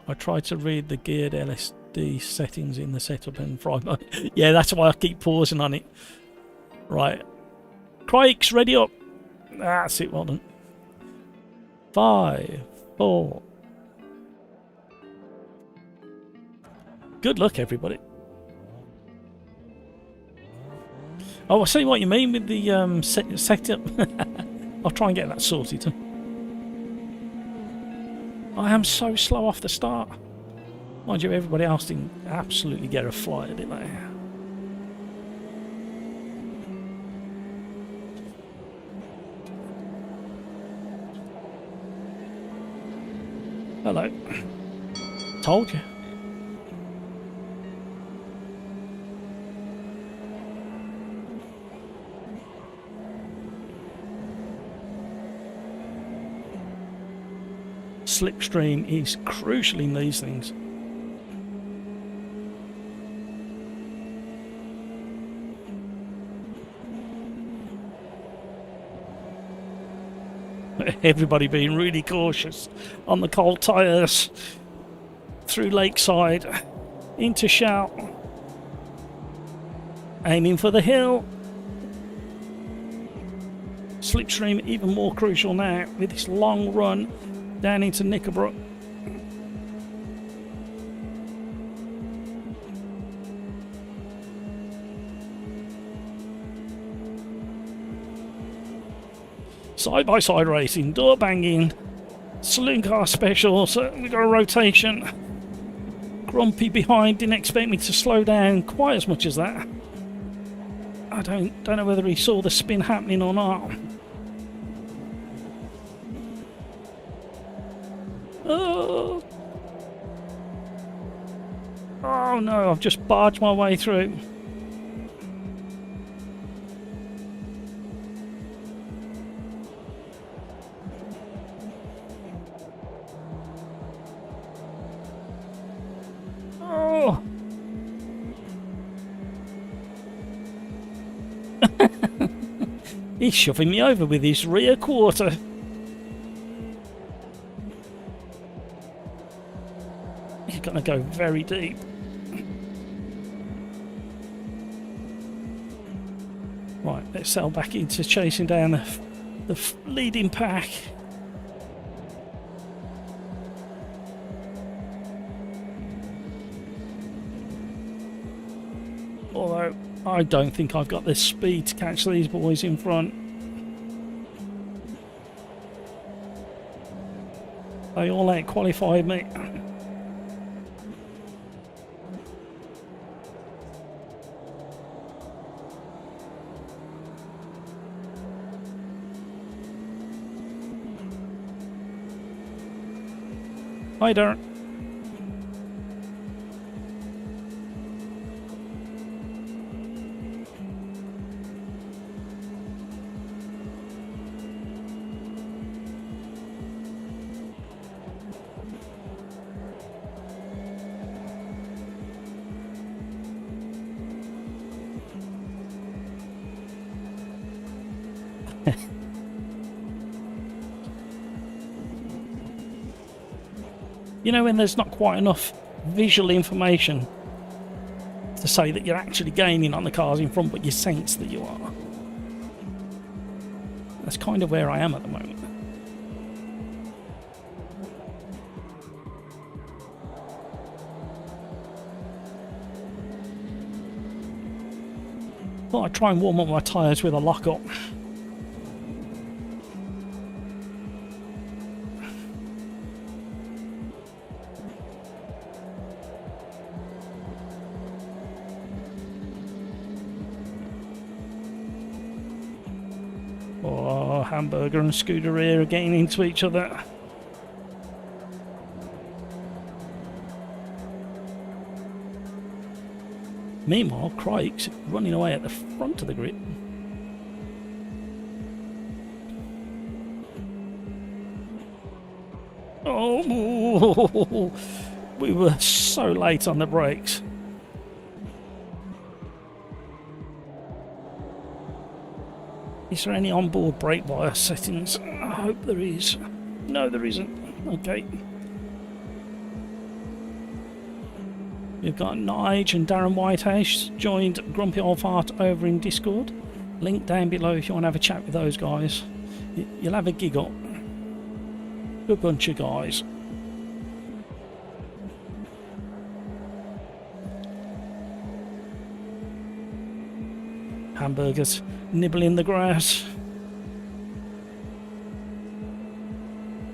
I tried to read the geared LSD settings in the setup and fry mode. Yeah, that's why I keep pausing on it. Right. Crikes, ready up. That's it, well done. 5, 4. Good luck, everybody. Oh, I see what you mean with the setup. I'll try and get that sorted. I am so slow off the start. Mind you, everybody else didn't absolutely get a flight, did they? Hello. Told you. Slipstream is crucial in these things. Everybody being really cautious on the cold tyres through Lakeside into Shout, aiming for the hill. Slipstream even more crucial now with this long run down into Knickerbrook. Side-by-side racing, door banging, saloon car specials, we've got a rotation. Grumpy behind, didn't expect me to slow down quite as much as that. I don't know whether he saw the spin happening or not. Oh no, I've just barged my way through. Oh. He's shoving me over with his rear quarter. He's going to go very deep. Right, let's settle back into chasing down the leading pack. Although I don't think I've got the speed to catch these boys in front. They all out-qualified me. Hi there. You know when there's not quite enough visual information to say that you're actually gaining on the cars in front, but you sense that you are. That's kind of where I am at the moment. Thought I'd try and warm up my tyres with a lock-up. Oh, Hamburger and Scuderia are getting into each other. Meanwhile, Craig's running away at the front of the grid. Oh, we were so late on the brakes. Is there any onboard brake bias settings? I hope there is. No, there isn't. Okay. We've got Nige and Darren Whitehouse joined Grumpy Old Fart over in Discord. Link down below if you want to have a chat with those guys. You'll have a giggle. Good bunch of guys. Hamburgers nibbling the grass.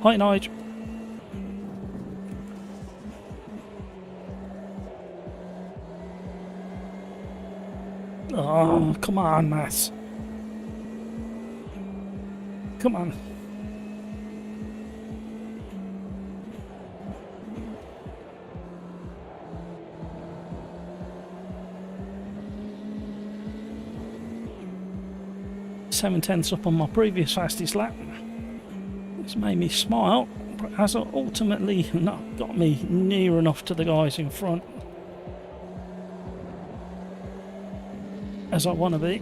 Hi, Nige. Oh, come on, Matt. Come on. Seven tenths up on my previous fastest lap. It's made me smile, but has ultimately not got me near enough to the guys in front as I want to be.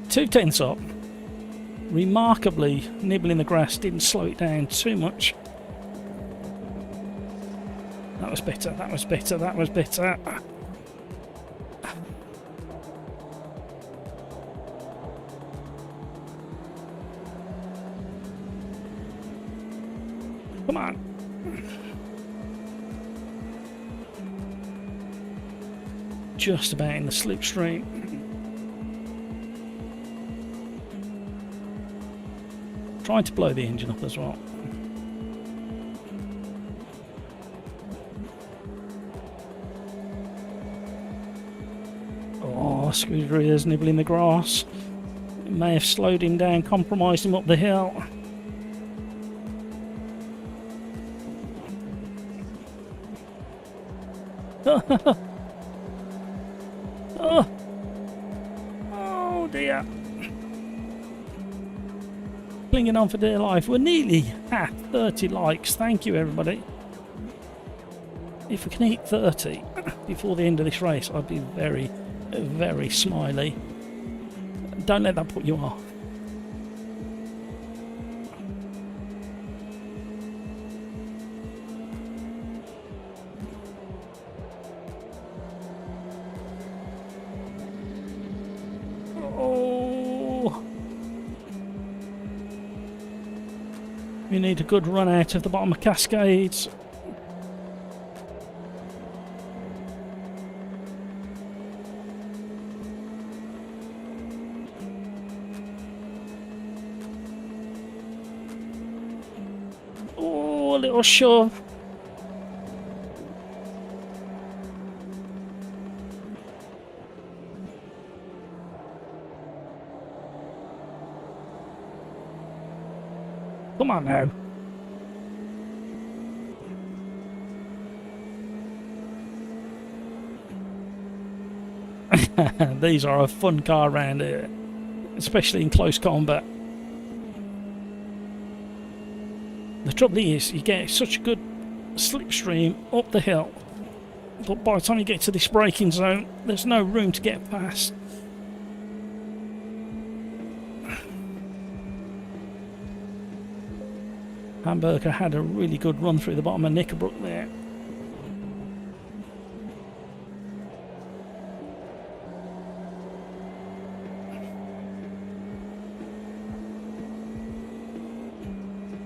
Two tenths up. Remarkably, nibbling the grass didn't slow it down too much. That was better, that was better, that was better. Come on. Just about in the slipstream. Trying to blow the engine up as well. Oh, Scuderia's nibbling the grass. It may have slowed him down, compromised him up the hill. Oh dear. Clinging on for dear life. We're nearly at 30 likes. Thank you, everybody. If we can hit 30 before the end of this race, I'd be very, very smiley. Don't let that put you off. We need a good run out of the bottom of Cascades. Oh, a little shove. Come on now. These are a fun car around here, especially in close combat. The trouble is, you get such a good slipstream up the hill, but by the time you get to this braking zone, there's no room to get past. Hamburger had a really good run through the bottom of Knickerbrook there.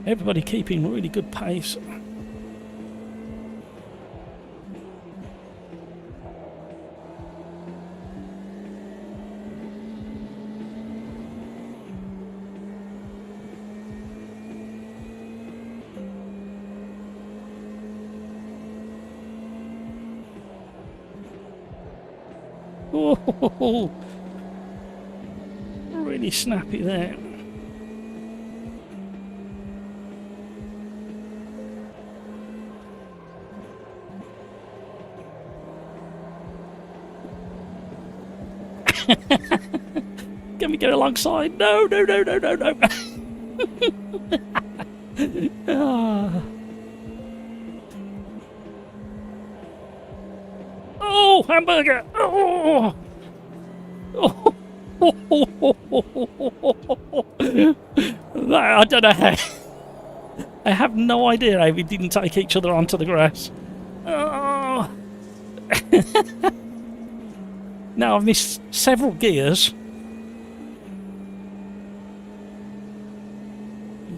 Everybody keeping really good pace. Oh, really snappy there. Can we get alongside? No, no, no, no, no, no. Ah. Oh, hamburger! Oh! Oh! I don't know how. I have no idea how we didn't take each other onto the grass. Oh. Now I've missed several gears.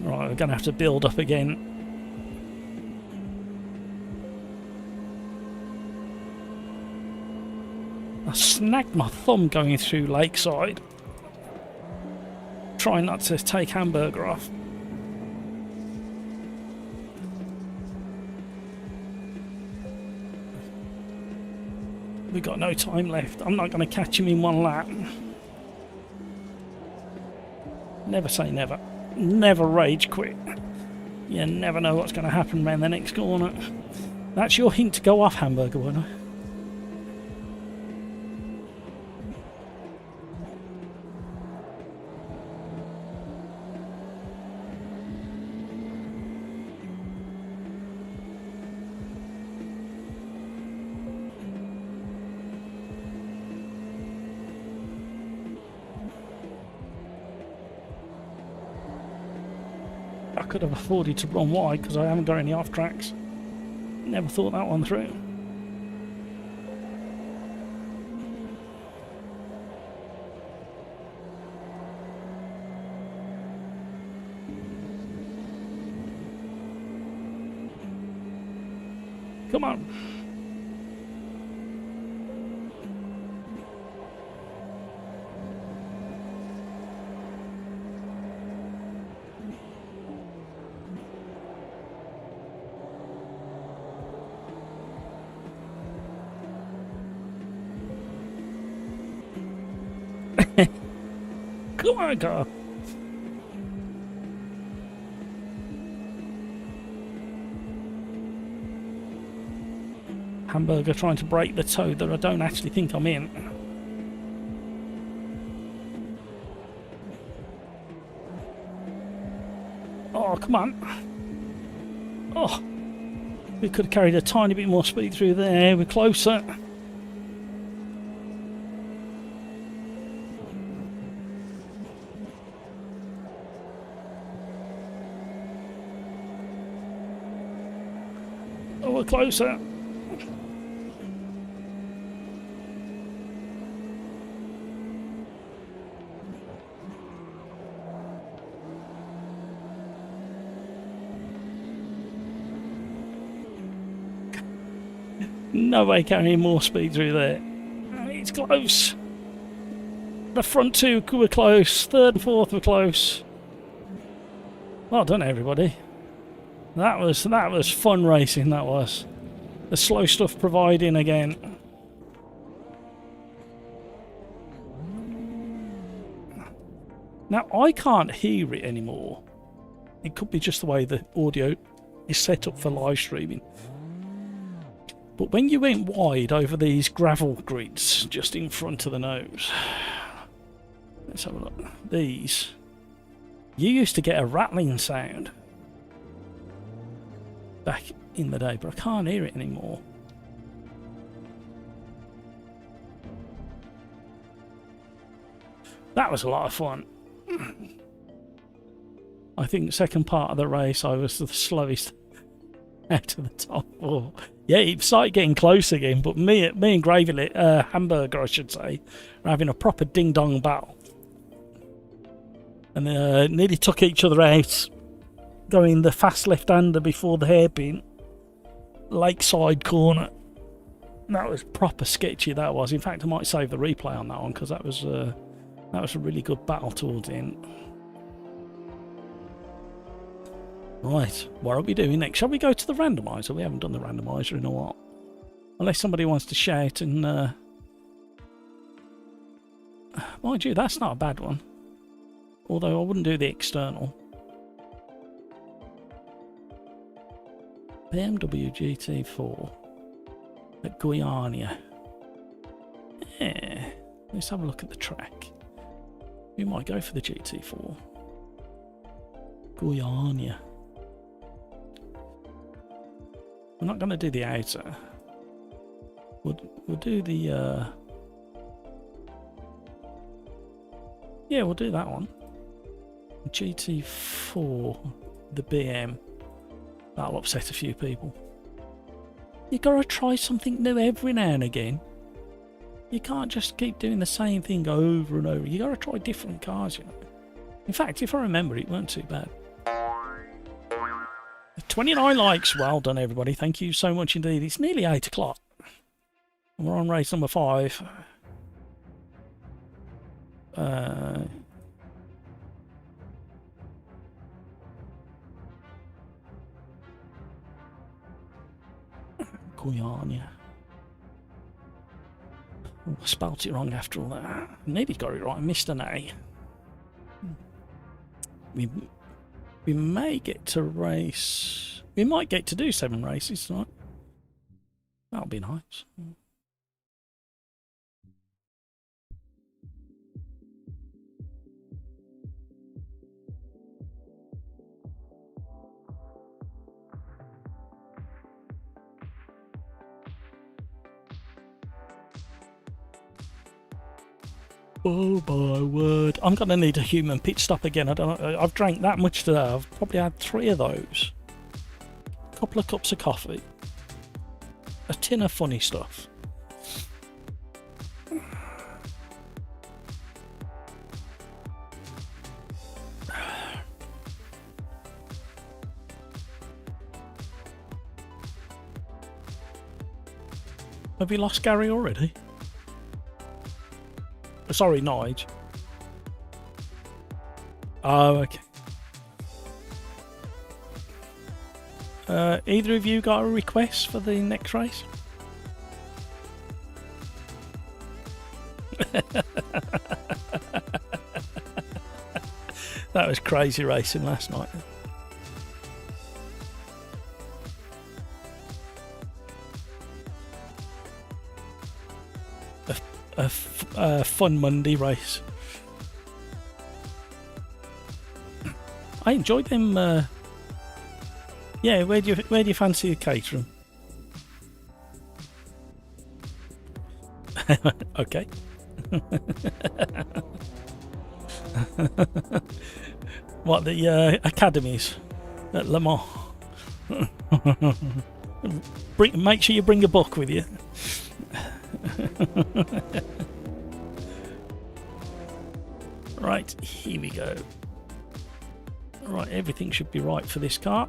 Right, we're going to have to build up again. I snagged my thumb going through Lakeside. Trying not to take hamburger off. We've got no time left. I'm not going to catch him in one lap. Never say never. Never rage quit. You never know what's going to happen around the next corner. That's your hint to go off, hamburger, won't I? I could have afforded to run wide because I haven't got any off tracks. Never thought that one through. Come on. Come on, car. Hamburger trying to break the toe that I don't actually think I'm in. Oh, come on. Oh, we could have carried a tiny bit more speed through there. We're closer. Oh, we're closer. No way carrying more speed through there. It's close. The front two were close. Third and fourth were close. Well done, everybody. That was fun racing. That was the slow stuff providing again. Now I can't hear it anymore. It could be just the way the audio is set up for live streaming. But when you went wide over these gravel grids just in front of the nose, let's have a look. These, you used to get a rattling sound back in the day, but I can't hear it anymore. That was a lot of fun. I think the second part of the race I was the slowest out of the top four. Yeah, it started getting close again, but me and Gravy, Hamburger I should say, were having a proper ding-dong battle. And nearly took each other out going the fast left-hander before the hairpin, lakeside corner. That was proper sketchy, that was. In fact, I might save the replay on that one, because that was a really good battle towards the end. Right, what are we doing next? Shall we go to the randomizer? We haven't done the randomizer in a while. Unless somebody wants to shout and... mind you, that's not a bad one. Although I wouldn't do the external. BMW GT4 at Guyana. Yeah, let's have a look at the track. We might go for the GT4. Guyana. We're not going to do the outer. We'll do the... yeah, we'll do that one. GT4, the BM. That'll upset a few people. You gotta try something new every now and again. You can't just keep doing the same thing over and over. You gotta try different cars, you know. In fact, if I remember, it weren't too bad. 29 likes. Well done, everybody. Thank you so much indeed. It's nearly 8 o'clock. And we're on race number 5. Guyana. Oh, I spelt it wrong after all that. Maybe got it right. I missed an A. We may get to race. We might get to do 7 races tonight. That'll be nice. Oh my word. I'm going to need a human pit stop again. I don't know. I've drank that much today. I've probably had 3 of those. A couple of cups of coffee. A tin of funny stuff. Have you lost Gary already? Sorry, Nige. Oh, okay. Either of you got a request for the next race? That was crazy racing last night. A fun Monday race. I enjoyed them. Yeah, where do you fancy the catering? Okay. What, the academies at Le Mans? Make sure you bring a book with you. Right, here we go. Right, everything should be right for this car.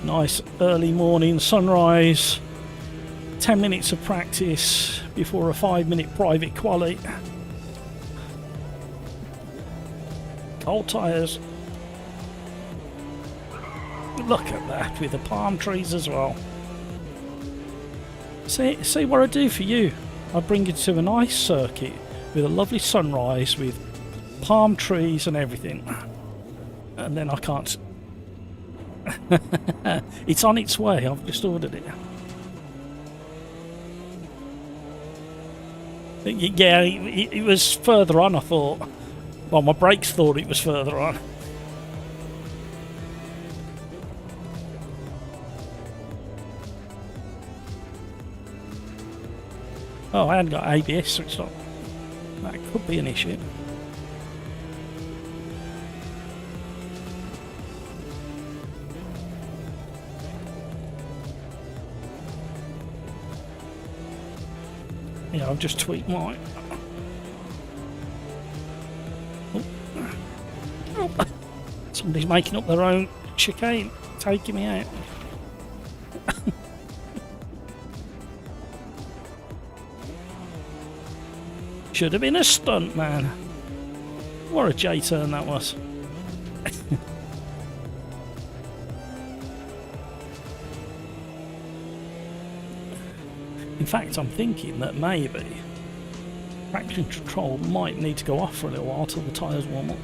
Nice early morning sunrise. 10 minutes of practice before a 5-minute private quali. Cold tyres. Look at that, with the palm trees as well. See what I do for you. I bring you to a nice circuit with a lovely sunrise with palm trees and everything. And then I can't... It's on its way, I've just ordered it. Yeah, it was further on, I thought. Well, my brakes thought it was further on. Oh, I hadn't got ABS switched on. That could be an issue. Yeah, I've just tweaked mine. Oh. Oh. Somebody's making up their own chicane, taking me out. Should have been a stunt, man. What a J-turn that was. In fact, I'm thinking that maybe traction control might need to go off for a little while till the tyres warm up.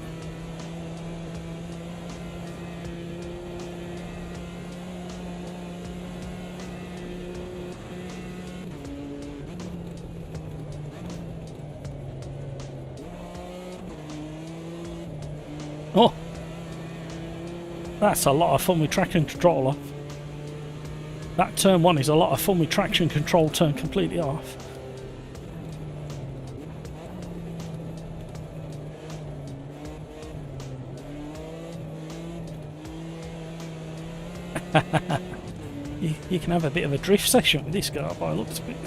Oh, that's a lot of fun with traction control off. That turn 1 is a lot of fun with traction control turned completely off. you can have a bit of a drift session with this car by the looks of it.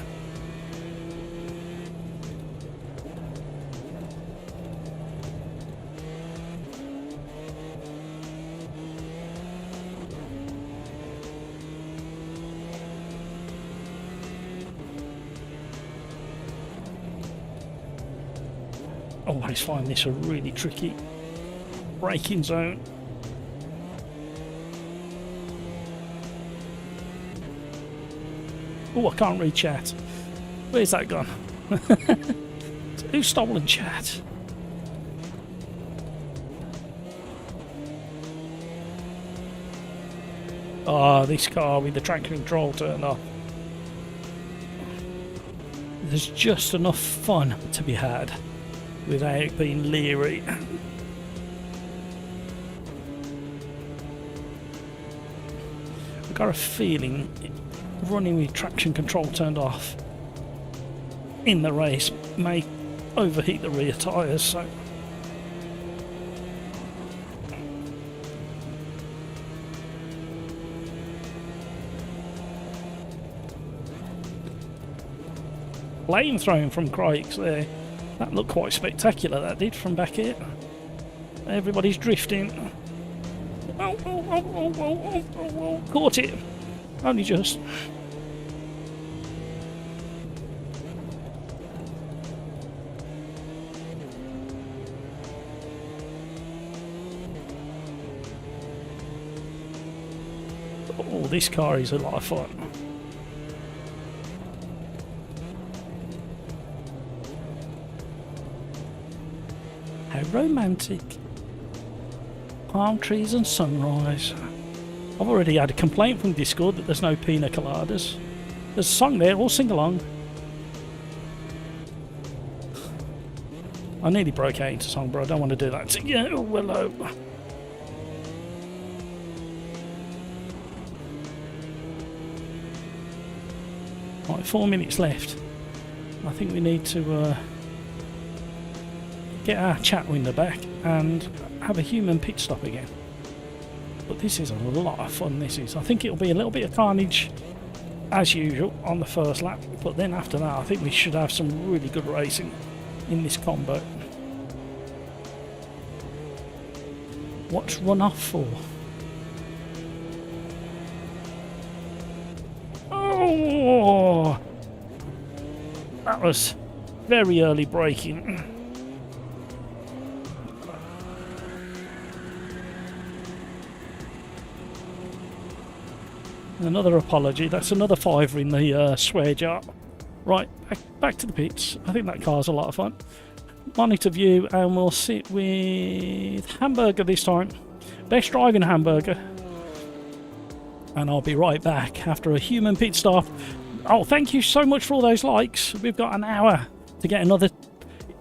Always find this a really tricky braking zone. Oh, I can't read chat. Where's that gone? Who's stolen chat? Oh, this car with the traction control turned off. There's just enough fun to be had without being leery. I've got a feeling running with traction control turned off in the race may overheat the rear tyres, so flame thrown from Craigs there. That looked quite spectacular, that did, from back here. Everybody's drifting. Oh, oh, oh, oh, oh, oh, oh, caught it. Only just. Oh, this car is a lot of fun. How romantic. Palm trees and sunrise. I've already had a complaint from Discord that there's no pina coladas. There's a song there, we'll sing along. I nearly broke out into song, but I don't want to do that to you. Oh, hello. Right, 4 minutes left. I think we need to get our chat window back and have a human pit stop again. But this is a lot of fun, this is. I think it'll be a little bit of carnage as usual on the first lap, but then after that I think we should have some really good racing in this combo. What's run off for? Oh! That was very early braking. Another apology. That's another fiver in the swear jar. Right, back to the pits. I think that car's a lot of fun. Monitor view, and we'll sit with Hamburger this time. Best driving Hamburger. And I'll be right back after a human pit stop. Oh, thank you so much for all those likes. We've got an hour to get another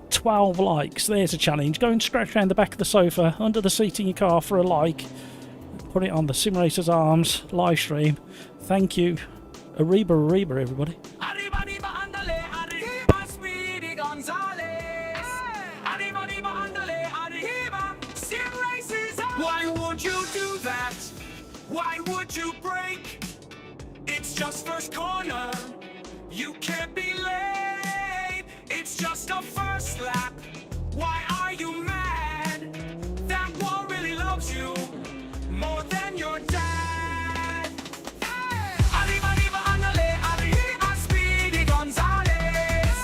12 likes. There's a challenge. Go and scratch around the back of the sofa, under the seat in your car for a like. Put it on the Sim Racers Arms live stream. Thank you. Arriba, Arriba, everybody. Why would you do that? Why would you break? It's just first corner. You can't be late. just a first lap. Why are you mad? That one really loves you more than your dad. Arriba, arriba, ándale, arriba, Speedy Gonzales.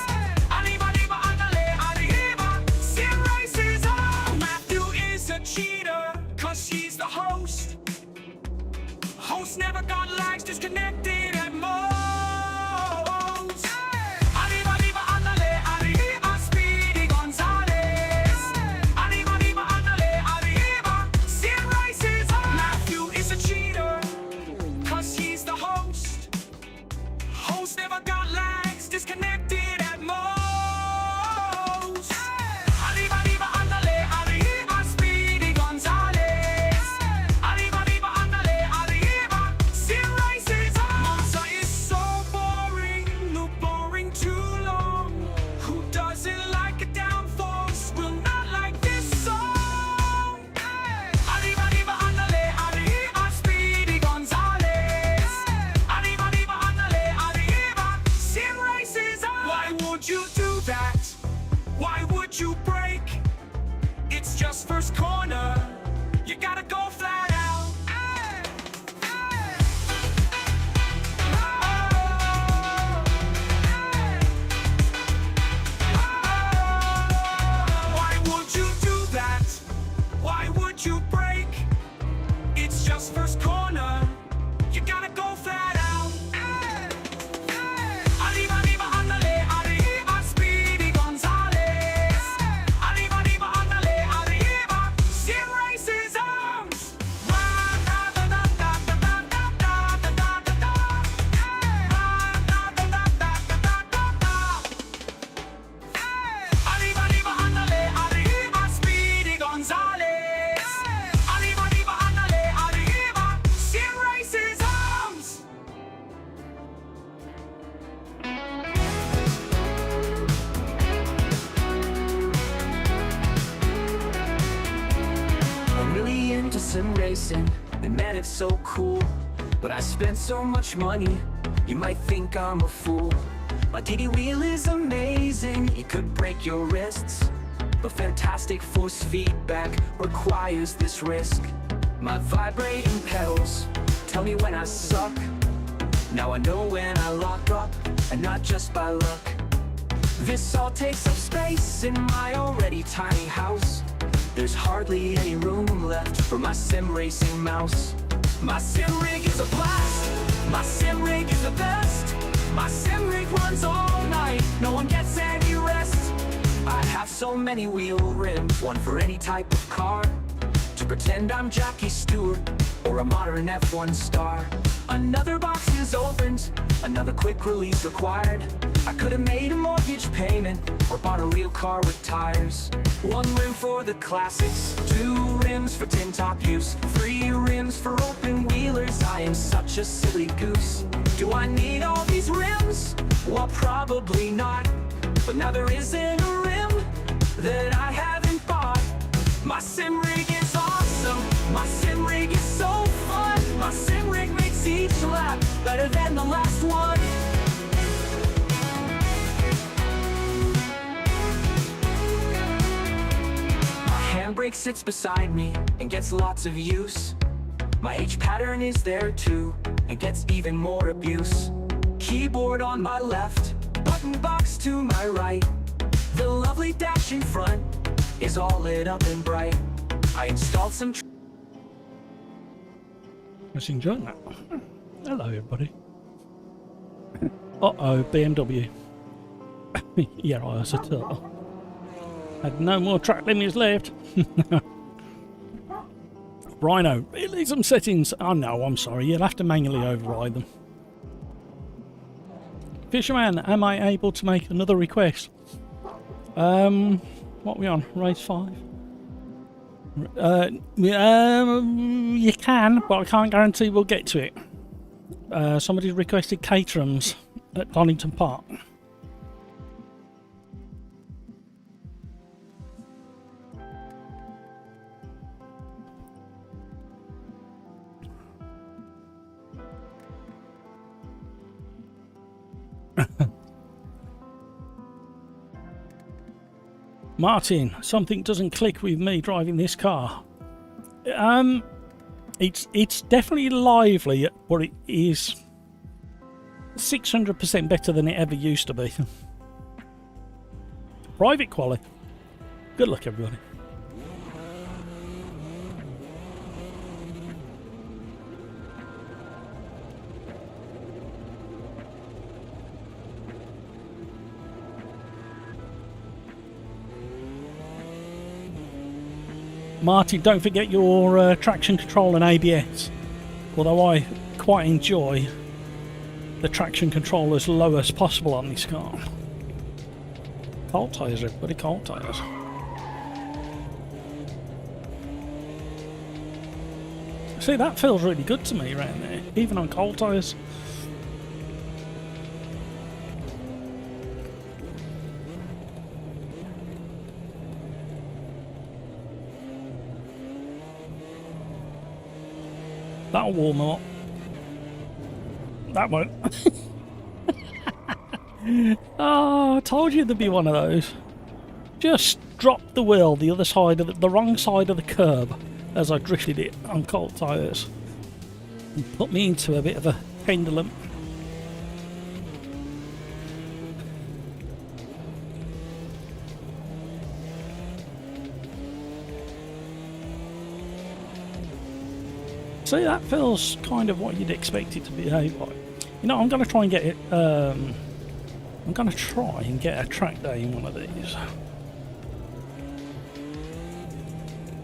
Arriba, arriba, ándale, arriba, Sim Racers on. Matthew is a cheater, cause he's the host. Host never got lags, disconnected at most. Arriba, arriba, ándale, arriba, Speedy Gonzales. Arriba, arriba, ándale, arriba, Sim Racers on. Matthew is a cheater, cause he's the host. Host never got lags, disconnected at most. Arriba, arriba, ándale, arriba, Speedy Gonzales. Arriba, arriba, ándale, arriba, Sim Racers on. Monza is so boring, no boring too long. Who doesn't like a downforce will not like this song. Arriba, arriba, ándale, arriba, Speedy Gonzales. Arriba, arriba, ándale, arriba, Sim Racers on. Why would you do that? Why would you break? It's just first corner. You gotta go flat out. Why would you do that? Why would you break? It's just first corner. You gotta go flat out. Arriba, arriba, ándale, arriba, Speedy Gonzales. Arriba, arriba, ándale, arriba, Sim Racers arms. Arriba, arriba, ándale, arriba, Speedy Gonzales. Arriba, arriba, ándale, arriba, Sim Racers arms. I'm really into sim racing, and man, it's so cool. But I spent so much money, you might think I'm a fool. My DD wheel is amazing, it could break your wrists. But fantastic force feedback requires this risk. My vibrating pedals tell me when I suck. Now I know when I lock up, and not just by luck. This all takes up space in my already tiny house. There's hardly any room left for my sim racing mouse. My sim rig is a blast, my sim rig is the best. My sim rig runs all night, no one gets any rest. I have so many wheel rims, one for any type of car. To pretend I'm Jackie Stewart, or a modern F1 star. Another box is opened, another quick release required. I could have made a mortgage payment, or bought a real car with tires. One rim for the classics, two rims for tin top use, three rims for open wheelers. I am such a silly goose. Do I need all these rims? Well, probably not. But now there isn't a rim that I haven't bought. My sim rig is awesome, my sim rig is so fun. My sim rig makes each lap better than the last one. My handbrake sits beside me and gets lots of use. My H pattern is there too and gets even more abuse. Keyboard on my left, button box to my right. The lovely dash in front is all lit up and bright. I installed some Let's enjoy that. Hello, everybody. Uh-oh, BMW. Yeah, I was a turtle. Had no more track limits left. Rhino, really some settings. Oh no, I'm sorry, you'll have to manually override them. Fisherman, am I able to make another request? What are we on? Race 5? You can, but I can't guarantee we'll get to it. Somebody's requested caterums at Donington Park. Martin, something doesn't click with me driving this car. It's definitely lively, but it is 600% better than it ever used to be. Private Quali. Good luck, everybody. Martin, don't forget your traction control and ABS. Although I quite enjoy the traction control as low as possible on this car. Cold tyres, everybody, cold tyres. See, that feels really good to me around there, even on cold tyres. That'll warm up. That won't. Oh, I told you there'd be one of those. Just dropped the wheel the other side of the wrong side of the curb as I drifted it on cold tyres. And put me into a bit of a pendulum. See, that feels kind of what you'd expect it to behave like. You know, I'm going to try and get it. I'm going to try and get a track day in one of these.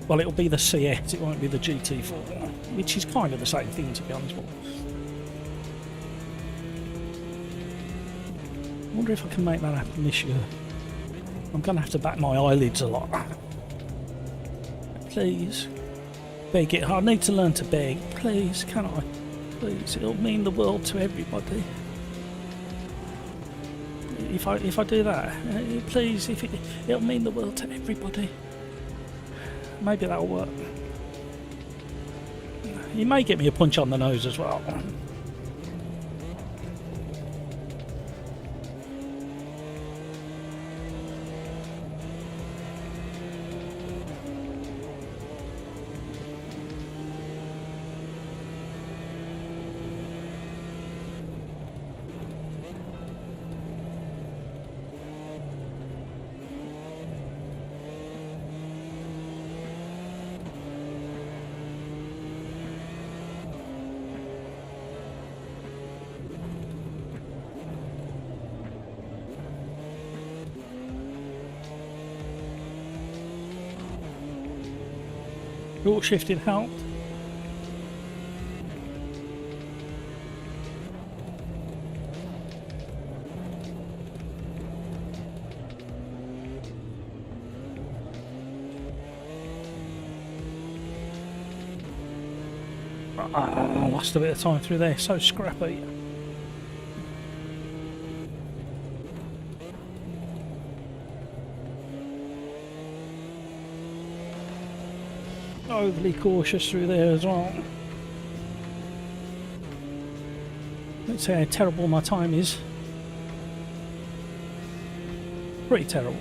Well, it'll be the CS, it won't be the GT4, which is kind of the same thing, to be honest. I wonder if I can make that happen this year. I'm going to have to back my eyelids a lot. Please. Beg it. I need to learn to beg. Please, can I? Please, it'll mean the world to everybody. If I do that, please, it'll mean the world to everybody. Maybe that'll work. You may get me a punch on the nose as well. Short shifted helped. I lost a bit of time through there, so scrappy. Overly cautious through there as well. Let's see how terrible my time is. Pretty terrible.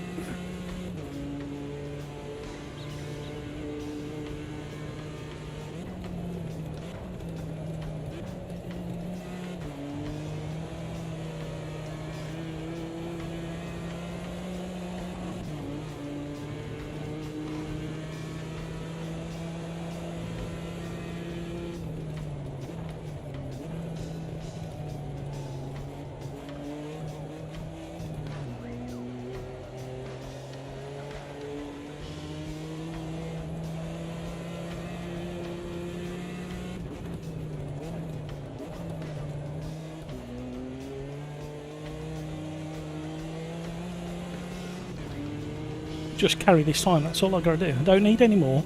Just carry this time, that's all I gotta do. I don't need any more.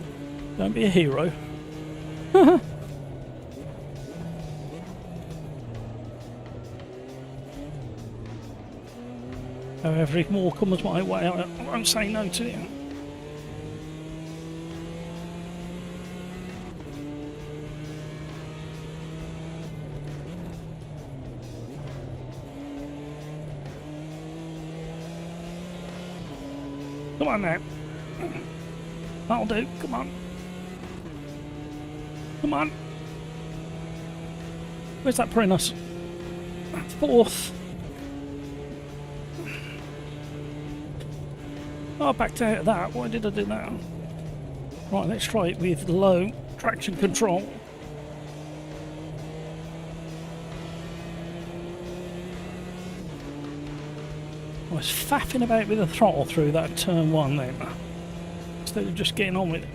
Don't be a hero. However, if more comes my way, I won't say no to it. Come on now. That'll do. Come on. Come on. Where's that putting us? 4th. Oh, I backed out of that. Why did I do that? Right, let's try it with low traction control. I was faffing about with the throttle through that turn 1 then, instead of just getting on with it.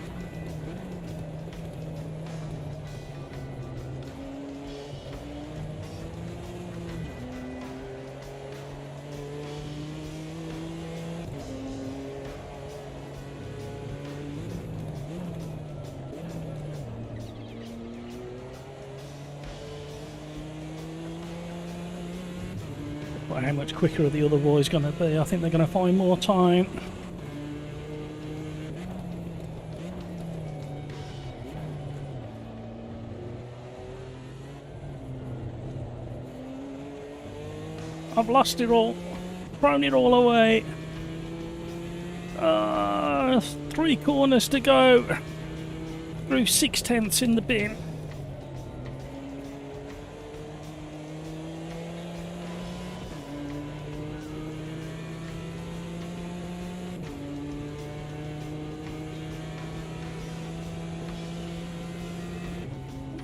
How much quicker are the other boys going to be? I think they're going to find more time. I've lost it all. Thrown it all away. 3 corners to go. Through 6/10 in the bin.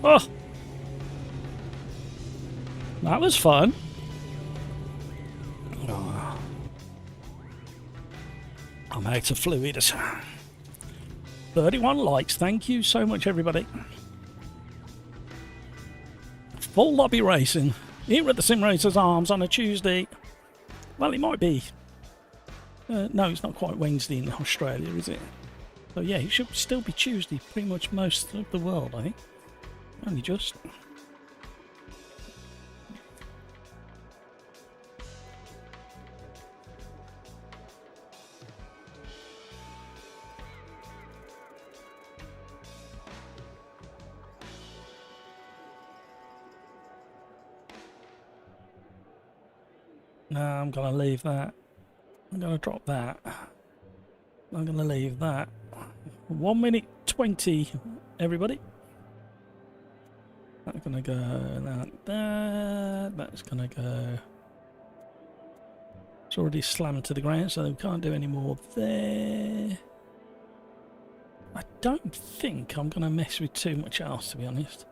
Oh, that was fun. Oh. I'm out of fluids. 31 likes. Thank you so much, everybody. Full lobby racing here at the Sim Racers Arms on a Tuesday. Well, it might be. No, it's not quite Wednesday in Australia, is it? So yeah, it should still be Tuesday. Pretty much most of the world, I think. Only just. No, I'm gonna leave that. I'm gonna drop that. I'm gonna leave that. 1 minute 20, everybody. That's gonna go that. That's gonna go. It's already slammed to the ground, so we can't do any more there. I don't think I'm gonna mess with too much else, to be honest.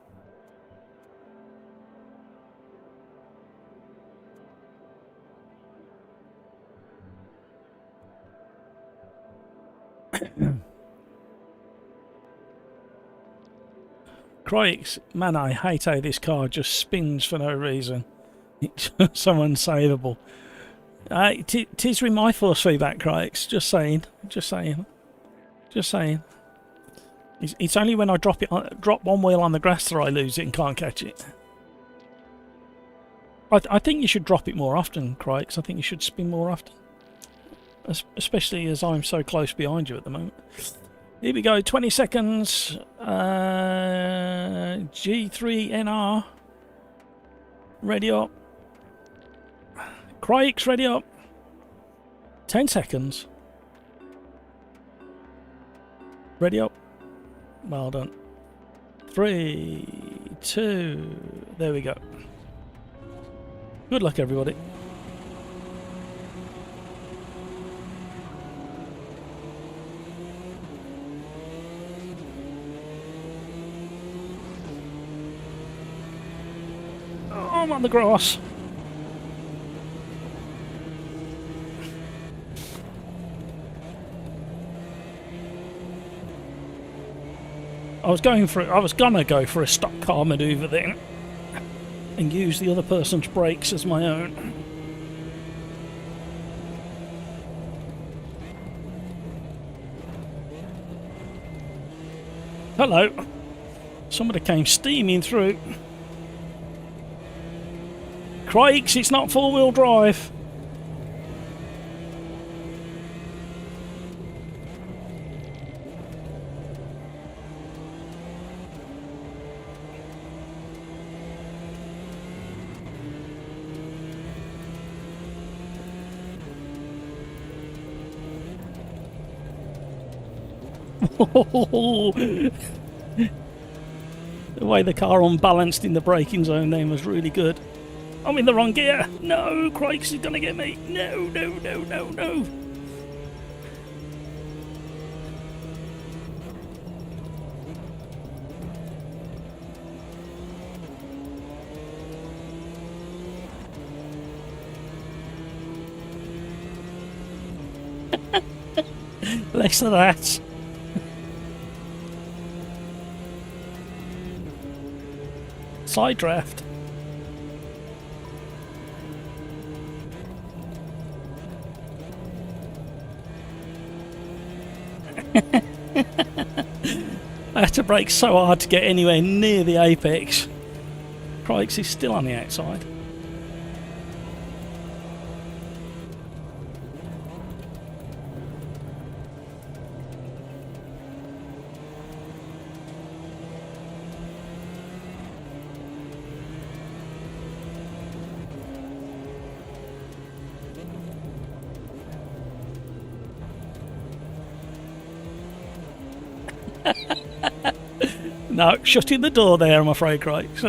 Crikes, man, I hate how this car just spins for no reason. It's so unsavable. Tis with my force feedback, Crikes. Just saying. Just saying. Just saying. It's only when I drop one wheel on the grass that I lose it and can't catch it. I think you should drop it more often, Crikes. I think you should spin more often. Especially as I'm so close behind you at the moment. Here we go, 20 seconds. G3NR. Ready up. Crikes, ready up. 10 seconds. Ready up. Well done. 3, 2. There we go. Good luck, everybody. I'm on the grass. I was gonna go for a stock car manoeuvre then and use the other person's brakes as my own. Hello. Somebody came steaming through. Crikes, it's not four-wheel drive. The way the car unbalanced in the braking zone then was really good. I'm in the wrong gear. No, Crikes is gonna get me. No, no, no, no, no. Less of that. Side draft. I had to brake so hard to get anywhere near the apex. Crikes is still on the outside. No, shutting the door there, I'm afraid, Crikes.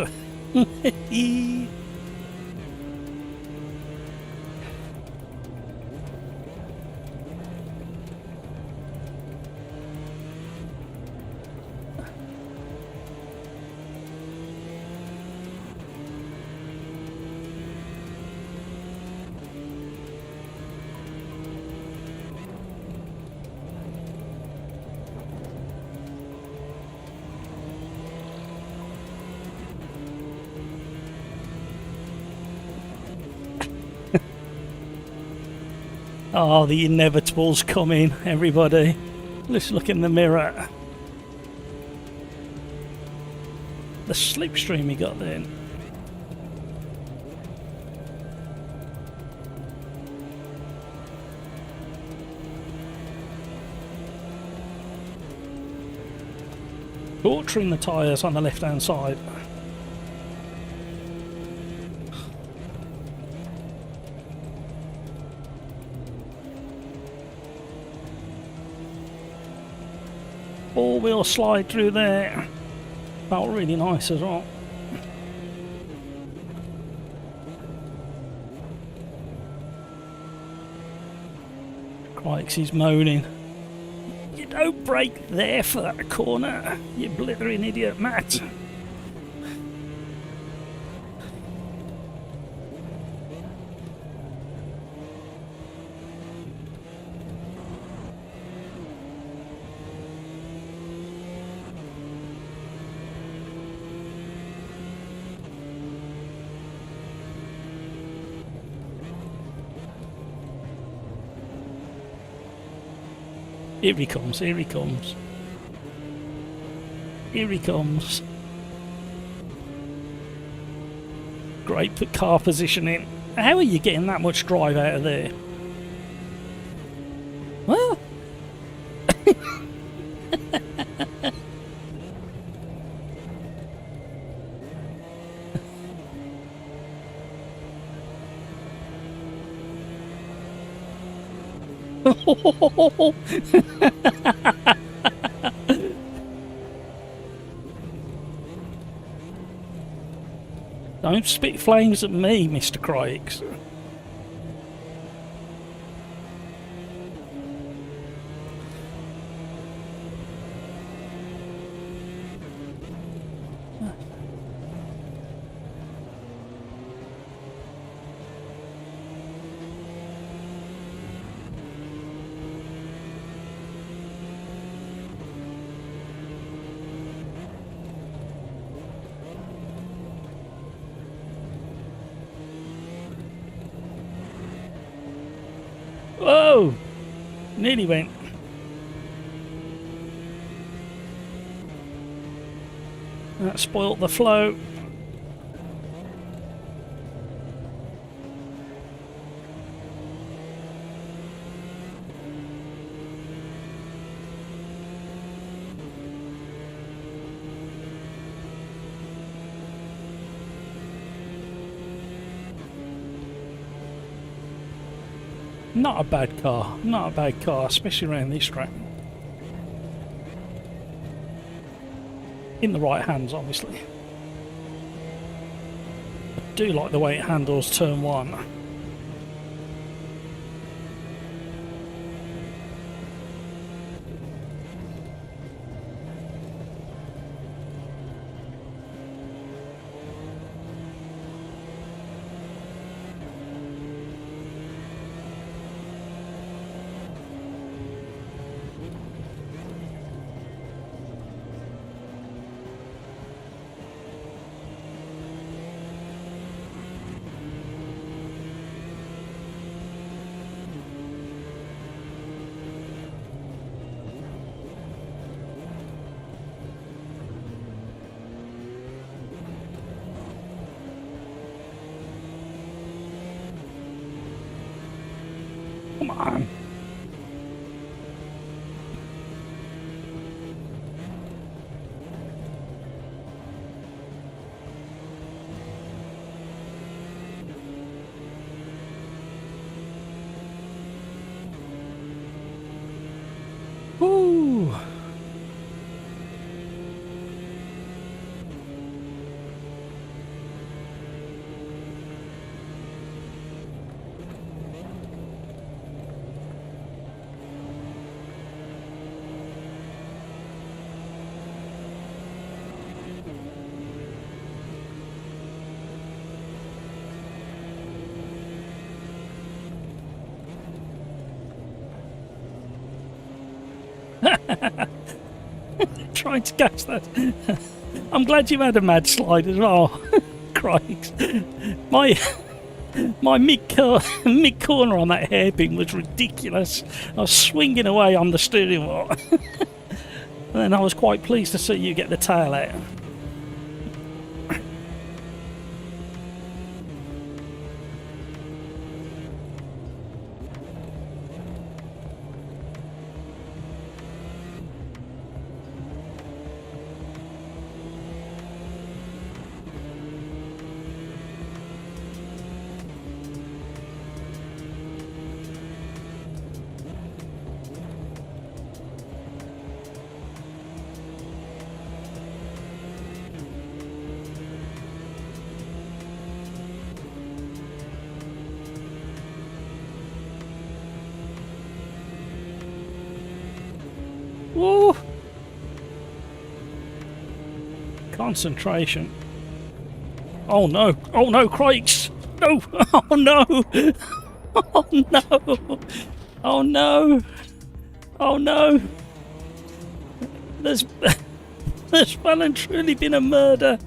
Oh, the inevitable's coming, everybody. Let's look in the mirror. The slipstream he got then. Torturing the tyres on the left hand side. All-wheel slide through there. Felt really nice as well. Crikes, he's moaning. You don't brake there for that corner, you blithering idiot, Matt. Here he comes, here he comes. Here he comes. Great for car positioning. How are you getting that much drive out of there? Well. Don't spit flames at me, Mr. Crikes. Whoa! Nearly went. That spoilt the flow. Not a bad car, not a bad car, especially around this track. In the right hands, obviously. I do like the way it handles turn 1. Come on. Woo. Trying to catch that. I'm glad you had a mad slide as well. Christ. My mid corner on that hairpin was ridiculous. I was swinging away on the steering wheel. And then I was quite pleased to see you get the tail out. Woo! Concentration. Oh no! Oh no, Crikes! No! Oh no! Oh no! Oh no! Oh no! There's well and truly been a murder.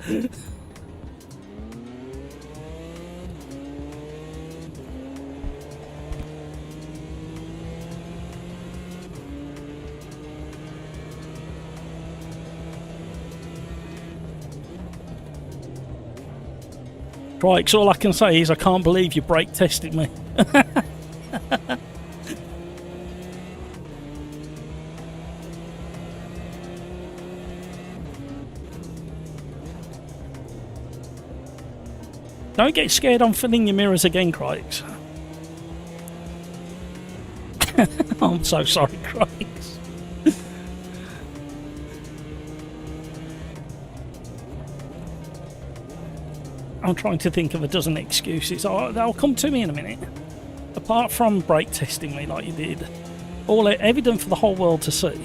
Crikes, all I can say is I can't believe you brake tested me. Don't get scared on filling your mirrors again, Crikes. I'm so sorry, Crikes. I'm trying to think of a dozen excuses. They'll come to me in a minute. Apart from brake testing me like you did. All evident for the whole world to see.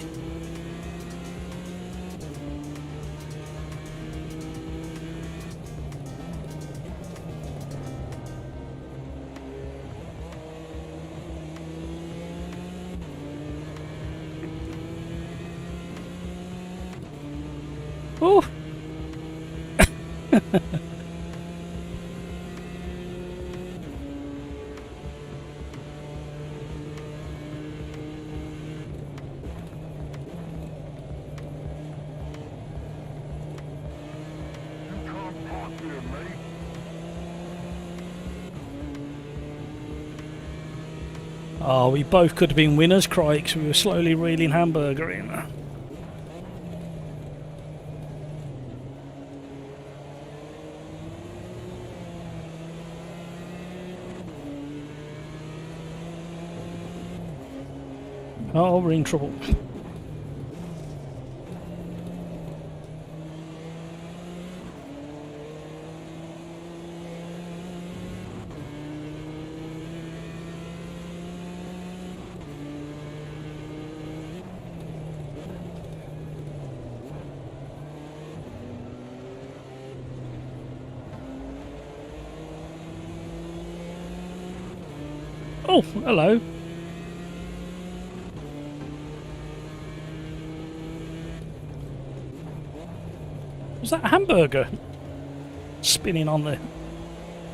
Oh! Oh, we both could have been winners, Crikes. We were slowly reeling hamburger in. Oh, we're in trouble. Oh, hello. Was that a hamburger spinning on the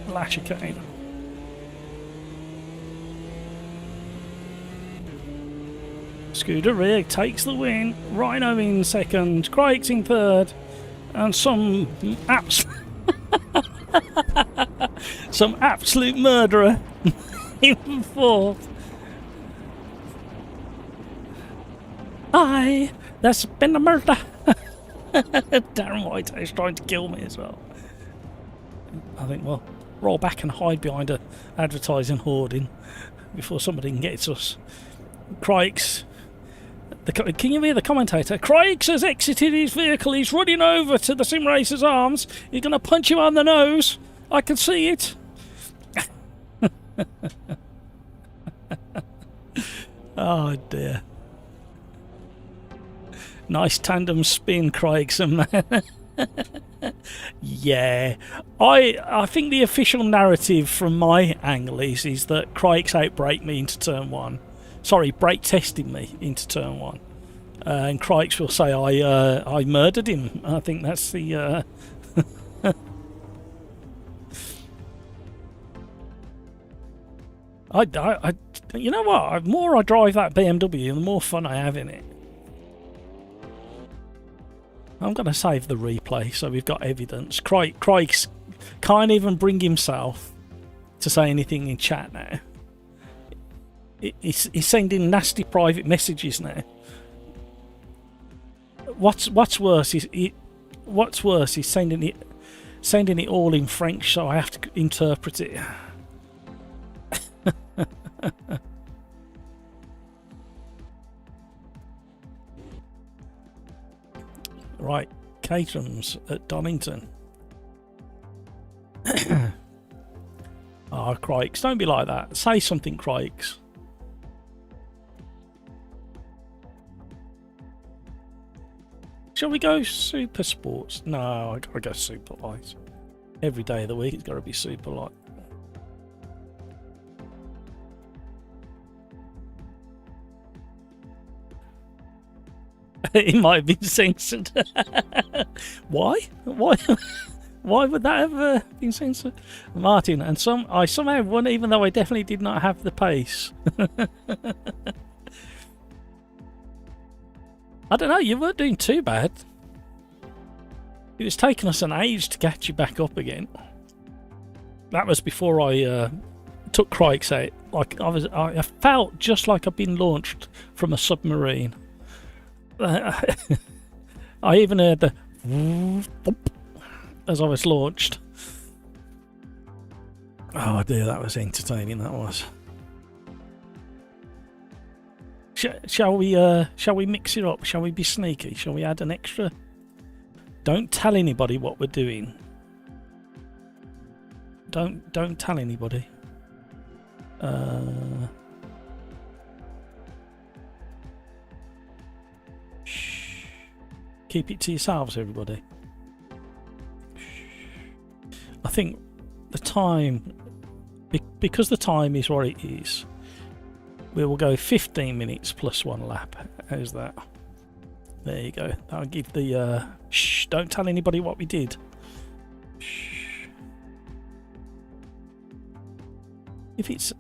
latch again? Scooter Rig takes the win. Rhino in second. Craig's in third. And some some absolute murderer in fourth. Aye, there's been a murder. Darren White is trying to kill me as well. I think we'll roll back and hide behind a advertising hoarding before somebody can get us. Crikes. Can you hear the commentator? Crikes has exited his vehicle. He's running over to the Sim Racers arms. He's going to punch him on the nose. I can see it. Oh dear. Nice tandem spin, Craigson. Yeah, I think the official narrative from my angle is that Craig's outbraked me into turn one. Sorry, brake tested me into turn one. And Crikes will say I murdered him. I think that's the you know what? The more I drive that BMW, the more fun I have in it. I'm going to save the replay so we've got evidence. Crikes can't even bring himself to say anything in chat now. He's sending nasty private messages now. What's worse is he's sending it all in French, so I have to interpret it. Right, Caterham's at Donington. Oh, Crikes, don't be like that. Say something, Crikes. Shall we go super sports? No, I gotta go super light. Every day of the week it's gotta be super light. It might have been censored. Why? Why would that have been censored? Martin, and I somehow won, even though I definitely did not have the pace. I don't know, you weren't doing too bad. It was taking us an age to catch you back up again. That was before I took Crikes out. Like I felt just like I'd been launched from a submarine. I even heard the as I was launched. Oh dear, that was entertaining. That was. Shall we mix it up? Shall we be sneaky? Shall we add an extra? Don't tell anybody what we're doing. Don't tell anybody. Shh. Keep it to yourselves, everybody. I think the time, because the time is what it is, we will go 15 minutes plus one lap. How's that? There you go. That'll give the shh, don't tell anybody what we did. Shh. If it's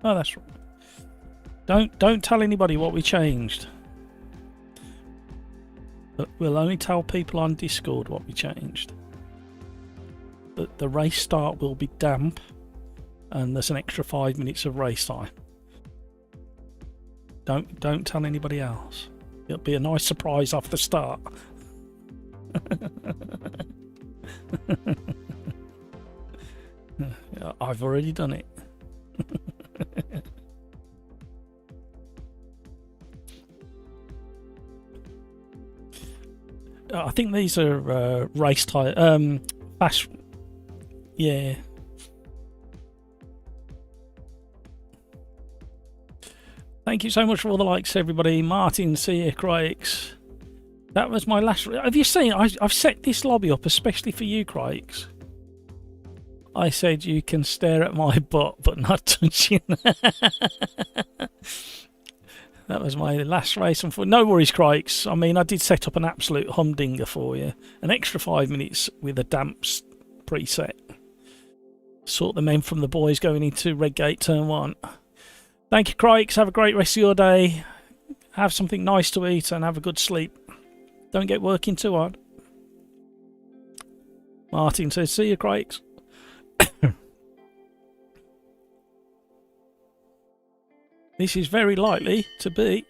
oh, that's right. Don't tell anybody what we changed. But we'll only tell people on Discord what we changed. The race start will be damp, and there's an extra 5 minutes of race time. Don't tell anybody else. It'll be a nice surprise off the start. I've already done it. I think these are race tire fast. Yeah. Thank you so much for all the likes, everybody. Martin, see you, Craigs. That was my last... Have you seen? I've set this lobby up especially for you, Craigs. I said you can stare at my butt, but not touching. That was my last race. No worries, Craigs. I mean, I did set up an absolute humdinger for you. An extra 5 minutes with a damps preset. Sort the men from the boys going into Redgate Turn 1. Thank you, Craigs. Have a great rest of your day. Have something nice to eat and have a good sleep. Don't get working too hard. Martin says, see you, Craigs. This is very likely to be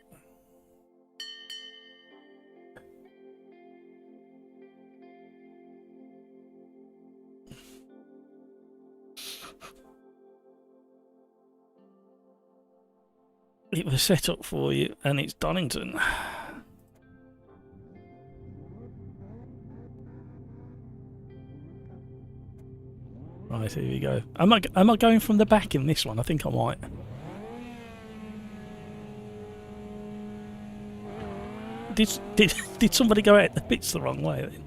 it was set up for you and it's Donington. Right, here we go. Am I going from the back in this one? I think I might. Did somebody go out the pits the wrong way then?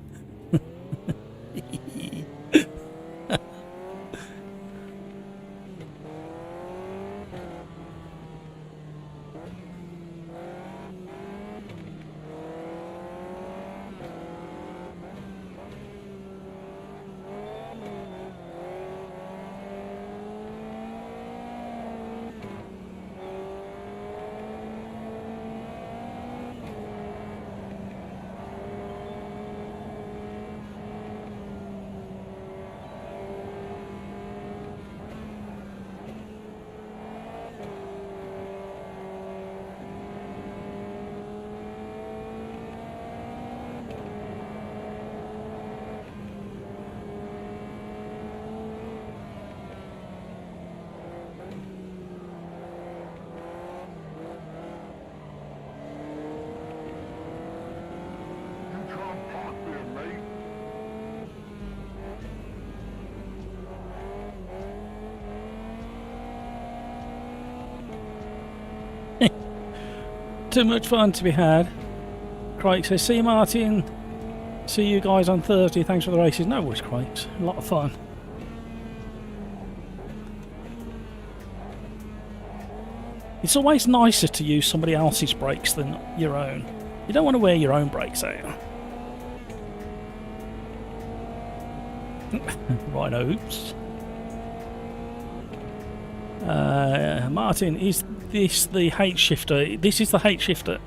Too much fun to be had. Craig says, see you, Martin. See you guys on Thursday. Thanks for the races. No worries, Craig. A lot of fun. It's always nicer to use somebody else's brakes than your own. You don't want to wear your own brakes out. Right, oops. Martin, is this the H shifter? This is the H shifter.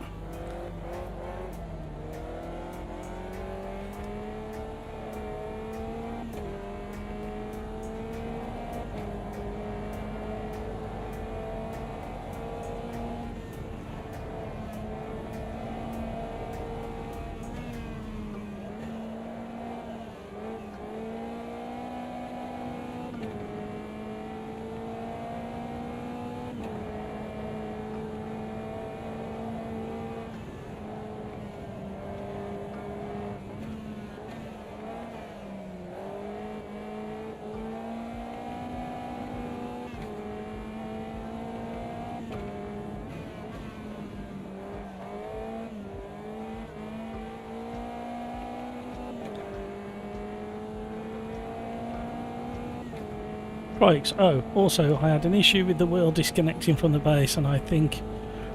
Right, oh, also I had an issue with the wheel disconnecting from the base, and I think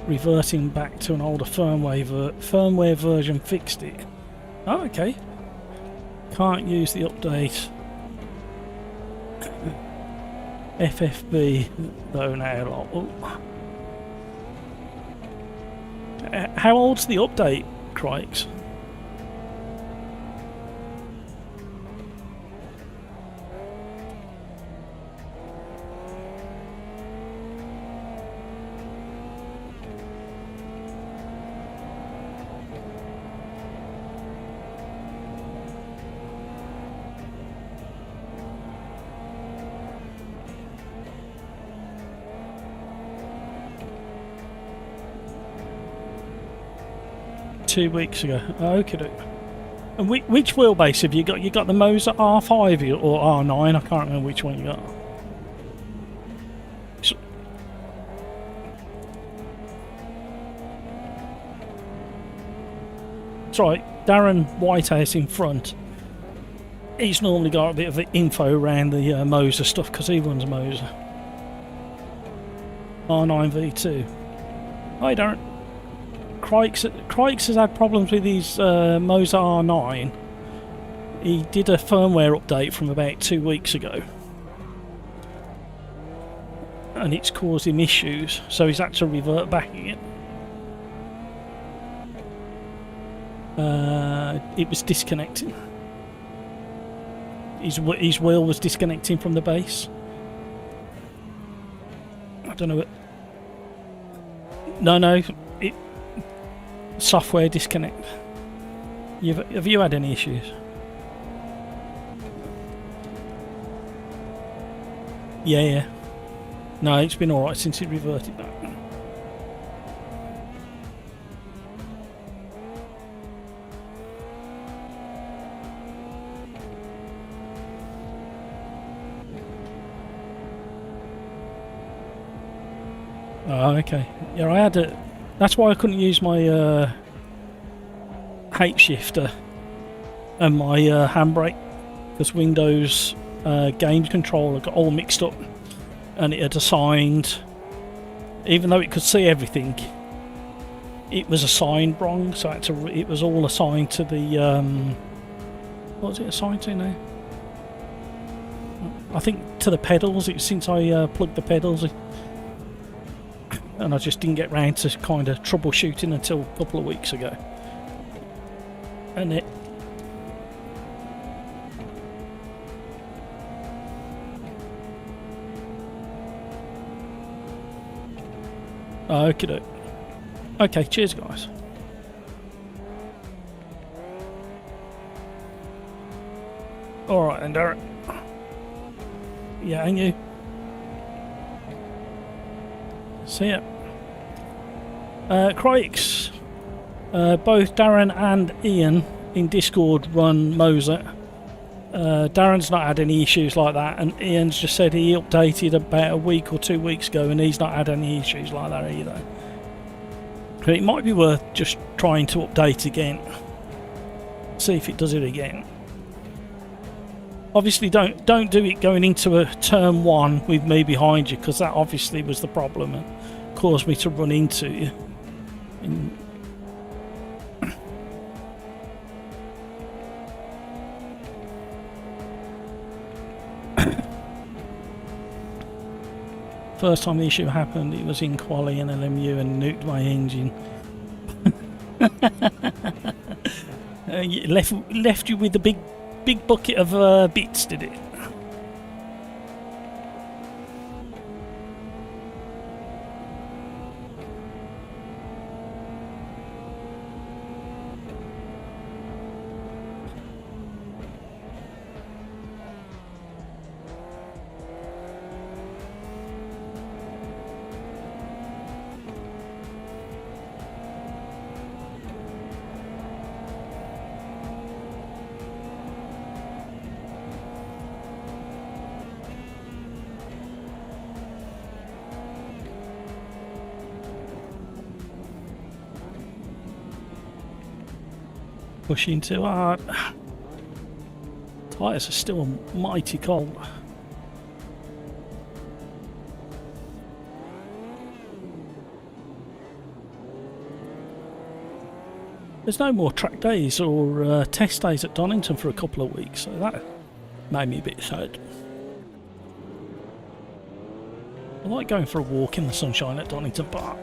reverting back to an older firmware version fixed it. Oh, okay. Can't use the update FFB though now. Oh. How old's the update, Crikes? ...2 weeks ago. Okay. And which wheelbase have you got? You got the Moser R5 or R9? I can't remember which one you got. that's right, Darren Whitehouse in front. He's normally got a bit of info around the Moser stuff because he runs Moser. R9V2. Hi Darren. Crikes has had problems with his Moser R9. He did a firmware update from about 2 weeks ago. And it's caused him issues, so he's had to revert back again. It was disconnecting. His wheel was disconnecting from the base. I don't know what... No, software disconnect. Have you had any issues? Yeah. No, it's been alright since it reverted back. Oh, okay. Yeah, I had it. That's why I couldn't use my H shifter and my handbrake, because Windows game controller got all mixed up, and it had assigned, even though it could see everything, it was assigned wrong. So it was all assigned to the what was it assigned to now? I think to the pedals. Since I plugged the pedals. And I just didn't get round to kind of troubleshooting until a couple of weeks ago. And it... Okay, okay, cheers guys. Alright then, Derek. Yeah, and you. See ya. Crikes. Both Darren and Ian in Discord run Moser. Darren's not had any issues like that, and Ian's just said he updated about a week or 2 weeks ago and he's not had any issues like that either. So it might be worth just trying to update again. See if it does it again. Obviously don't do it going into a turn 1 with me behind you, because that obviously was the problem and caused me to run into you. First time the issue happened, it was in Quali and LMU and nuked my engine. Left you with the big bucket of bits, did it? Pushing too hard. Tyres are still mighty cold. There's no more track days or test days at Donington for a couple of weeks, so that made me a bit sad. I like going for a walk in the sunshine at Donington Park.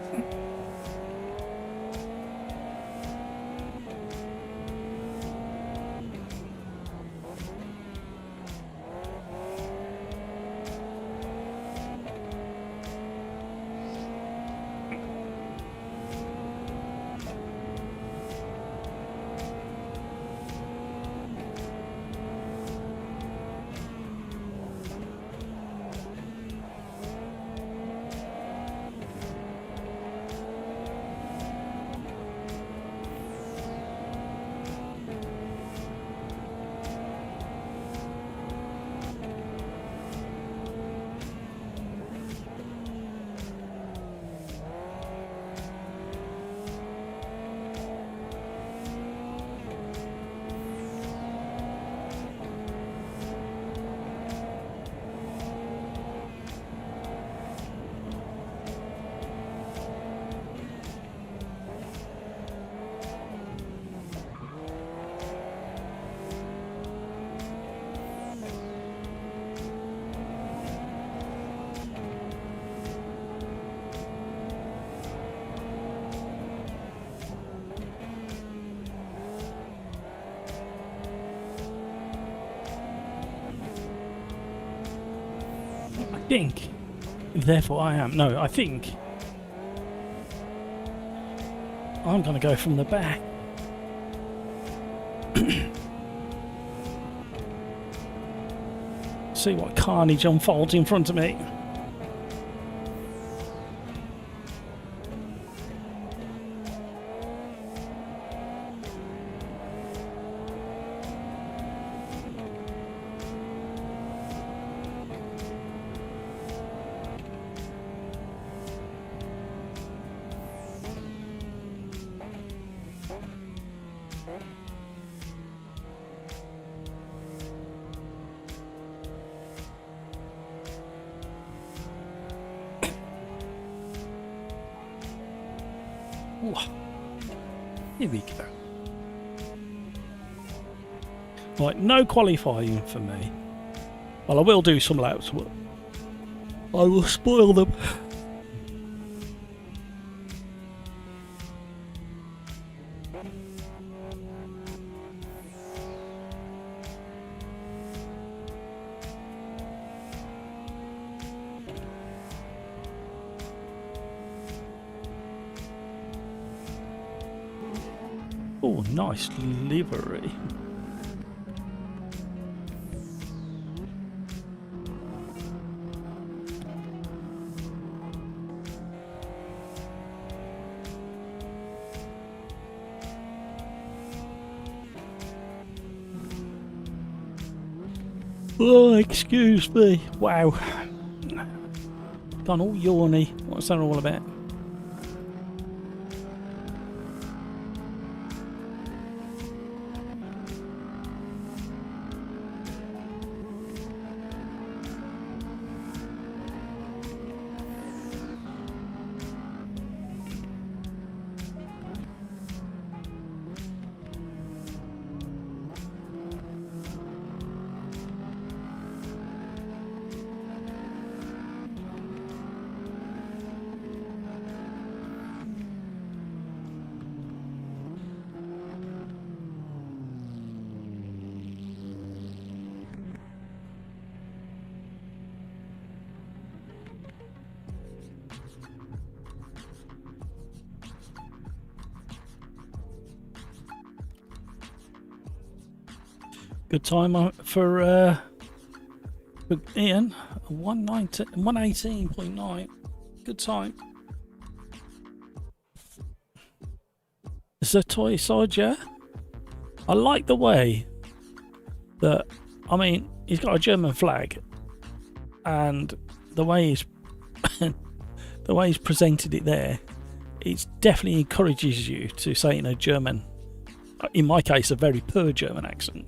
think, therefore I am. No, I think I'm going to go from the back. See what carnage unfolds in front of me. Ooh. Here we go. Right, no qualifying for me. Well, I will do some laps. I will spoil them. Oh, nice livery. Oh, excuse me. Wow. Gone all yawny. What's that all about? Good time for Ian. 118.9. Good time. It's a toy soldier. I like the way that, I mean, he's got a German flag, and the way he's the way he's presented it there, it definitely encourages you to say in a German, in my case, a very poor German accent.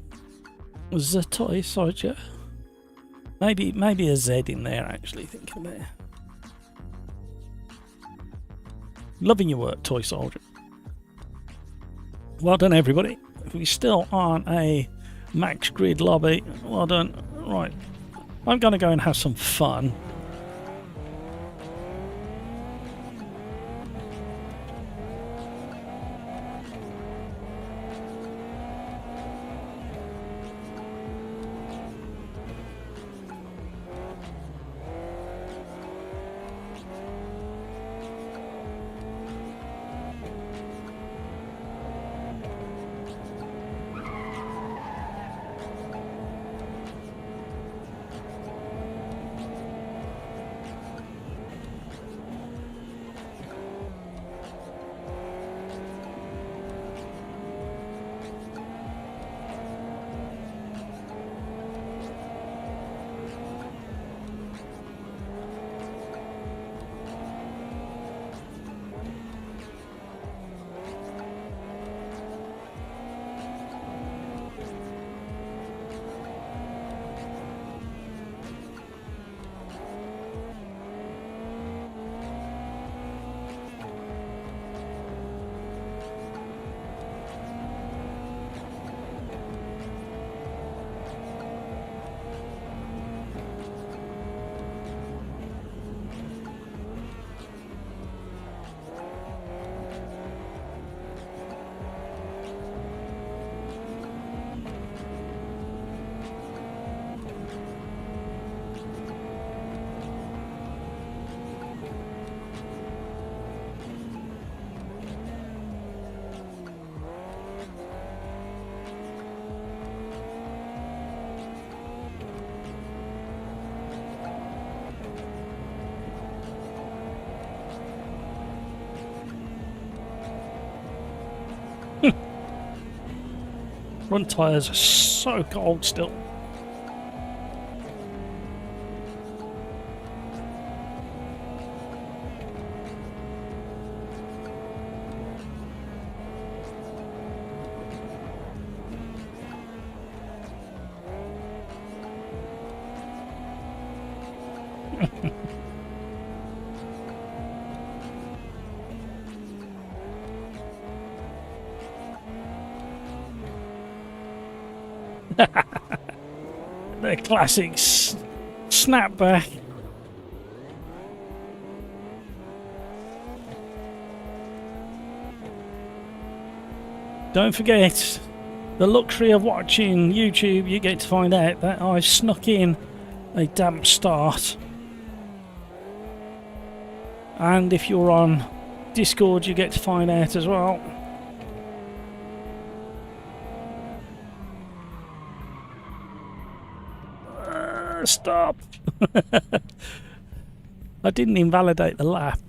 The toy soldier. Maybe a Z in there, actually, thinking about it. Loving your work, toy soldier. Well done, everybody. We still aren't a max grid lobby. Well done. Right. I'm going to go and have some fun. Front tyres are so cold still. The classic snapback. Don't forget the luxury of watching YouTube. You get to find out that I've snuck in a damp start. And if you're on Discord, you get to find out as well. Stop. I didn't invalidate the lap.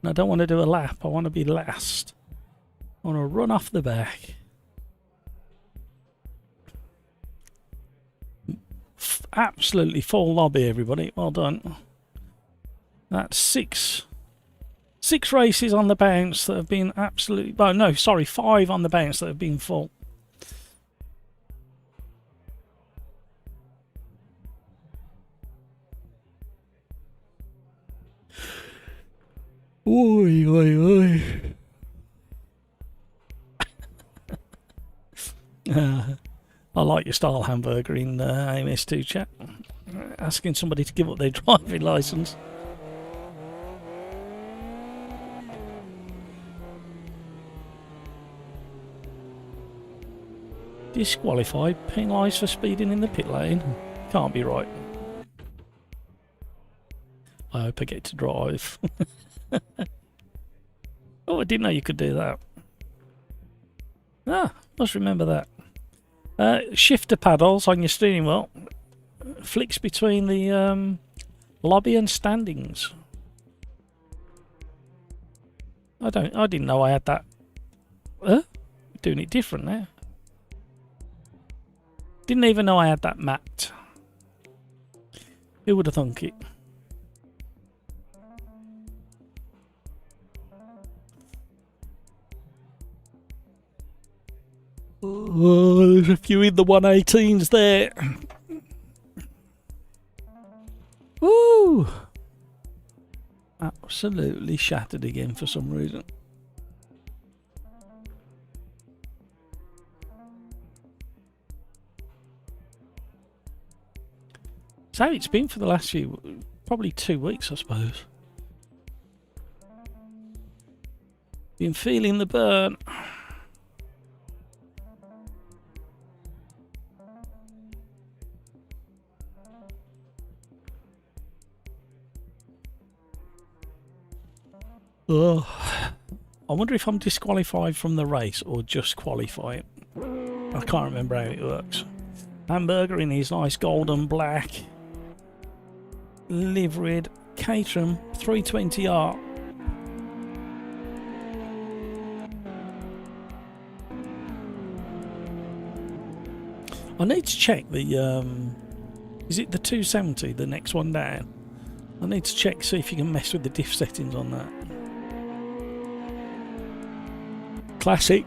And I don't want to do a lap. I want to be last. I want to run off the back. Absolutely full lobby, everybody. Well done. That's six races on the bounce that have been absolutely... Oh, no, sorry, 5 on the bounce that have been full. Oi, oi, oi. I like your style, Hamburger, in AMS2 chat. Asking somebody to give up their driving licence. Disqualified, penalised for speeding in the pit lane. Can't be right. I hope I get to drive. Oh, I didn't know you could do that. Ah, must remember that. Shifter paddles on your steering wheel. Flicks between the lobby and standings. I didn't know I had that. Doing it different now. Didn't even know I had that mapped. Who would have thunk it? Oh, there's a few in the 118s there. Woo! Absolutely shattered again for some reason. So it's been for the last few, probably 2 weeks, I suppose. Been feeling the burn. Oh, I wonder if I'm disqualified from the race or just qualifying. I can't remember how it works. Hamburger in his nice golden black liveried Caterham 320R. I need to check the is it the 270, the next one down? I need to check, see if you can mess with the diff settings on that. Classic.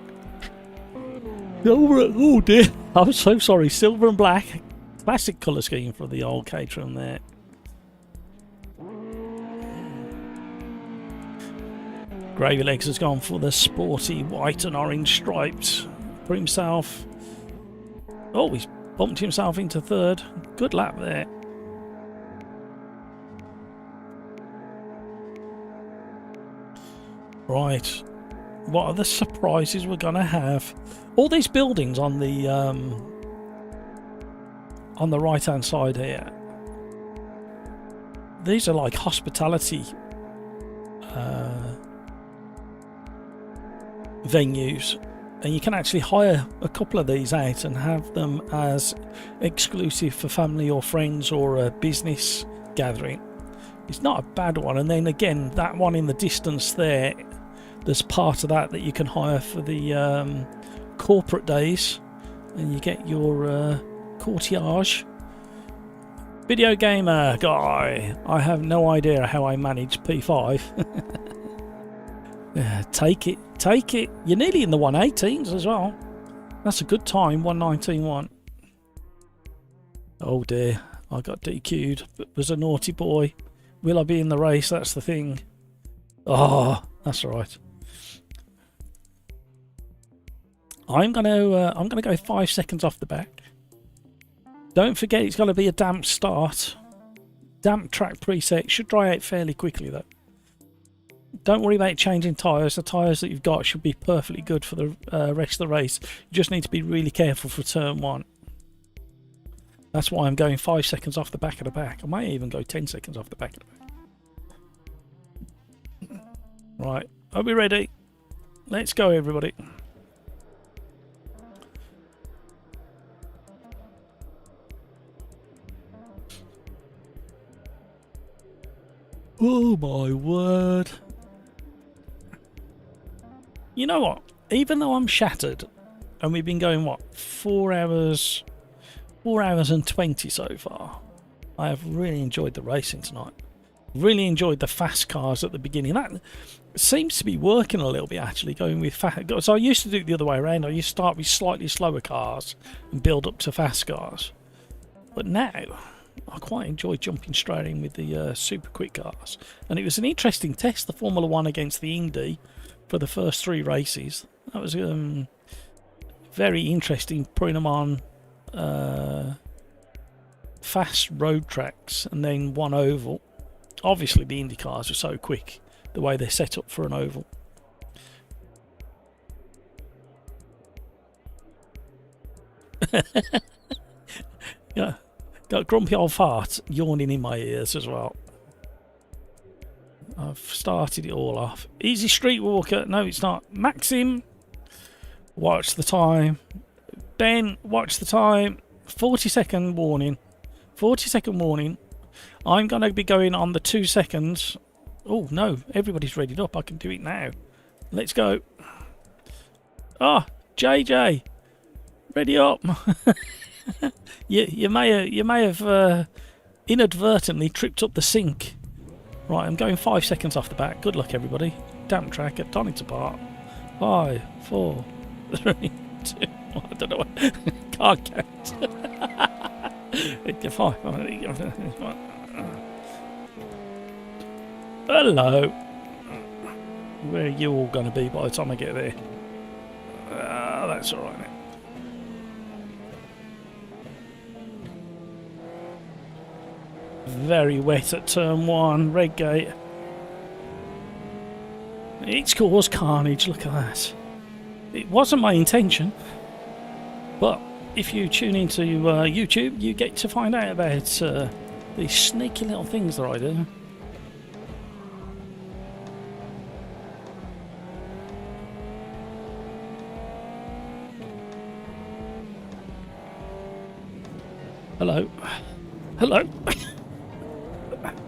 Silver, oh dear, I'm so sorry. Silver and black. Classic colour scheme for the old Caterham there. Gravy Legs has gone for the sporty white and orange stripes for himself. Oh, he's bumped himself into third. Good lap there. Right. What are the surprises we're going to have? All these buildings on the right-hand side here. These are like hospitality venues, and you can actually hire a couple of these out and have them as exclusive for family or friends or a business gathering. It's not a bad one. And then again, that one in the distance there, there's part of that you can hire for the corporate days, and you get your courtiage. Video gamer guy. I have no idea how I manage P5. Yeah, take it, take it. You're nearly in the 118s as well. That's a good time, 119.1. Oh dear, I got DQ'd, but was a naughty boy. Will I be in the race? That's the thing. Oh, that's all right. I'm gonna go 5 seconds off the back. Don't forget it's got to be a damp start. Damp track preset. Should dry out fairly quickly though. Don't worry about changing tyres. The tyres that you've got should be perfectly good for the rest of the race. You just need to be really careful for turn 1. That's why I'm going 5 seconds off the back of the back. I might even go 10 seconds off the back of the back. Right, are we ready? Let's go, everybody. Oh my word. You know what? Even though I'm shattered, and we've been going, what, 4 hours... 4 hours and 20 so far. I have really enjoyed the racing tonight. Really enjoyed the fast cars at the beginning. That seems to be working a little bit actually, going with fast. So I used to do it the other way around. I used to start with slightly slower cars and build up to fast cars. But now, I quite enjoy jumping straight in with the super quick cars. And it was an interesting test, the Formula 1 against the INDY for the first 3 races. That was very interesting, putting them on fast road tracks and then one oval. Obviously the Indy cars are so quick the way they're set up for an oval. Yeah, got grumpy old fart yawning in my ears as well. I've started it all off. Easy street walker. No, it's not. Maxim, watch the time. Ben, watch the time. 40-second warning. 40-second warning. I'm going to be going on the 2 seconds. Oh, no. Everybody's readied up. I can do it now. Let's go. Ah, oh, JJ. Ready up. you may have inadvertently tripped up the sink. Right, I'm going 5 seconds off the back. Good luck, everybody. Damp track at Donington Park. 5, 4, 3, 2... I don't know what. Can't count. 5. Hello. Where are you all going to be by the time I get there? That's alright now. Very wet at turn 1, red gate. It's caused carnage, look at that. It wasn't my intention. But if you tune into YouTube, you get to find out about these sneaky little things that I do. Hello. Hello.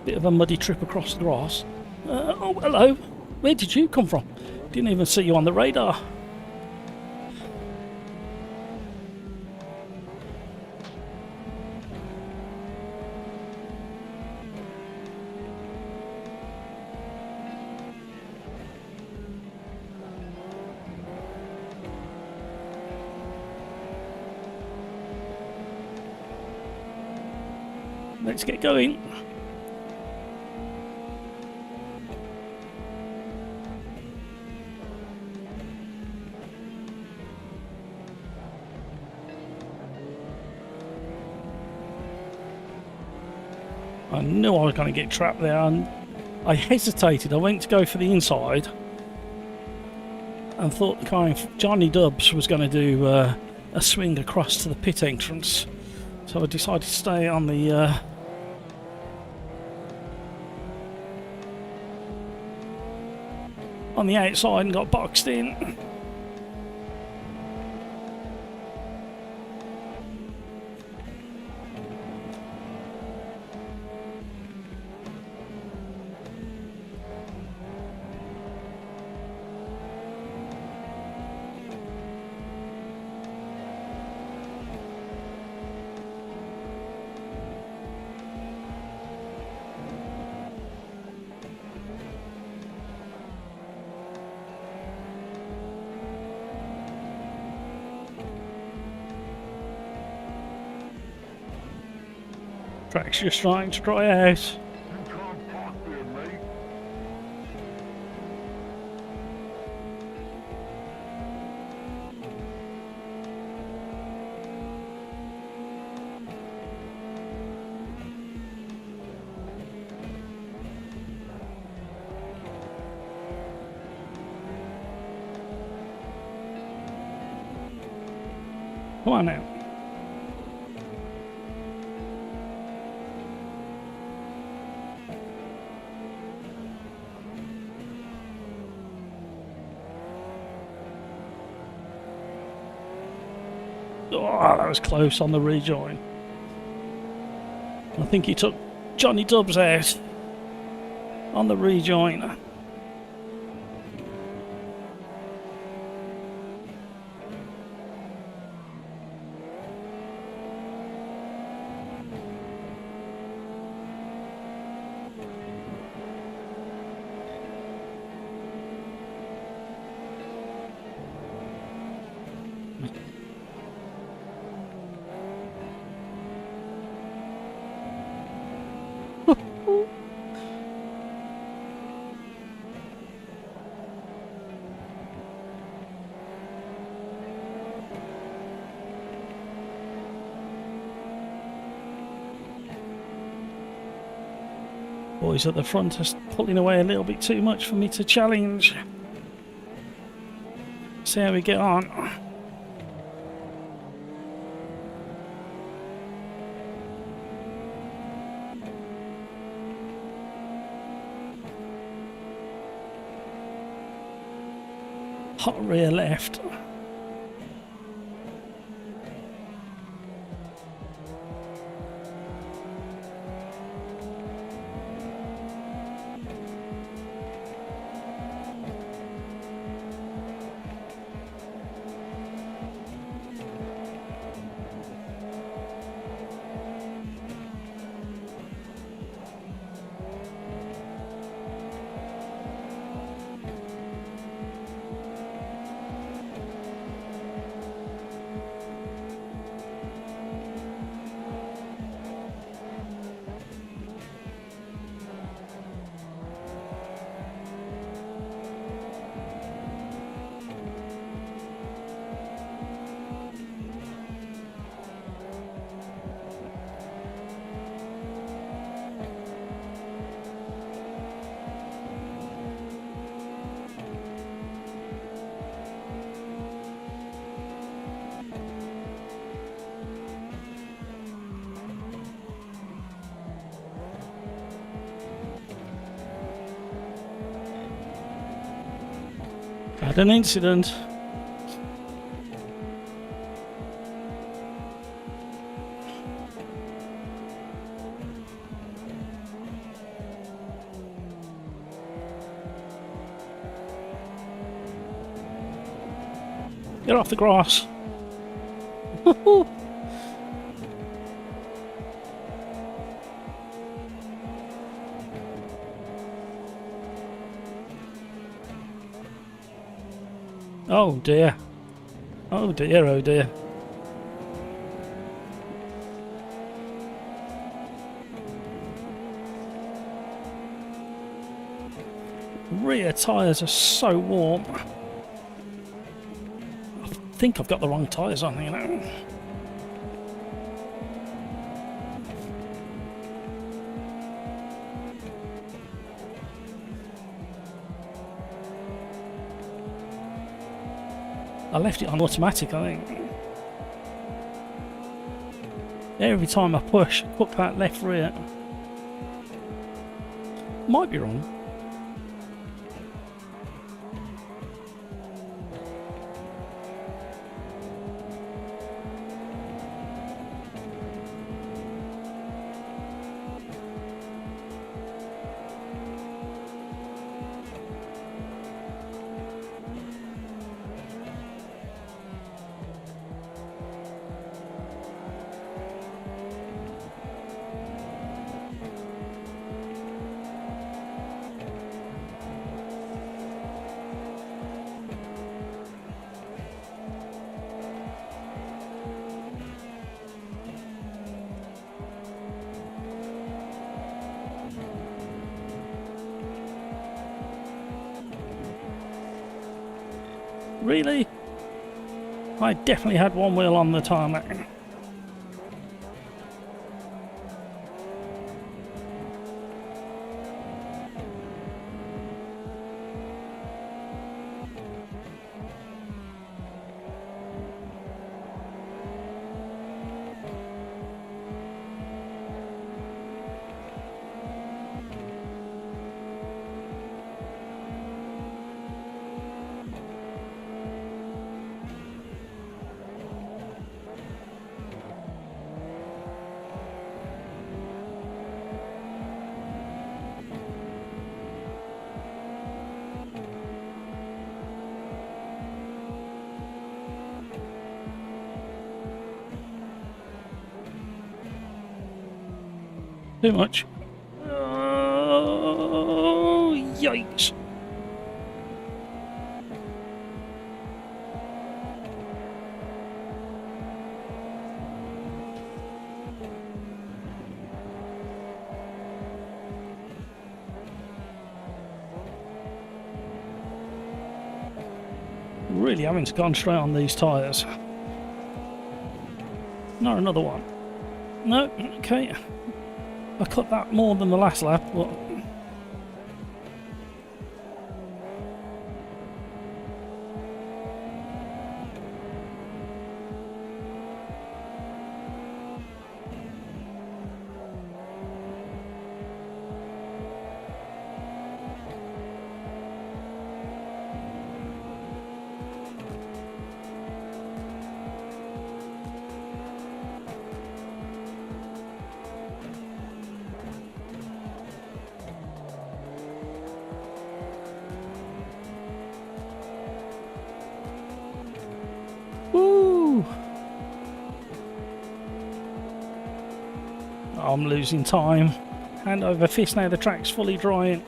Bit of a muddy trip across the grass. Oh, hello. Where did you come from? Didn't even see you on the radar. Let's get going. I knew I was going to get trapped there, and I hesitated. I went to go for the inside and thought kind of Johnny Dubs was going to do a swing across to the pit entrance. So I decided to stay on the outside and got boxed in. Track's just starting to dry out. Come on now. Oh, that was close on the rejoin. I think he took Johnny Dubs out on the rejoin. Boys at the front are pulling away a little bit too much for me to challenge. See how we get on. Hot rear left. Had an incident. Get off the grass. Oh dear. Oh dear, oh dear. Rear tyres are so warm. I think I've got the wrong tyres on, you know. I left it on automatic, I think. Every time I push, hook that left rear. Might be wrong. Really? I definitely had one wheel on the tarmac. Too much. Oh, yikes. Really having to concentrate on these tyres. Not another one. No, okay. I cut that more than the last lap, but woo! I'm losing time. Hand over fist now, the track's fully drying.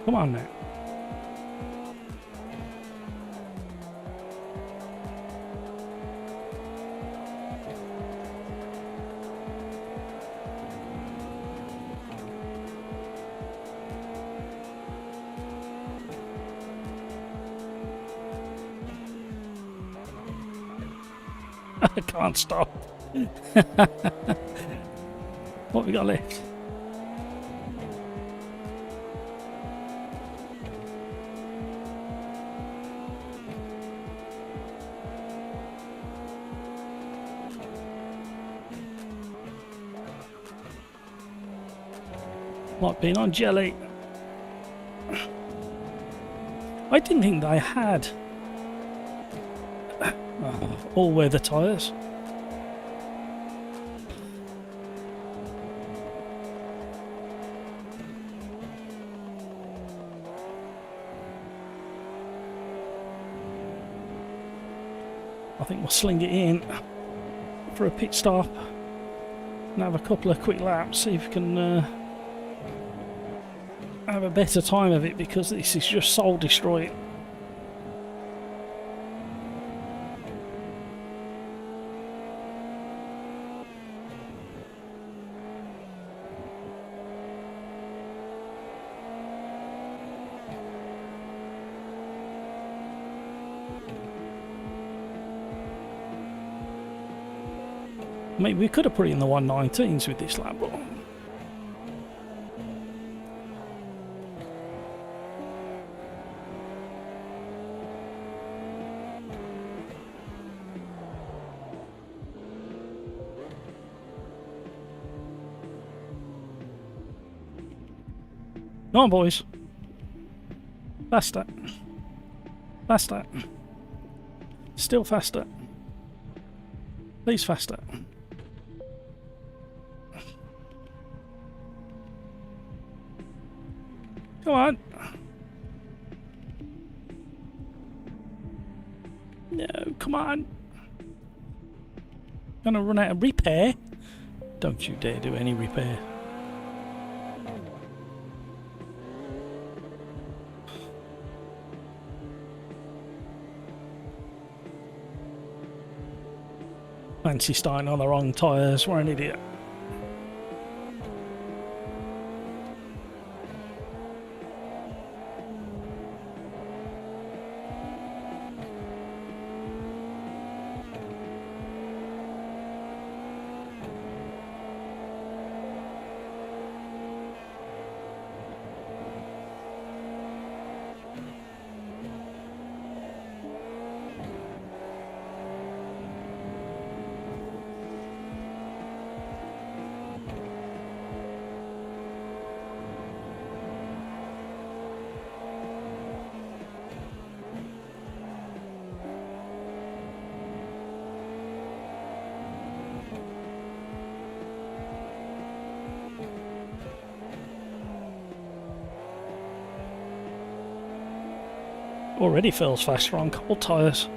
Come on now. I can't stop. What we got left? Like being on jelly. I didn't think they had all-weather tyres. I think we'll sling it in for a pit stop and have a couple of quick laps, see if we can have a better time of it, because this is just soul destroying. Maybe we could have put it in the 119s with this lap, but come on, boys. Faster. Faster. Still faster. Please faster. Come on. No, come on. Gonna run out of repair. Don't you dare do any repair. Fancy starting on the wrong tyres. What an idiot. Already feels faster on cold tyres.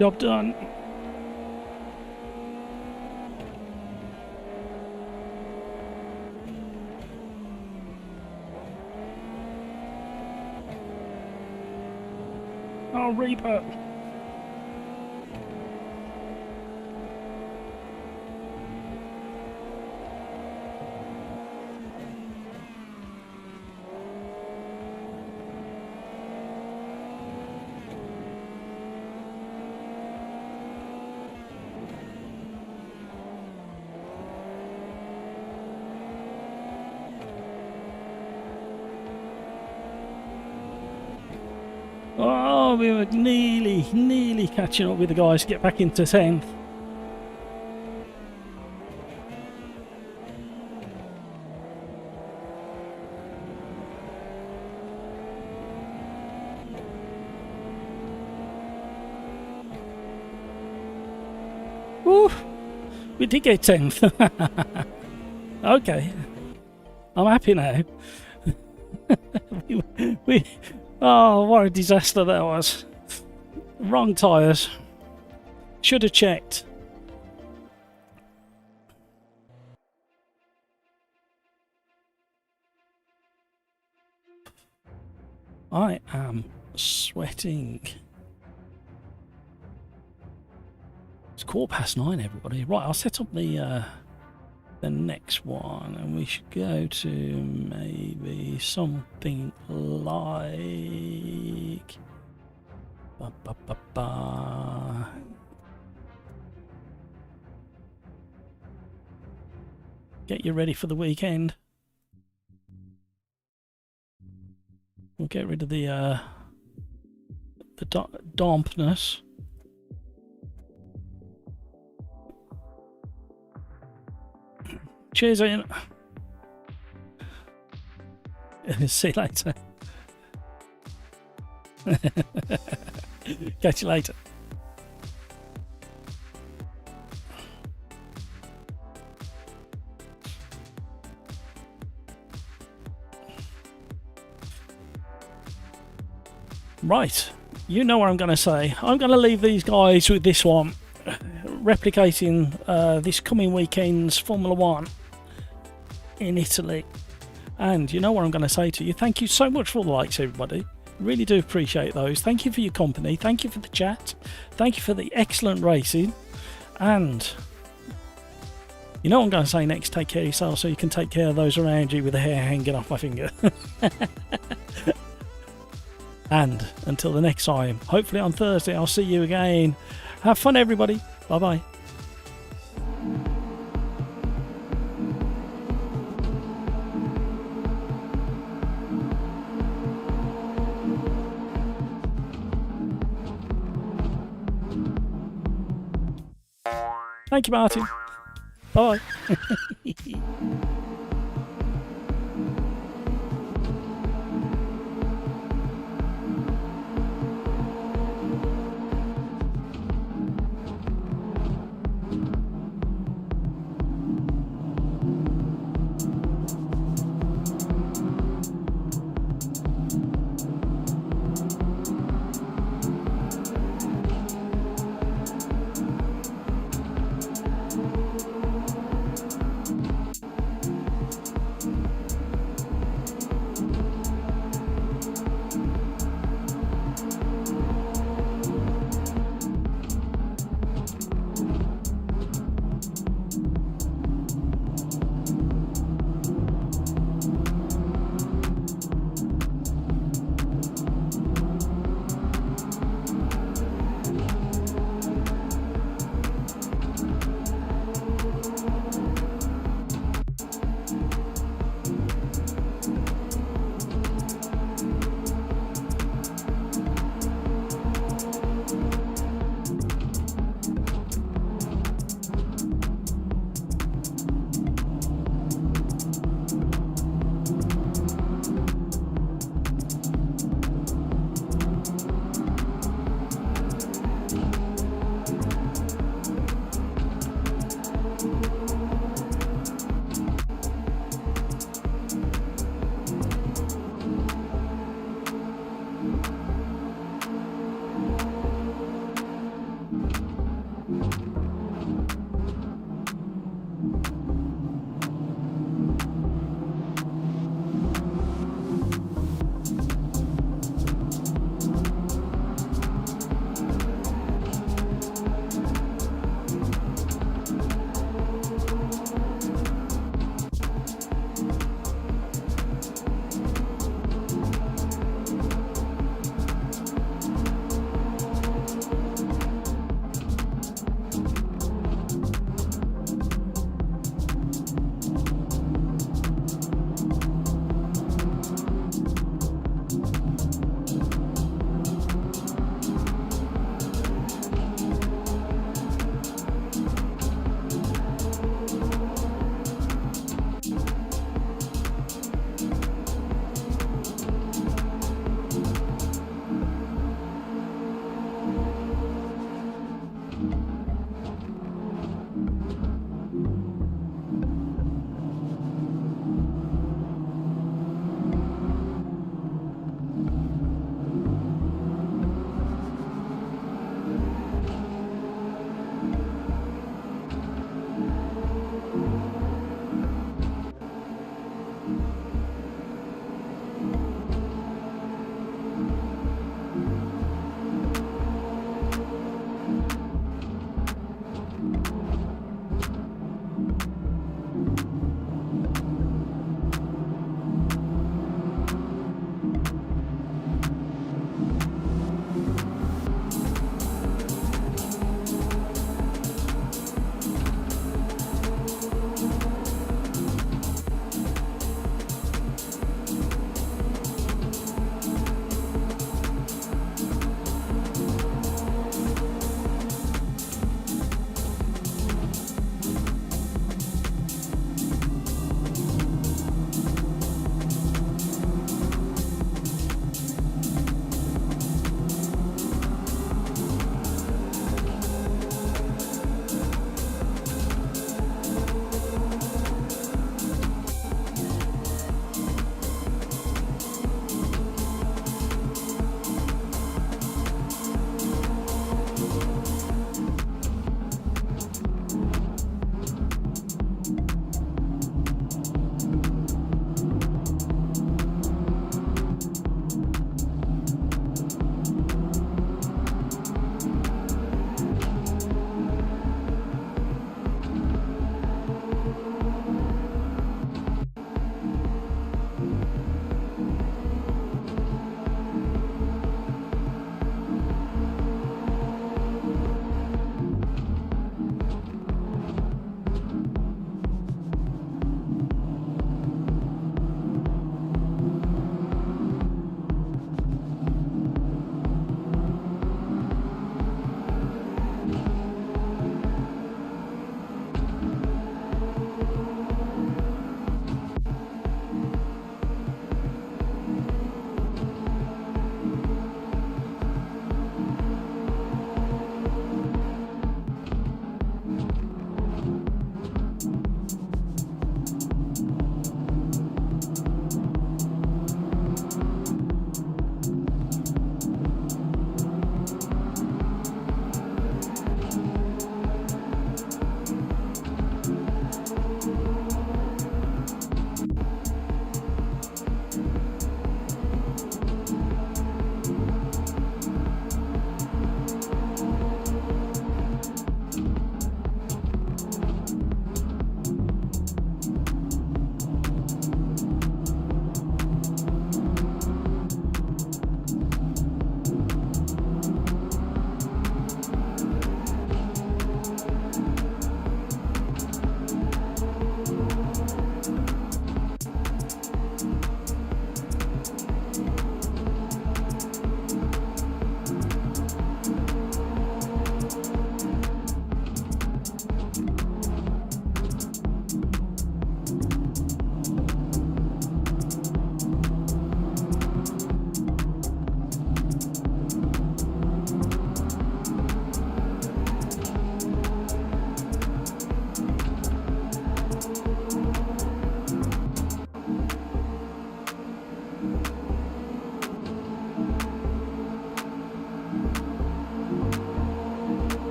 Job done. Oh, Reaper. Oh, we were nearly catching up with the guys to get back into 10th. Woo! We did get 10th. Okay. I'm happy now. Oh, what a disaster that was. Wrong tyres. Should have checked. I am sweating. It's 9:15, everybody. Right, I'll set up the next one, and we should go to maybe something like get you ready for the weekend. We'll get rid of the dampness. Cheers, Ian. See you later. Catch you later. Right, you know what I'm going to say. I'm going to leave these guys with this one, replicating this coming weekend's Formula 1 in Italy. And you know what I'm going to say to you. Thank you so much for all the likes, everybody. Really do appreciate those. Thank you for your company. Thank you for the chat. Thank you for the excellent racing. And you know what I'm going to say next. Take care of yourself so you can take care of those around you with the hair hanging off my finger. And until the next time, hopefully on Thursday, I'll see you again. Have fun, everybody. Bye-bye. Thank you, Martin. Bye.